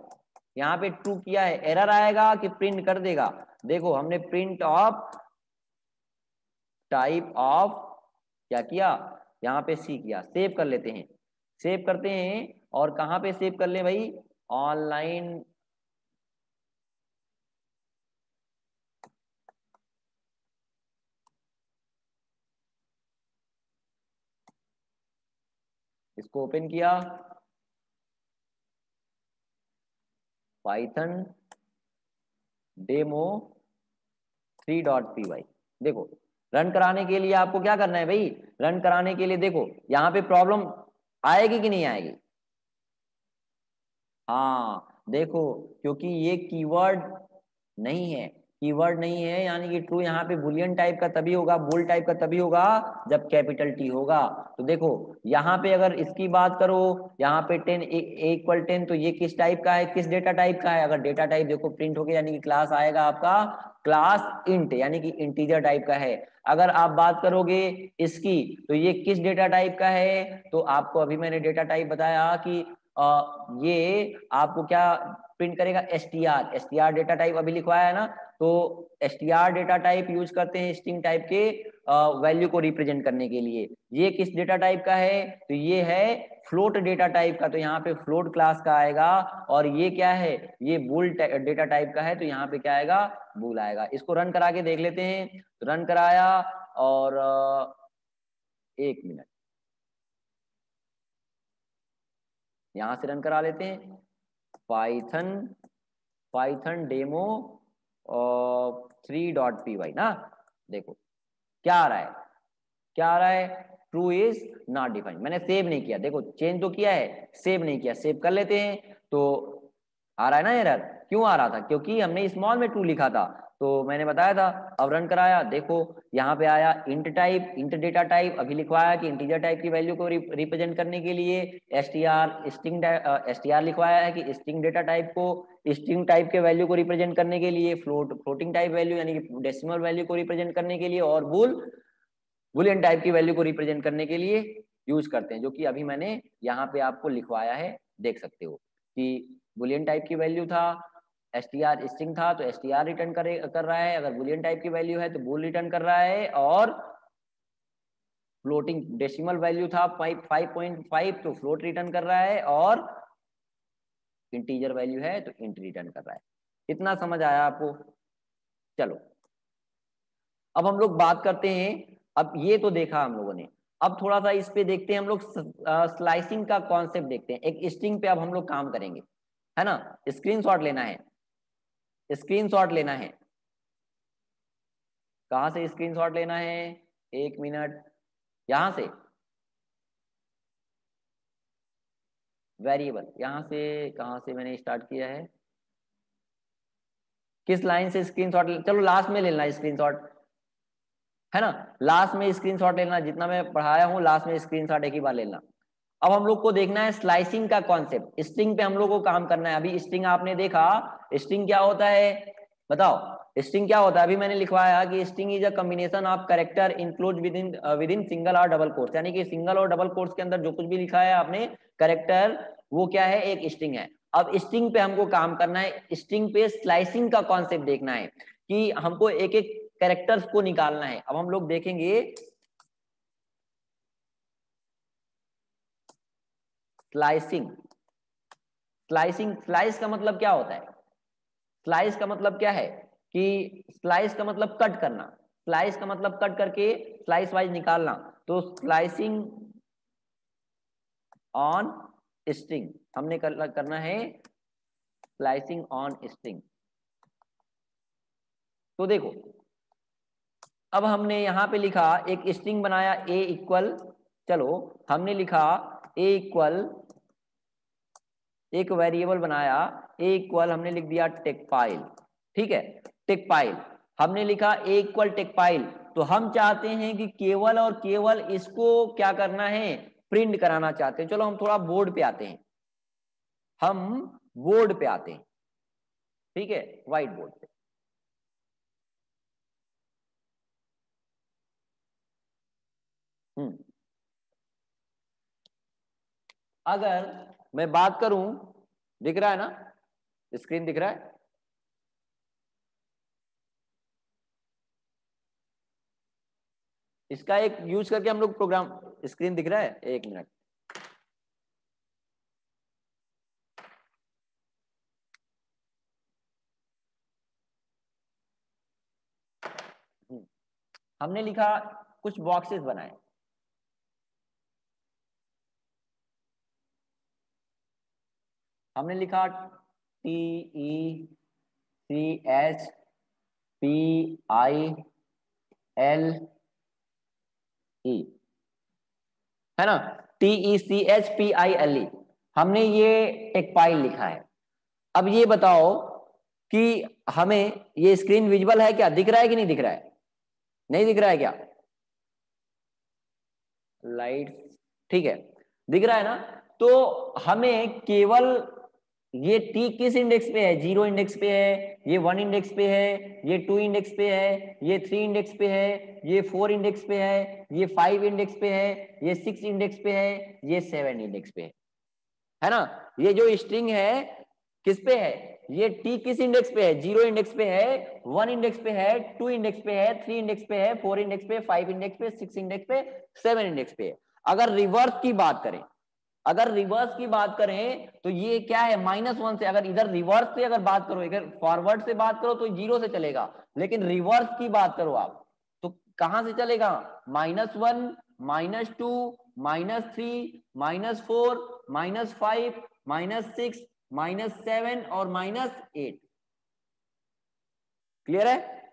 Speaker 1: यहाँ पे ट्रू किया है, एरर आएगा कि प्रिंट कर देगा? देखो हमने प्रिंट ऑफ टाइप ऑफ क्या किया, यहाँ पे सी किया। सेव कर लेते हैं, सेव करते हैं, और कहाँ पे सेव कर ले भाई? ऑनलाइन इसको ओपन किया, पाइथन डेमो 3.py। देखो रन कराने के लिए आपको क्या करना है भाई? रन कराने के लिए देखो यहाँ पे प्रॉब्लम आएगी कि नहीं आएगी? हाँ देखो, क्योंकि ये कीवर्ड नहीं है, कीवर्ड नहीं है, यानी कि ट्रू यहाँ पे बुलियन टाइप का तभी होगा, बोल टाइप का तभी होगा जब कैपिटल टी होगा। तो देखो यहाँ पे अगर इसकी बात करो, यहाँ पे 10 इक्वल 10, तो ये किस टाइप का है, किस डेटा टाइप का है? अगर डेटा टाइप देखो प्रिंट हो गया, यानी कि क्लास आएगा आपका क्लास इंट, यानी कि इंटीजर टाइप का है। अगर आप बात करोगे इसकी, तो ये किस डेटा टाइप का है? तो आपको अभी मैंने डेटा टाइप बताया कि ये आपको क्या प्रिंट करेगा? एसटीआर डेटा टाइप अभी लिखवाया है ना, तो एसटीआर डेटा टाइप यूज करते हैं स्ट्रिंग टाइप के वैल्यू को रिप्रेजेंट करने के लिए। ये किस डेटा टाइप का है? तो ये है फ्लोट डेटा टाइप का, तो यहाँ पे फ्लोट क्लास का आएगा। और ये क्या है? ये बूल डेटा टाइप का है, तो यहाँ पे क्या आएगा? बूल आएगा। इसको रन करा के देख लेते हैं। तो रन कराया, और 1 मिनट यहां से रन करा लेते हैं, पाइथन डेमो 3.py ना। देखो क्या आ रहा है, क्या आ रहा है? True is not defined. मैंने सेव नहीं किया, देखो चेंज तो किया है, सेव नहीं किया। सेव कर लेते हैं, तो आ रहा है ना एरर। क्यों आ रहा था? क्योंकि हमने स्मॉल में ट्रू लिखा था, तो मैंने बताया था। अब रन कराया, देखो यहाँ पे आया int type, int data type अभी लिखवाया कि इंटीजर टाइप की वैल्यू को रिप्रेजेंट करने के लिए एसटीआर लिखवाया है कि स्ट्रिंग डेटा टाइप को, स्ट्रिंग टाइप के वैल्यू को रिप्रेजेंट करने के लिए, फ्लोटिंग टाइप वैल्यू यानी कि डेसिमल वैल्यू को रिप्रेजेंट करने के लिए, और बुलियन टाइप की वैल्यू को रिप्रेजेंट करने के लिए यूज करते हैं, जो कि अभी मैंने यहाँ पे आपको लिखवाया है। देख सकते हो कि बुलियन टाइप की वैल्यू था, एसटीआर स्ट्रिंग था, तो एसटीआर रिटर्न कर रहा है। अगर बुलियन टाइप की वैल्यू है तो बुल रिटर्न कर रहा है, और फ्लोटिंग डेसिमल वैल्यू था 5.5, तो फ्लोट रिटर्न कर रहा है, और इंटीजर वैल्यू है तो इंट रिटर्न कर रहा है। इतना समझ आया आपको? चलो अब हम लोग बात करते हैं। अब ये तो देखा हम लोगों ने, अब थोड़ा सा इस पे देखते हैं हम लोग, स्लाइसिंग का कॉन्सेप्ट देखते हैं। एक स्ट्रिंग पे अब हम लोग काम करेंगे, है ना। स्क्रीनशॉट लेना है, स्क्रीनशॉट लेना है। कहाँ से स्क्रीनशॉट लेना है? 1 मिनट, यहां से वेरिएबल, यहां से कहाँ से मैंने स्टार्ट किया है, किस लाइन से स्क्रीनशॉट? चलो लास्ट में लेना स्क्रीनशॉट, है ना। लास्ट में स्क्रीनशॉट लेना, जितना मैं पढ़ाया हूँ लास्ट में स्क्रीनशॉट एक ही बार लेना। अब हम लोग को देखना है स्लाइसिंग का कॉन्सेप्ट। स्ट्रिंग पे हम लोग को काम करना है। अभी स्ट्रिंग आपने देखा, स्ट्रिंग क्या होता है बताओ? स्ट्रिंग क्या होता है? अभी मैंने लिखवाया कि string is a combination of character include with in single और डबल कोट्स, यानी कि सिंगल और डबल कोट्स के अंदर जो कुछ भी लिखा है आपने कैरेक्टर वो क्या है, एक स्ट्रिंग है। अब स्ट्रिंग पे हमको काम करना है, स्ट्रिंग पे स्लाइसिंग का कॉन्सेप्ट देखना है कि हमको एक एक कैरेक्टर्स को निकालना है। अब हम लोग देखेंगे स्लाइसिंग। स्लाइस का मतलब क्या होता है? स्लाइस का मतलब क्या है कि स्लाइस का मतलब कट करना, स्लाइस का मतलब कट करके स्लाइस वाइज निकालना। तो स्लाइसिंग ऑन स्ट्रिंग हमने करना है, स्लाइसिंग ऑन स्ट्रिंग। तो देखो अब हमने यहां पे लिखा, एक स्ट्रिंग बनाया a इक्वल, चलो हमने लिखा a इक्वल, एक वेरिएबल बनाया a इक्वल, हमने लिख दिया टेकपाइल। ठीक है, टेकपाइल हमने लिखा a इक्वल टेकपाइल। तो हम चाहते हैं कि केवल और केवल इसको क्या करना है, प्रिंट कराना चाहते हैं। चलो हम थोड़ा बोर्ड पे आते हैं, हम बोर्ड पे आते हैं, ठीक है, व्हाइट बोर्ड पे। अगर मैं बात करूं, दिख रहा है ना, स्क्रीन दिख रहा है? इसका एक यूज करके हम लोग प्रोग्राम, स्क्रीन दिख रहा है, एक मिनट। हमने लिखा, कुछ बॉक्सेस बनाए, हमने लिखा TECHPILE, है ना, TECHPILE, हमने ये टेकपाइल लिखा है। अब ये बताओ कि हमें ये स्क्रीन विजिबल है क्या, दिख रहा है कि नहीं दिख रहा है? नहीं दिख रहा है क्या? लाइट, ठीक है, दिख रहा है ना? तो हमें केवल ये टी किस इंडेक्स पे है, 0 इंडेक्स पे है, ये 1 इंडेक्स पे है, ये 2 इंडेक्स पे है, ये 3 इंडेक्स पे है, ये 4 इंडेक्स पे है, ये 5 इंडेक्स पे है, ये 6 इंडेक्स पे है, ये 7 इंडेक्स पे है ना? ये जो स्ट्रिंग है किस पे है, ये टी किस इंडेक्स पे है, 0 इंडेक्स पे है, 1 इंडेक्स पे है, 2 इंडेक्स पे है, 3 इंडेक्स पे है, 4 इंडेक्स पे, 5 इंडेक्स पे, 6 इंडेक्स पे, 7 इंडेक्स पे है। अगर रिवर्स की बात करें, अगर रिवर्स की बात करें तो ये क्या है, -1 से। अगर इधर रिवर्स से अगर बात करो, अगर फॉरवर्ड से बात करो तो 0 से चलेगा, लेकिन रिवर्स की बात करो आप तो कहां से चलेगा, -1, -2, -3, -4, -5, -6, -7 और -8। क्लियर है?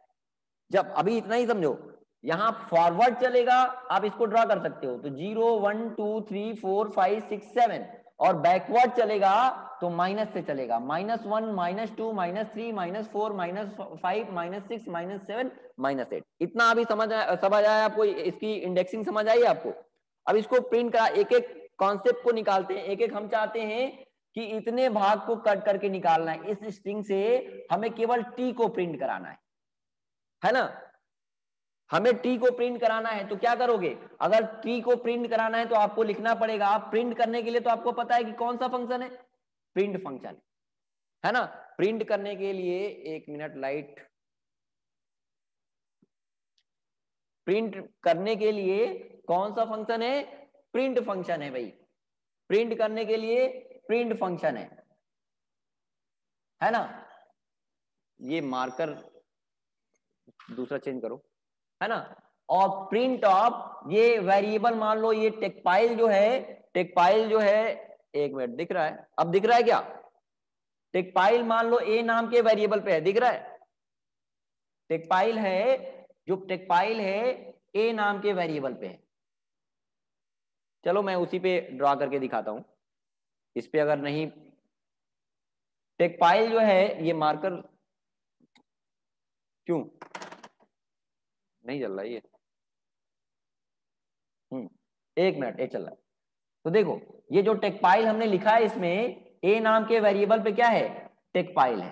Speaker 1: जब अभी इतना ही समझो, यहां फॉरवर्ड चलेगा, आप इसको ड्रॉ कर सकते हो तो 0, 1, 2, 3, 4, 5, 6, 7, और बैकवर्ड चलेगा तो माइनस से चलेगा, -1, -2, -3, -4, -5, -6, -7, -8। इतना अभी समझ आया आपको? इसकी इंडेक्सिंग समझ आई आपको? अब इसको प्रिंट करा, एक एक कॉन्सेप्ट को निकालते हैं, एक एक। हम चाहते हैं कि इतने भाग को कट करके निकालना है, इस स्ट्रिंग से हमें केवल टी को प्रिंट कराना है ना? हमें टी को प्रिंट कराना है तो क्या करोगे, अगर टी को प्रिंट कराना है तो आपको लिखना पड़ेगा, आप प्रिंट करने के लिए तो आपको पता है कि कौन सा फंक्शन है, प्रिंट फंक्शन है ना? प्रिंट करने के लिए, एक मिनट लाइट, प्रिंट करने के लिए कौन सा फंक्शन है, प्रिंट फंक्शन है भाई। प्रिंट करने के लिए प्रिंट फंक्शन है ना? ये मार्कर दूसरा चेंज करो, है ना? और प्रिंट ऑफ, ये वेरिएबल मान लो, ये टेकपाइल जो है, टेकपाइल जो है, एक मिनट, दिख रहा है? अब दिख रहा है क्या? टेकपाइल मान लो ए नाम के वेरिएबल पे है, दिख रहा है? टेकपाइल है, जो टेकपाइल है ए नाम के वेरिएबल पे है। चलो मैं उसी पे ड्रॉ करके दिखाता हूं, इस पे अगर नहीं, टेकपाइल जो है, ये मार्कर क्यों नहीं चल रहा है ये? एक मिनट, ये चल रहा है। तो देखो, ये जो टेकपाइल हमने लिखा है, इसमें ए नाम के वेरिएबल पे क्या है, टेकपाइल है।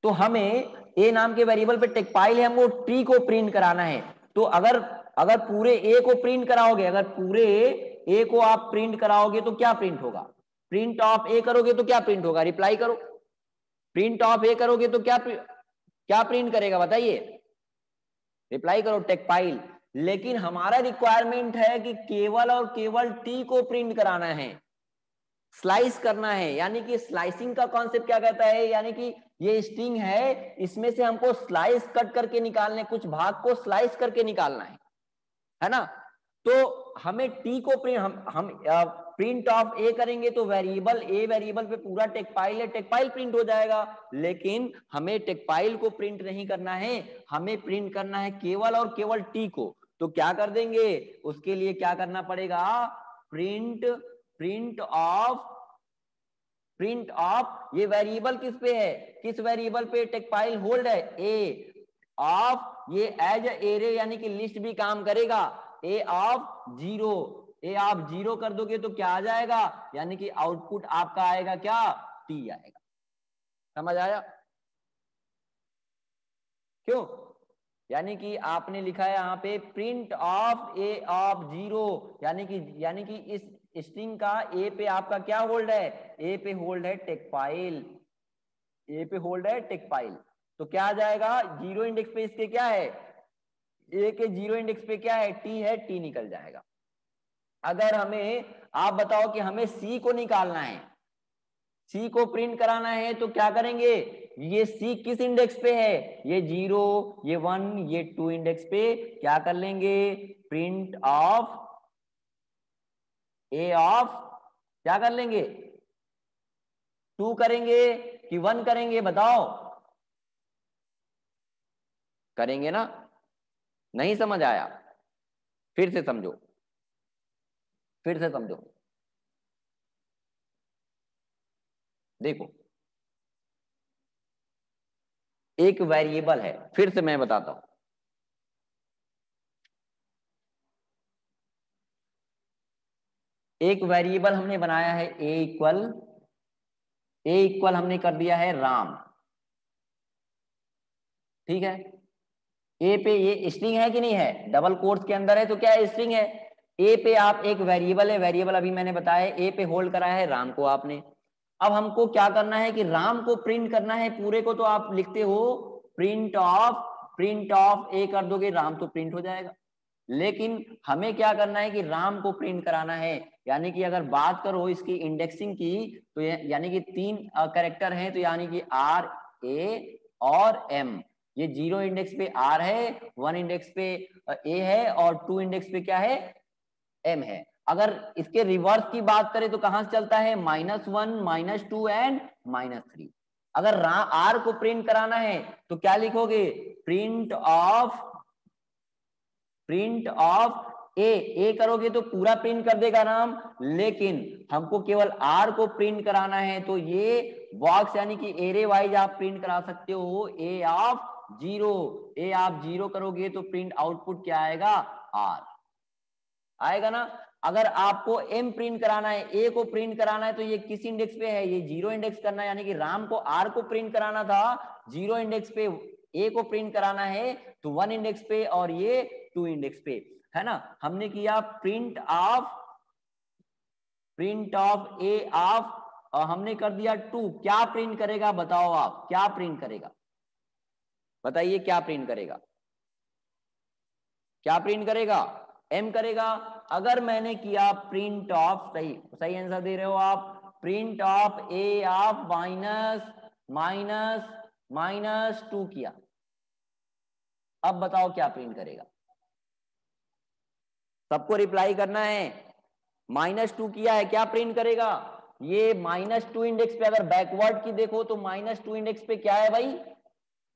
Speaker 1: तो हमें ए नाम के वेरिएबल पे टेकपाइल है, हमको टी को प्रिंट कराना है। तो अगर अगर पूरे ए को प्रिंट कराओगे, अगर पूरे ए को आप प्रिंट कराओगे तो क्या प्रिंट होगा? प्रिंट ऑफ ए करोगे तो क्या प्रिंट होगा? रिप्लाई करो। प्रिंट ऑफ ए करोगे तो क्या प्रिंट करेगा बताइए? रिप्लाई करो, टेक्सपाइल। लेकिन हमारा रिक्वायरमेंट है कि केवल और केवल टी को प्रिंट कराना है, स्लाइस करना है। यानी कि स्लाइसिंग का कॉन्सेप्ट क्या कहता है, यानी कि ये स्ट्रिंग है, इसमें से हमको स्लाइस कट करके निकालने, कुछ भाग को स्लाइस करके निकालना है ना। तो हमें टी को हम प्रिंट ऑफ ए करेंगे तो वेरिएबल ए, वेरिएबल पे पूरा टेक्सपाइल है, टेक्सपाइल प्रिंट हो जाएगा। लेकिन हमें टेक्सपाइल को प्रिंट नहीं करना है, हमें प्रिंट करना है केवल और केवल टी को। तो क्या कर देंगे, उसके लिए क्या करना पड़ेगा, प्रिंट ऑफ ये वेरिएबल किस पे है, किस वेरिएबल पे टेक्सपाइल होल्ड है, ए ऑफ, ये एज एरे यानी कि लिस्ट भी काम करेगा, ए ऑफ 0, ए आप 0 कर दोगे तो क्या आ जाएगा, यानी कि आउटपुट आपका आएगा क्या, टी आएगा। समझ आया? क्यों? यानी कि आपने लिखा है यहाँ पे प्रिंट ऑफ ए ऑफ 0, यानी कि इस स्ट्रिंग का ए पे आपका क्या होल्ड है, ए पे होल्ड है टेक्सपाइल, ए पे होल्ड है टेक्सपाइल। तो क्या आ जाएगा, 0 इंडेक्स पे इसके क्या है, ए के 0 इंडेक्स पे क्या है, टी है, टी निकल जाएगा। अगर हमें आप बताओ कि हमें सी को निकालना है, सी को प्रिंट कराना है तो क्या करेंगे, ये सी किस इंडेक्स पे है, ये 0, ये 1, ये 2 इंडेक्स पे क्या कर लेंगे, प्रिंट ऑफ ए ऑफ क्या कर लेंगे, 2 करेंगे कि 1 करेंगे बताओ? करेंगे ना। नहीं समझ आया? फिर से समझो, फिर से समझो। देखो, एक वेरिएबल है, फिर से मैं बताता हूं, एक वेरिएबल हमने बनाया है ए इक्वल हमने कर दिया है राम, ठीक है। ए पे ये स्ट्रिंग है कि नहीं है, डबल कोट्स के अंदर है तो क्या है, स्ट्रिंग है। ए पे आप एक वेरिएबल है, वेरिएबल अभी मैंने बताया ए पे होल्ड करा है राम को आपने। अब हमको क्या करना है कि राम को प्रिंट करना है पूरे को, तो आप लिखते हो प्रिंट ऑफ ए कर दोगे, राम तो प्रिंट हो जाएगा। लेकिन हमें क्या करना है कि राम को प्रिंट कराना है, यानी कि अगर बात करो इसकी इंडेक्सिंग की तो यानी कि 3 कैरेक्टर हैं, तो यानी कि आर, ए और एम। ये 0 इंडेक्स पे आर है, 1 इंडेक्स पे ए है और 2 इंडेक्स पे क्या है, एम है। अगर इसके रिवर्स की बात करें तो कहां से चलता है, -1, -2 एंड -3। अगर आर को प्रिंट कराना है तो क्या लिखोगे, प्रिंट ऑफ ए करोगे तो पूरा प्रिंट कर देगा नाम, लेकिन हमको केवल आर को प्रिंट कराना है तो ये बॉक्स यानी कि एरे वाइज आप प्रिंट करा सकते हो, ए ऑफ 0, ए आप 0 करोगे तो प्रिंट आउटपुट क्या आएगा, आर आएगा ना। अगर आपको एम प्रिंट कराना है, ए को प्रिंट कराना है तो ये किस इंडेक्स पे है, ये 0 इंडेक्स करना है, यानी कि राम को आर को प्रिंट कराना था 0 इंडेक्स पे, ए को प्रिंट कराना है तो 1 इंडेक्स पे और ये 2 इंडेक्स पे, है ना। हमने किया प्रिंट ऑफ ए ऑफ, और हमने कर दिया 2, क्या प्रिंट करेगा बताओ आप, क्या प्रिंट करेगा बताइए, क्या प्रिंट करेगा, क्या प्रिंट करेगा, एम करेगा। अगर मैंने किया प्रिंट ऑफ, सही सही आंसर दे रहे हो आप, प्रिंट ऑफ ए ऑफ -2 किया, अब बताओ क्या प्रिंट करेगा, सबको रिप्लाई करना है। -2 किया है, क्या प्रिंट करेगा, ये -2 इंडेक्स पे अगर बैकवर्ड की देखो तो -2 इंडेक्स पे क्या है भाई,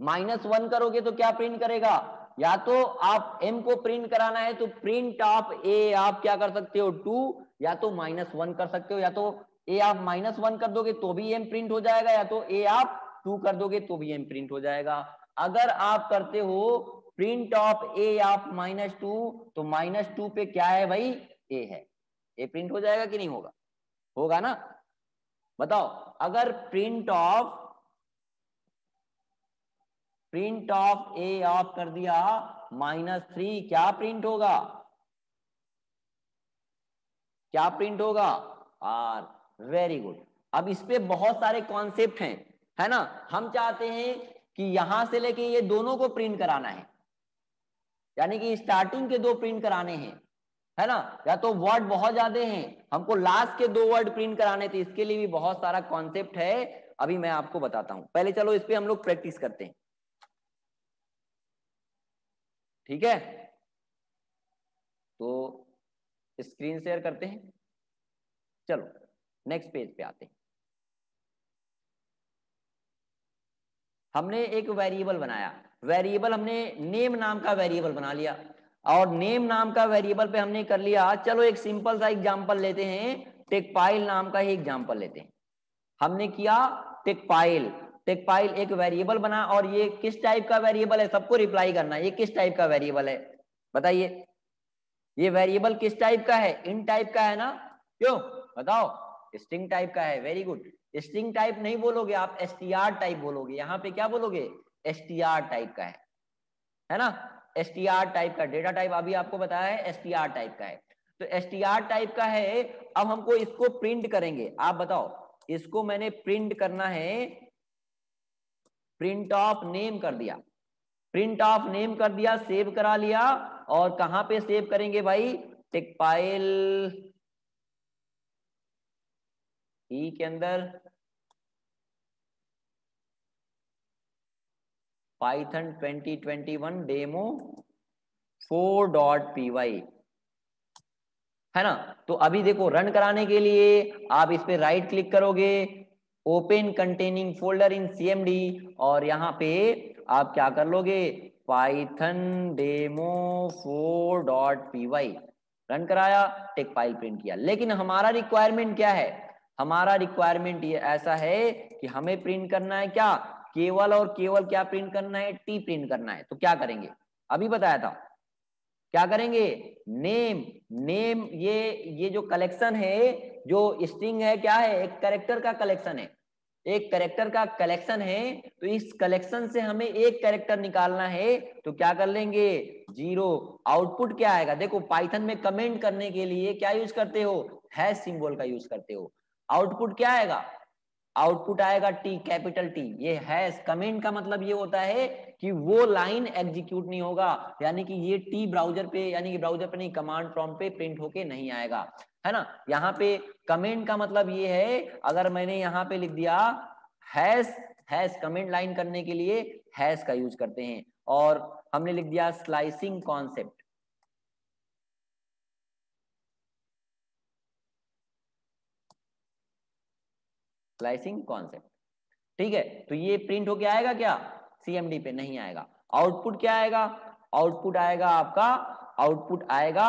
Speaker 1: -1 करोगे तो क्या प्रिंट करेगा, या तो आप m को प्रिंट कराना है तो प्रिंट ऑफ ए आप क्या कर सकते हो 2, या तो -1 कर सकते हो, या तो ए आप -1 कर दोगे तो भी m प्रिंट हो जाएगा, या तो ए आप 2 कर दोगे तो भी m प्रिंट हो जाएगा। अगर आप करते हो प्रिंट ऑफ ए आप -2 तो -2 पे क्या है भाई, ए है, ए प्रिंट हो जाएगा कि नहीं होगा, होगा ना। बताओ, अगर प्रिंट ऑफ ए ऑफ कर दिया -3 क्या प्रिंट होगा, क्या प्रिंट होगा, आर। Very good. अब इस पे बहुत सारे कॉन्सेप्ट हैं, है ना। हम चाहते हैं कि यहां से लेके ये दोनों को प्रिंट कराना है, यानी कि स्टार्टिंग के दो प्रिंट कराने हैं, है ना। या तो वर्ड बहुत ज्यादा हैं, हमको लास्ट के दो वर्ड प्रिंट कराने थे, इसके लिए भी बहुत सारा कॉन्सेप्ट है, अभी मैं आपको बताता हूं। पहले चलो इस पे हम लोग प्रैक्टिस करते हैं, ठीक है। तो स्क्रीन शेयर करते हैं, चलो नेक्स्ट पेज पे आते हैं। हमने एक वेरिएबल बनाया, वेरिएबल हमने नेम नाम का वेरिएबल बना लिया, और नेम नाम का वेरिएबल पे हमने कर लिया, चलो एक सिंपल सा एग्जांपल लेते हैं, टेकपाइल नाम का ही एग्जांपल लेते हैं। हमने किया टेकपाइल, टेकपाइल एक वेरिएबल बना, और ये किस टाइप का वेरिएबल है, सबको रिप्लाई करना है, ये किस टाइप का वेरिएबल है बताइए। ये वेरिएबल किस टाइप का है, इन टाइप का है ना, क्यों बताओ, स्ट्रिंग टाइप का है। Very good. स्ट्रिंग टाइप नहीं बोलोगे आप, एसटीआर टाइप बोलोगे, यहाँ पे क्या बोलोगे, एसटीआर टाइप का है ना। एसटीआर टाइप का डेटा टाइप अभी आपको बताया है, एसटीआर टाइप का है। तो एसटीआर टाइप का है, अब हमको इसको प्रिंट करेंगे, आप बताओ, इसको मैंने प्रिंट करना है, प्रिंट ऑफ नेम कर दिया, प्रिंट ऑफ नेम कर दिया, सेव करा लिया, और कहां पे सेव करेंगे भाई, टेकपाइल ई के अंदर, पाइथन 2021 डेमो 4.py, है ना। तो अभी देखो रन कराने के लिए आप इस पे राइट क्लिक करोगे, ओपन कंटेनिंग फोल्डर इन cmd, और यहाँ पे आप क्या कर लोगे, पाइथन डेमो 4.py रन कराया, टेक फाइल प्रिंट किया। लेकिन हमारा रिक्वायरमेंट क्या है, हमारा रिक्वायरमेंट ये ऐसा है कि हमें प्रिंट करना है क्या, केवल और केवल क्या प्रिंट करना है, टी प्रिंट करना है। तो क्या करेंगे, अभी बताया था, क्या करेंगे, नेम, नेम ये जो कलेक्शन है, जो स्ट्रिंग है, क्या है, एक कैरेक्टर का कलेक्शन है, एक कैरेक्टर का कलेक्शन है। तो इस कलेक्शन से हमें एक कैरेक्टर निकालना है, तो क्या कर लेंगे, जीरो। आउटपुट क्या आएगा, देखो पाइथन में कमेंट करने के लिए क्या यूज करते हो, हैश सिंबल का यूज करते हो। आउटपुट क्या आएगा, आउटपुट आएगा टी, कैपिटल टी। ये हैश कमेंट का मतलब ये होता है कि वो लाइन एग्जीक्यूट नहीं होगा, यानी कि ये टी ब्राउजर पे, यानी कि ब्राउजर पे नहीं, कमांड प्रॉम्प्ट पे प्रिंट होके नहीं आएगा, है ना। यहाँ पे कमेंट का मतलब ये है, अगर मैंने यहाँ पे लिख दिया हैश, हैश कमेंट लाइन करने के लिए हैश का यूज करते हैं, और हमने लिख दिया स्लाइसिंग कॉन्सेप्ट, स्लाइसिंग कॉन्सेप्ट, ठीक है। तो ये प्रिंट होके आएगा क्या, सीएमडी पे नहीं आएगा। आउटपुट क्या आएगा, आउटपुट आएगा आपका, आउटपुट आएगा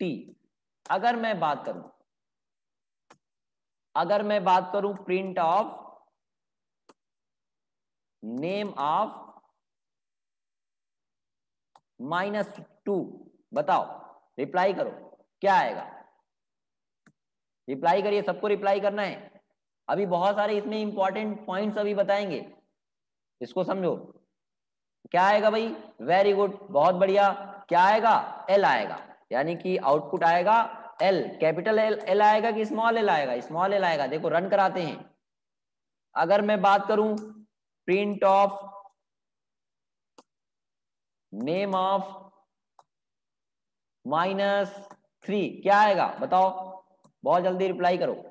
Speaker 1: टी। अगर मैं बात करूं, अगर मैं बात करूं प्रिंट ऑफ नेम ऑफ -2, बताओ, रिप्लाई करो, क्या आएगा, रिप्लाई करिए, सबको रिप्लाई करना है। अभी बहुत सारे इसमें इंपॉर्टेंट पॉइंट्स अभी बताएंगे, इसको समझो। क्या आएगा भाई, वेरी गुड, बहुत बढ़िया, क्या आएगा, एल आएगा, यानी कि आउटपुट आएगा एल, कैपिटल एल, एल आएगा कि स्मॉल एल आएगा, स्मॉल एल आएगा। देखो रन कराते हैं, अगर मैं बात करूं प्रिंट ऑफ नेम ऑफ -3, क्या आएगा बताओ, बहुत जल्दी रिप्लाई करो।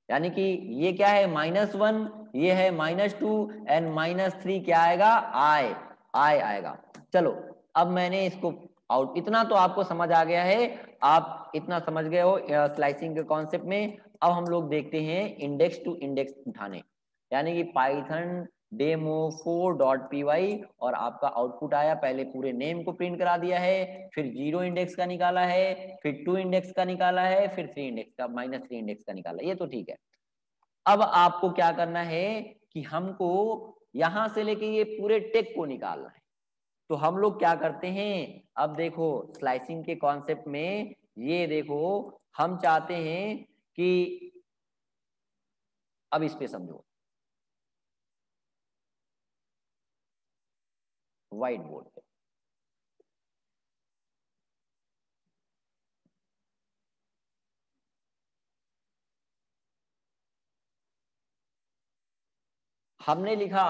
Speaker 1: यानी कि ये क्या है, -1, ये है -2, एंड -3 क्या आएगा, आई, आई आएगा। चलो अब मैंने इसको आउट, इतना तो आपको समझ आ गया है, आप इतना समझ गए हो स्लाइसिंग के कॉन्सेप्ट में। अब हम लोग देखते हैं इंडेक्स टू इंडेक्स उठाने, यानी कि पाइथन डेमो 4.py, और आपका आउटपुट आया, पहले पूरे नेम को प्रिंट करा दिया है, फिर 0 इंडेक्स का निकाला है, फिर 2 इंडेक्स का निकाला है, फिर 3 इंडेक्स का, -3 इंडेक्स का निकाला, ये तो ठीक है। अब आपको क्या करना है कि हमको यहां से लेके ये पूरे टेक को निकालना है। तो हम लोग क्या करते हैं, अब देखो स्लाइसिंग के कॉन्सेप्ट में, ये देखो हम चाहते हैं कि, अब इस पे समझो, व्हाइट बोर्ड पे। हमने लिखा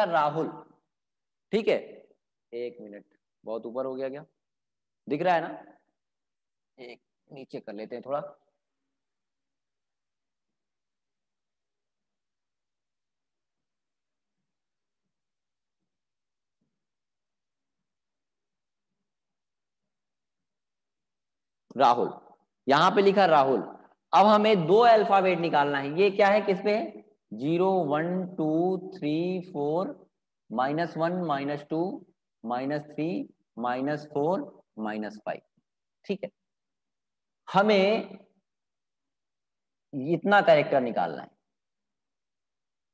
Speaker 1: राहुल, ठीक है। एक मिनट, बहुत ऊपर हो गया क्या, दिख रहा है ना? एक नीचे कर लेते हैं थोड़ा। राहुल, यहां पे लिखा राहुल। अब हमें दो अल्फाबेट निकालना है। ये क्या है, किस पे है? 0 1 2 3 4 -1 -2 -3 -4 -5, ठीक है। हमें इतना कैरेक्टर निकालना है।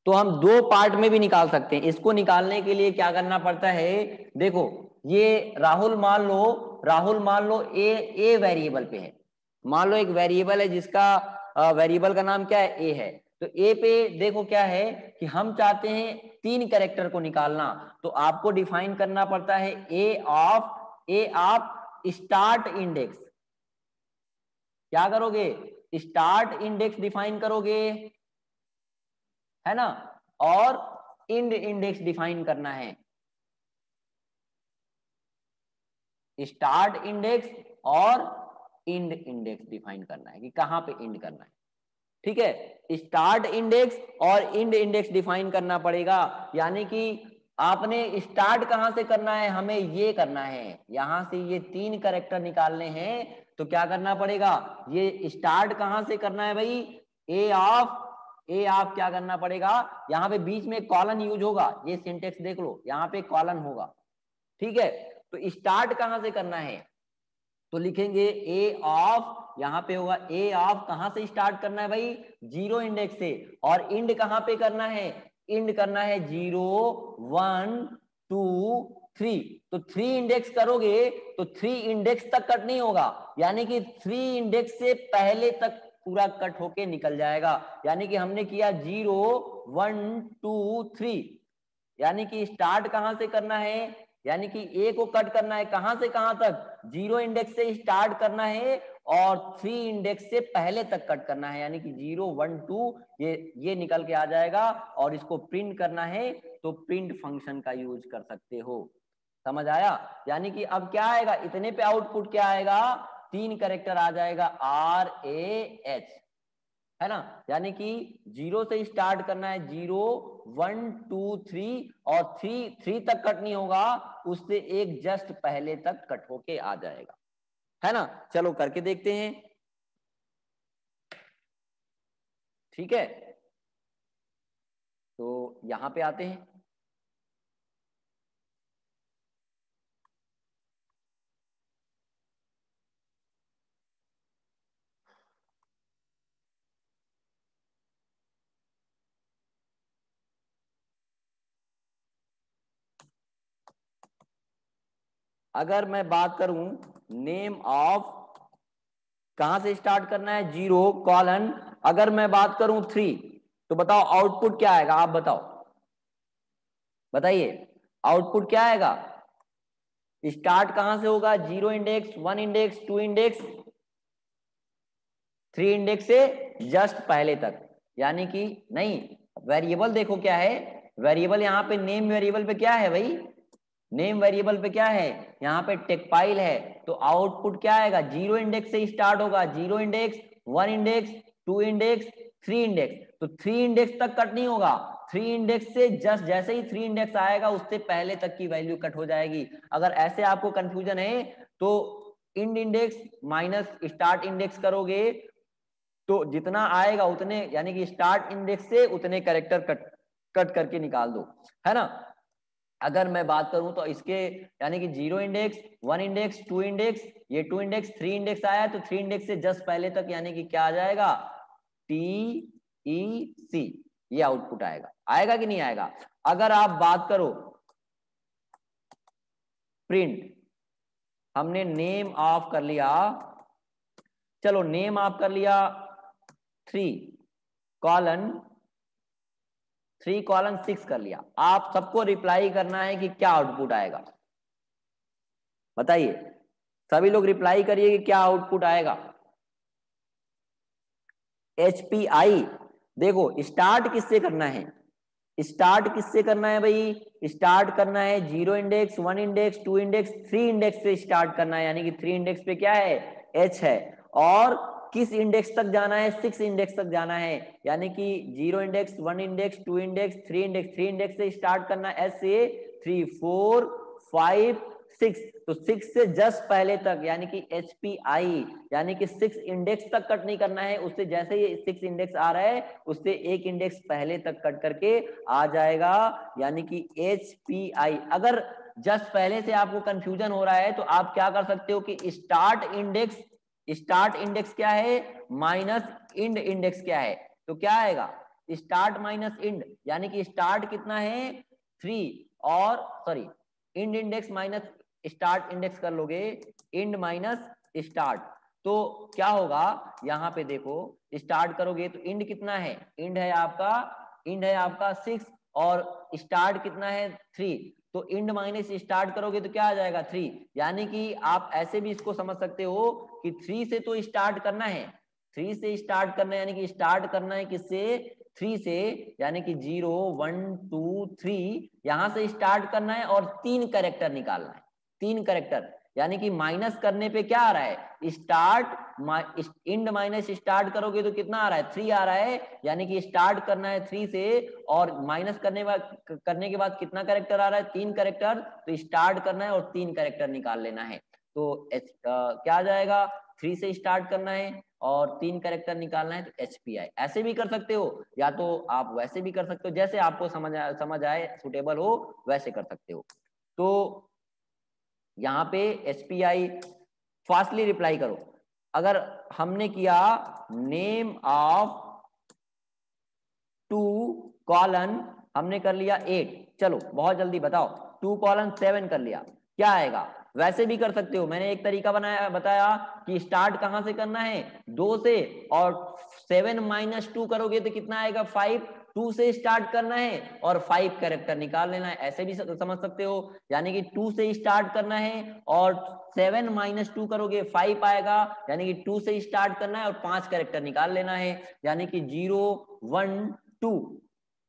Speaker 1: तो हम दो पार्ट में भी निकाल सकते हैं। इसको निकालने के लिए क्या करना पड़ता है, देखो ये राहुल मान लो ए वेरिएबल पे है। मान लो एक वेरिएबल है जिसका वेरिएबल का नाम क्या है, ए है। तो ए पे देखो क्या है कि हम चाहते हैं 3 कैरेक्टर को निकालना। तो आपको डिफाइन करना पड़ता है ए ऑफ स्टार्ट इंडेक्स। क्या करोगे, स्टार्ट इंडेक्स डिफाइन करोगे, है ना, और इंड इंडेक्स डिफाइन करना है। स्टार्ट इंडेक्स और इंड इंडेक्स डिफाइन करना है कि कहां पे इंड करना है, ठीक है। स्टार्ट इंडेक्स और इंड इंडेक्स डिफाइन करना पड़ेगा। यानी कि आपने स्टार्ट कहां से करना है, हमें ये करना है, यहां से ये 3 कैरेक्टर निकालने हैं। तो क्या करना पड़ेगा, ये स्टार्ट कहां से करना है भाई, ए ऑफ क्या करना पड़ेगा, यहाँ पे बीच में कॉलन यूज होगा, ये सिंटेक्स देख लो, यहाँ पे कॉलन होगा, ठीक है। तो स्टार्ट कहां से करना है, तो लिखेंगे ए ऑफ, यहां पे होगा ए ऑफ कहां से स्टार्ट करना है भाई, 0 इंडेक्स से। और इंड कहां पे करना है, इंड करना है 0 1 2 3। तो 3 इंडेक्स करोगे तो 3 इंडेक्स तक कट नहीं होगा, यानी कि 3 इंडेक्स से पहले तक पूरा कट होके निकल जाएगा। यानी कि हमने किया 0 1 2 3, यानी कि स्टार्ट कहां से करना है, यानी कि ए को कट करना है कहां से कहां तक, 0 इंडेक्स से स्टार्ट करना है और 3 इंडेक्स से पहले तक कट करना है, यानी कि 0 1 2 ये निकल के आ जाएगा। और इसको प्रिंट करना है तो प्रिंट फंक्शन का यूज कर सकते हो। समझ आया? यानी कि अब क्या आएगा, इतने पे आउटपुट क्या आएगा, 3 कैरेक्टर आ जाएगा RAH, है ना। यानी कि 0 से स्टार्ट करना है, 0 1 2 3, और 3 तक कट नहीं होगा, उससे एक जस्ट पहले तक कट होके आ जाएगा, है ना। चलो करके देखते हैं, ठीक है। तो यहां पे आते हैं। अगर मैं बात करूं नेम ऑफ, कहां से स्टार्ट करना है, 0 कॉलन, अगर मैं बात करूं 3, तो बताओ आउटपुट क्या आएगा, आप बताओ, बताइए आउटपुट क्या आएगा। स्टार्ट कहां से होगा, 0 इंडेक्स 1 इंडेक्स 2 इंडेक्स 3 इंडेक्स से जस्ट पहले तक, यानी कि नहीं, वेरिएबल देखो क्या है, वेरिएबल यहाँ पे नेम वेरिएबल पे क्या है भाई, नेम वेरिएबल पे क्या है, यहाँ पे टेक्सपाइल है। तो आउटपुट क्या आएगा, 0 इंडेक्स से स्टार्ट होगा, 0 इंडेक्स 1 इंडेक्स 2 इंडेक्स 3 इंडेक्स। तो 3 इंडेक्स तक कट नहीं होगा, 3 इंडेक्स से जस्ट जैसे ही 3 इंडेक्स आएगा उससे पहले तक की वैल्यू कट हो जाएगी। अगर ऐसे आपको कंफ्यूजन है तो end index minus start index करोगे तो जितना आएगा उतने, यानी कि स्टार्ट इंडेक्स से उतने कैरेक्टर कट करके निकाल दो, है ना। अगर मैं बात करूं तो इसके, यानी कि 0 इंडेक्स 1 इंडेक्स 2 इंडेक्स, ये 2 इंडेक्स 3 इंडेक्स आया तो 3 इंडेक्स से जस्ट पहले तक, यानी कि क्या आ जाएगा, TEC, ये आउटपुट आएगा, आएगा कि नहीं आएगा। अगर आप बात करो प्रिंट, हमने नेम ऑफ कर लिया, चलो नेम ऑफ कर लिया 3:6 कर लिया। आप सबको रिप्लाई करना है कि क्या आउटपुट आएगा, बताइए सभी लोग रिप्लाई करिए कि क्या आउटपुट आएगा। HPI देखो स्टार्ट किससे करना है, स्टार्ट किससे करना है भाई, स्टार्ट करना है 0 इंडेक्स 1 इंडेक्स 2 इंडेक्स 3 इंडेक्स से स्टार्ट करना है, यानी कि 3 इंडेक्स पे क्या है H है, और किस इंडेक्स तक जाना है 6 इंडेक्स तक जाना है, यानी कि 0 index 1 index 2 index 3 index 3 index से स्टार्ट करना है, S से 3 4 5 6, तो 6 से जस्ट पहले तक यानी कि HPI यानी कि 6 इंडेक्स तक कट नहीं करना है, उससे जैसे ये 6 इंडेक्स आ रहा है उससे एक इंडेक्स पहले तक कट करके आ जाएगा, यानी कि HPI। अगर जस्ट पहले से आपको कंफ्यूजन हो रहा है तो आप क्या कर सकते हो कि स्टार्ट इंडेक्स क्या है माइनस इंड इंडेक्स क्या है, तो क्या आएगा स्टार्ट माइनस इंड, यानी कि स्टार्ट कितना है 3 और sorry end index minus start index कर लोगे, इंड माइनस स्टार्ट, तो क्या होगा यहाँ पे देखो स्टार्ट करोगे तो इंड कितना है, इंड है आपका 6 और स्टार्ट कितना है 3, तो इंड माइनस स्टार्ट करोगे तो क्या आ जाएगा 3, यानी कि आप ऐसे भी इसको समझ सकते हो कि 3 से तो स्टार्ट करना है, 3 से स्टार्ट करना है, यानी कि स्टार्ट करना है किससे 3 से, यानी कि 0 1 2 3 यहां से स्टार्ट करना है और 3 कैरेक्टर निकालना है, 3 कैरेक्टर, यानी कि माइनस करने पे क्या आ रहा है स्टार्ट इंड माइनस स्टार्ट करोगे तो कितना आ रहा है 3 आ रहा है, यानी कि स्टार्ट करना है 3 से और माइनस करने के बाद कितना कैरेक्टर आ रहा है 3 कैरेक्टर, तो स्टार्ट करना है और 3 कैरेक्टर निकाल लेना है, तो क्या आ जाएगा 3 से स्टार्ट करना है और 3 कैरेक्टर निकालना है, तो HPI। ऐसे भी कर सकते हो या तो आप वैसे भी कर सकते हो, जैसे आपको समझ आए सुटेबल हो वैसे कर सकते हो। तो यहाँ पे HPI फास्टली रिप्लाई करो, अगर हमने किया नेम ऑफ 2 कॉलन हमने कर लिया 8, चलो बहुत जल्दी बताओ 2:7 कर लिया क्या आएगा, वैसे भी कर सकते हो, मैंने एक तरीका बताया कि स्टार्ट कहां से करना है 2 से, और 7 - 2 करोगे तो कितना आएगा 5, 2 से स्टार्ट करना है और 5 कैरेक्टर निकाल लेना है, ऐसे भी समझ सकते हो, यानी कि 2 से स्टार्ट करना है और 7 - 2 करोगे 5 आएगा, यानी कि 2 से स्टार्ट करना है और 5 कैरेक्टर निकाल लेना है, यानी कि 0 1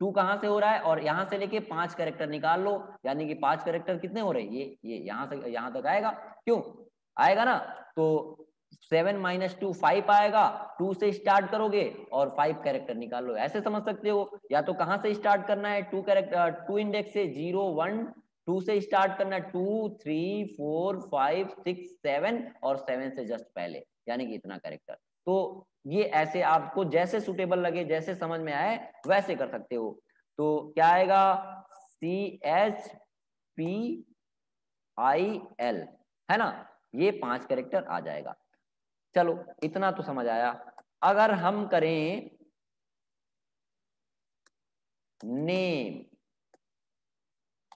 Speaker 1: 2 कहां से हो रहा है और यहां से लेके 5 कैरेक्टर निकाल लो, यानी कि 5 कैरेक्टर कितने हो रहे हैं ये यहां से यहां तक आएगा, क्यों आएगा ना, तो 7 - 2 5 आएगा, 2 से स्टार्ट करोगे और 5 कैरेक्टर निकाल लो, ऐसे समझ सकते हो, या तो कहां से स्टार्ट करना है 2 इंडेक्स से 0 1 2 से स्टार्ट करना है 2 3 4 5 6 7 और 7 से जस्ट पहले, यानी कि इतना कैरेक्टर, तो ये ऐसे आपको जैसे सुटेबल लगे जैसे समझ में आए वैसे कर सकते हो, तो क्या आएगा CHPIL है ना, ये 5 कैरेक्टर आ जाएगा, चलो इतना तो समझ आया। अगर हम करें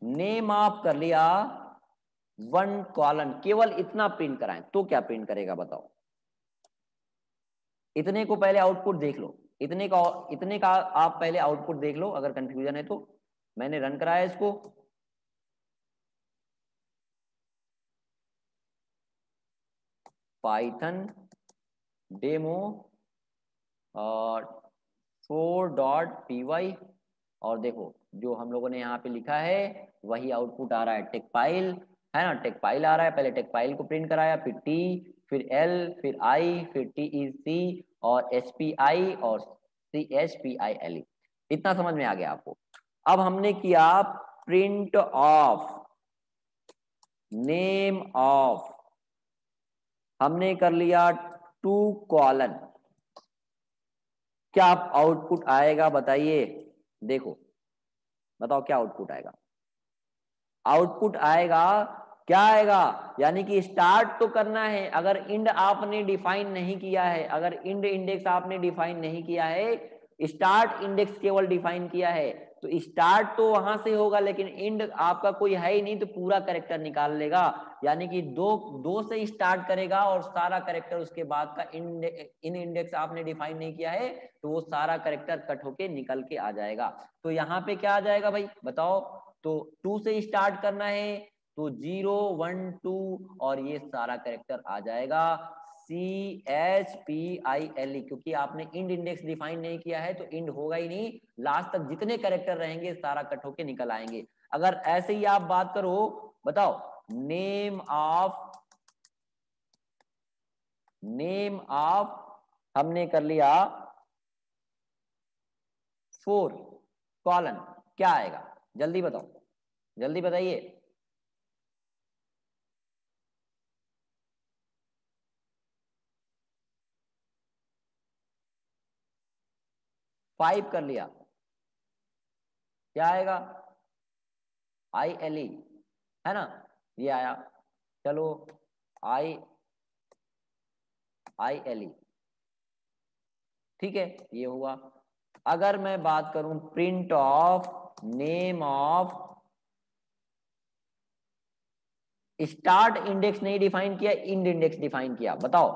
Speaker 1: नेम ऑफ कर लिया 1 कॉलन, केवल इतना प्रिंट कराएं तो क्या प्रिंट करेगा बताओ, इतने को पहले आउटपुट देख लो, इतने का आप पहले आउटपुट देख लो, अगर कंफ्यूजन है तो मैंने रन कराया इसको, पाइथन डेमो 4.py और देखो जो हम लोगों ने यहाँ पे लिखा है वही आउटपुट आ रहा है, टेक फाइल है ना, टेक फाइल आ रहा है, पहले टेक फाइल को प्रिंट कराया, फिर T फिर L फिर I फिर TEC और HPI और CHPILE, इतना समझ में आ गया आपको। अब हमने किया प्रिंट ऑफ नेम ऑफ, हमने कर लिया 2 कॉलन, क्या आप आउटपुट आएगा बताइए, देखो बताओ क्या आउटपुट आएगा, आउटपुट आएगा क्या आएगा, यानी कि स्टार्ट तो करना है, अगर इंड आपने डिफाइन नहीं किया है, अगर इंड इंडेक्स आपने डिफाइन नहीं किया है स्टार्ट इंडेक्स केवल डिफाइन किया है, तो स्टार्ट तो वहां से होगा लेकिन इंड आपका कोई है ही नहीं, तो पूरा कैरेक्टर निकाल लेगा। यानी कि दो से स्टार्ट करेगा और सारा कैरेक्टर उसके बाद का इन इंडेक्स आपने डिफाइन नहीं किया है, तो वो सारा कैरेक्टर कट होके निकल के आ जाएगा। तो यहाँ पे क्या आ जाएगा भाई बताओ? तो 2 से स्टार्ट करना है तो 0 1 2 और ये सारा कैरेक्टर आ जाएगा CHPILE, क्योंकि आपने इंड इंडेक्स डिफाइन नहीं किया है तो इंड होगा ही नहीं, लास्ट तक जितने कैरेक्टर रहेंगे सारा कट होके निकल आएंगे। अगर ऐसे ही आप बात करो, बताओ नेम ऑफ हमने कर लिया 4 कॉलन, क्या आएगा? जल्दी बताओ, जल्दी बताइए। 5 कर लिया, क्या आएगा? ILE, है ना? ये आया, चलो ILE, ठीक है, ये हुआ। अगर मैं बात करूं print of name of, start index नहीं डिफाइन किया, इंड इंडेक्स डिफाइन किया, बताओ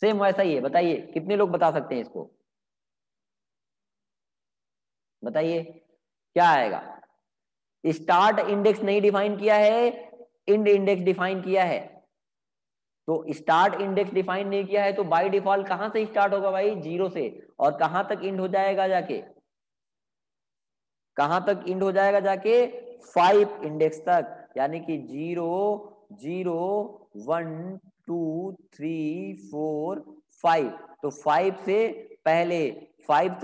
Speaker 1: सेम वैसा ही है, बताइए कितने लोग बता सकते हैं इसको? बताइए क्या आएगा? स्टार्ट इंडेक्स नहीं डिफाइन किया है, इंड इंडेक्स डिफाइन किया है। तो स्टार्ट इंडेक्स डिफाइन नहीं किया है तो बाय डिफॉल्ट कहां से स्टार्ट होगा भाई? 0 से, और कहां तक इंड हो जाएगा जाके? कहां तक इंड हो जाएगा जाके? 5 इंडेक्स तक, यानी कि 0 0 1 2 3 4 5। तो 5 से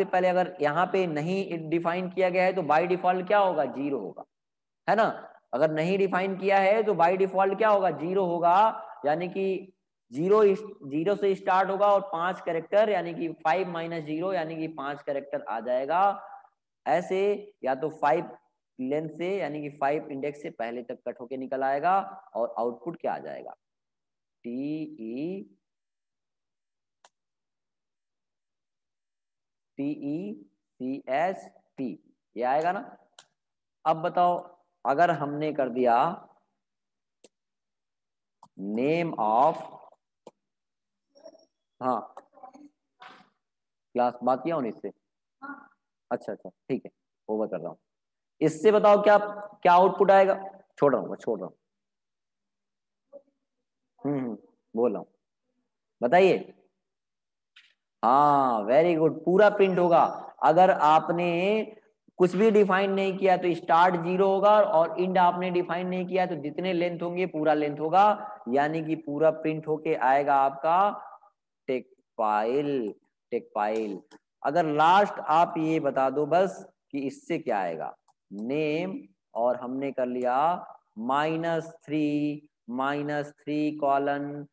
Speaker 1: पहले अगर यहाँ पे नहीं डिफाइन किया गया है तो बाय डिफॉल्ट क्या होगा? 0 होगा, है ना? अगर नहीं डिफाइन किया है तो बाय डिफॉल्ट क्या होगा? 0 होगा, यानी कि जीरो से स्टार्ट होगा और 5 कैरेक्टर, यानी कि 5 माइनस 0 यानी कि 5 कैरेक्टर आ जाएगा ऐसे। या तो 5 लेंथ से यानी कि 5 इंडेक्स से पहले तक कट होके निकल आएगा और आउटपुट क्या आ जाएगा? TECHT, ये आएगा ना? अब बताओ, अगर हमने कर दिया नेम ऑफ, हाँ क्लास बात किया हूँ इससे, अच्छा अच्छा ठीक है, ओवर कर रहा हूँ। इससे बताओ क्या क्या आउटपुट आएगा? छोड़ रहा हूँ, मैं छोड़ रहा हूँ। बोल रहा हूँ, बताइए। हाँ वेरी गुड, पूरा प्रिंट होगा। अगर आपने कुछ भी डिफाइन नहीं किया तो स्टार्ट 0 होगा, और इंड आपने डिफाइन नहीं किया तो जितने लेंथ होंगे पूरा लेंथ होगा, यानी कि पूरा प्रिंट होके आएगा आपका टेक्सपाइल। टेक्सपाइल। अगर लास्ट आप ये बता दो बस कि इससे क्या आएगा? नेम, और हमने कर लिया -3 कॉलन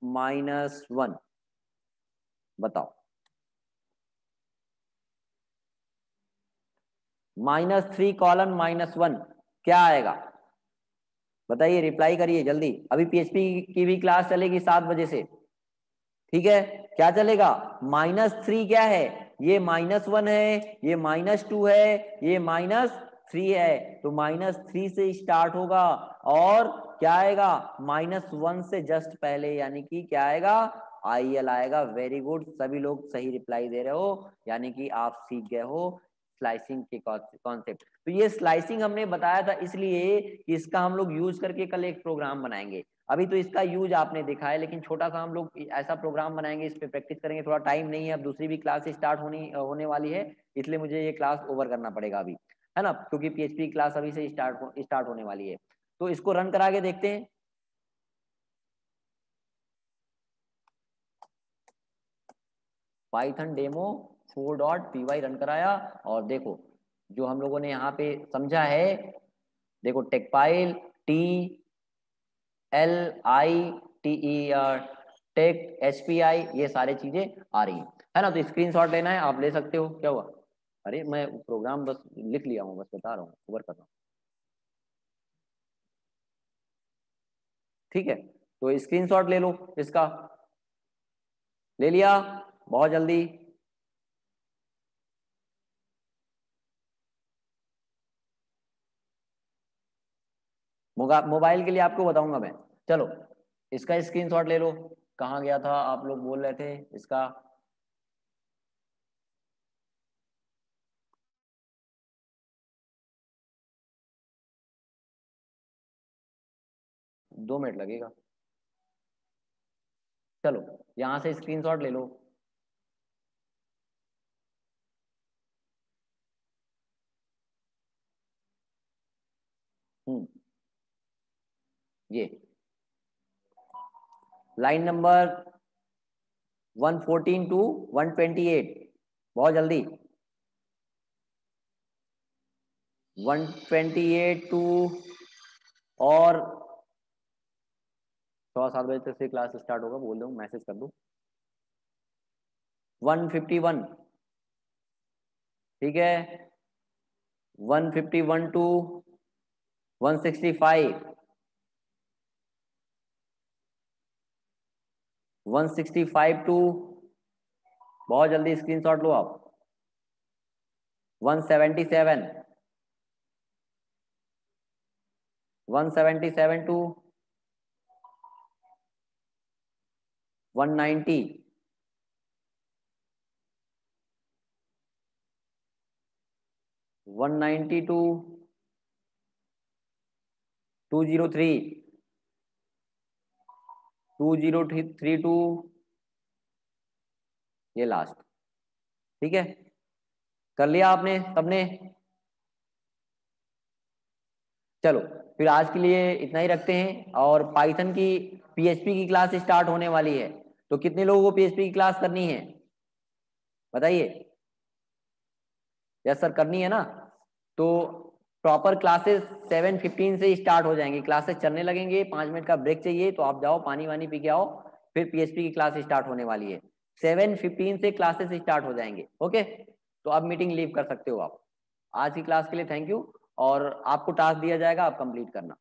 Speaker 1: -1, बताओ। -3 कॉलन -1 क्या आएगा? बताइए, रिप्लाई करिए जल्दी, अभी PHP की भी क्लास चलेगी 7 बजे से, ठीक है? क्या चलेगा? -3 क्या है? ये -1 है, ये -2 है, ये -3 है, तो -3 से स्टार्ट होगा और क्या आएगा? -1 से जस्ट पहले, यानी कि क्या आएगा? IL आएगा। वेरी गुड, सभी लोग सही रिप्लाई दे रहे हो, यानी कि आप सीख गए हो स्लाइसिंग के कॉन्सेप्ट। तो ये स्लाइसिंग हमने बताया था इसलिए कि इसका हम लोग यूज करके कल एक प्रोग्राम बनाएंगे। अभी तो इसका यूज आपने देखा है, लेकिन छोटा सा हम लोग ऐसा प्रोग्राम बनाएंगे, इस पे प्रैक्टिस करेंगे। थोड़ा टाइम नहीं है, अब दूसरी भी क्लास स्टार्ट होने वाली है, इसलिए मुझे ये क्लास ओवर करना पड़ेगा अभी, है ना? क्योंकि PHP क्लास अभी से स्टार्ट होने वाली है। तो इसको रन करा के देखते हैं। पाइथन डेमो 4.py रन कराया, और देखो जो हम लोगों ने यहाँ पे समझा है, देखो टेक्सपाइल TLITE टेक HPI, ये सारी चीजें आ रही है ना? तो स्क्रीनशॉट लेना है आप ले सकते हो। क्या हुआ? अरे मैं प्रोग्राम बस लिख लिया हूँ, बस बता रहा हूँ, ओवर कर रहा हूँ, ठीक है? तो स्क्रीनशॉट ले लो इसका, ले लिया? बहुत जल्दी, मोबाइल के लिए आपको बताऊंगा मैं। चलो इसका स्क्रीनशॉट ले लो। कहाँ गया था, आप लोग बोल रहे थे इसका। दो मिनट लगेगा। चलो यहाँ से स्क्रीनशॉट ले लो। ये लाइन नंबर 114 टू 128, बहुत जल्दी। 128 टू, और 6-7 बजे तक से क्लास स्टार्ट होगा, बोल दो, मैसेज कर दो। 151, ठीक है। 151 टू 165, 165 टू, बहुत जल्दी स्क्रीनशॉट लो आप, 177, 177 टू 190, 190 टू 203, 203 टू ये लास्ट। ठीक है, कर लिया आपने सबने। चलो फिर आज के लिए इतना ही रखते हैं, और पाइथन की पीएचपी की क्लास स्टार्ट होने वाली है, तो कितने लोगों को पीएचपी की क्लास करनी है बताइए। यस सर, करनी है ना। तो प्रॉपर क्लासेस 7:15 से स्टार्ट हो जाएंगी, क्लासेस चलने लगेंगे, 5 मिनट का ब्रेक चाहिए तो आप जाओ पानी वानी पी के आओ, फिर पीएचपी की क्लास स्टार्ट होने वाली है। 7:15 से क्लासेस स्टार्ट हो जाएंगे। ओके, तो अब मीटिंग लीव कर सकते हो आप। आज की क्लास के लिए थैंक यू, और आपको टास्क दिया जाएगा, आप कंप्लीट करना।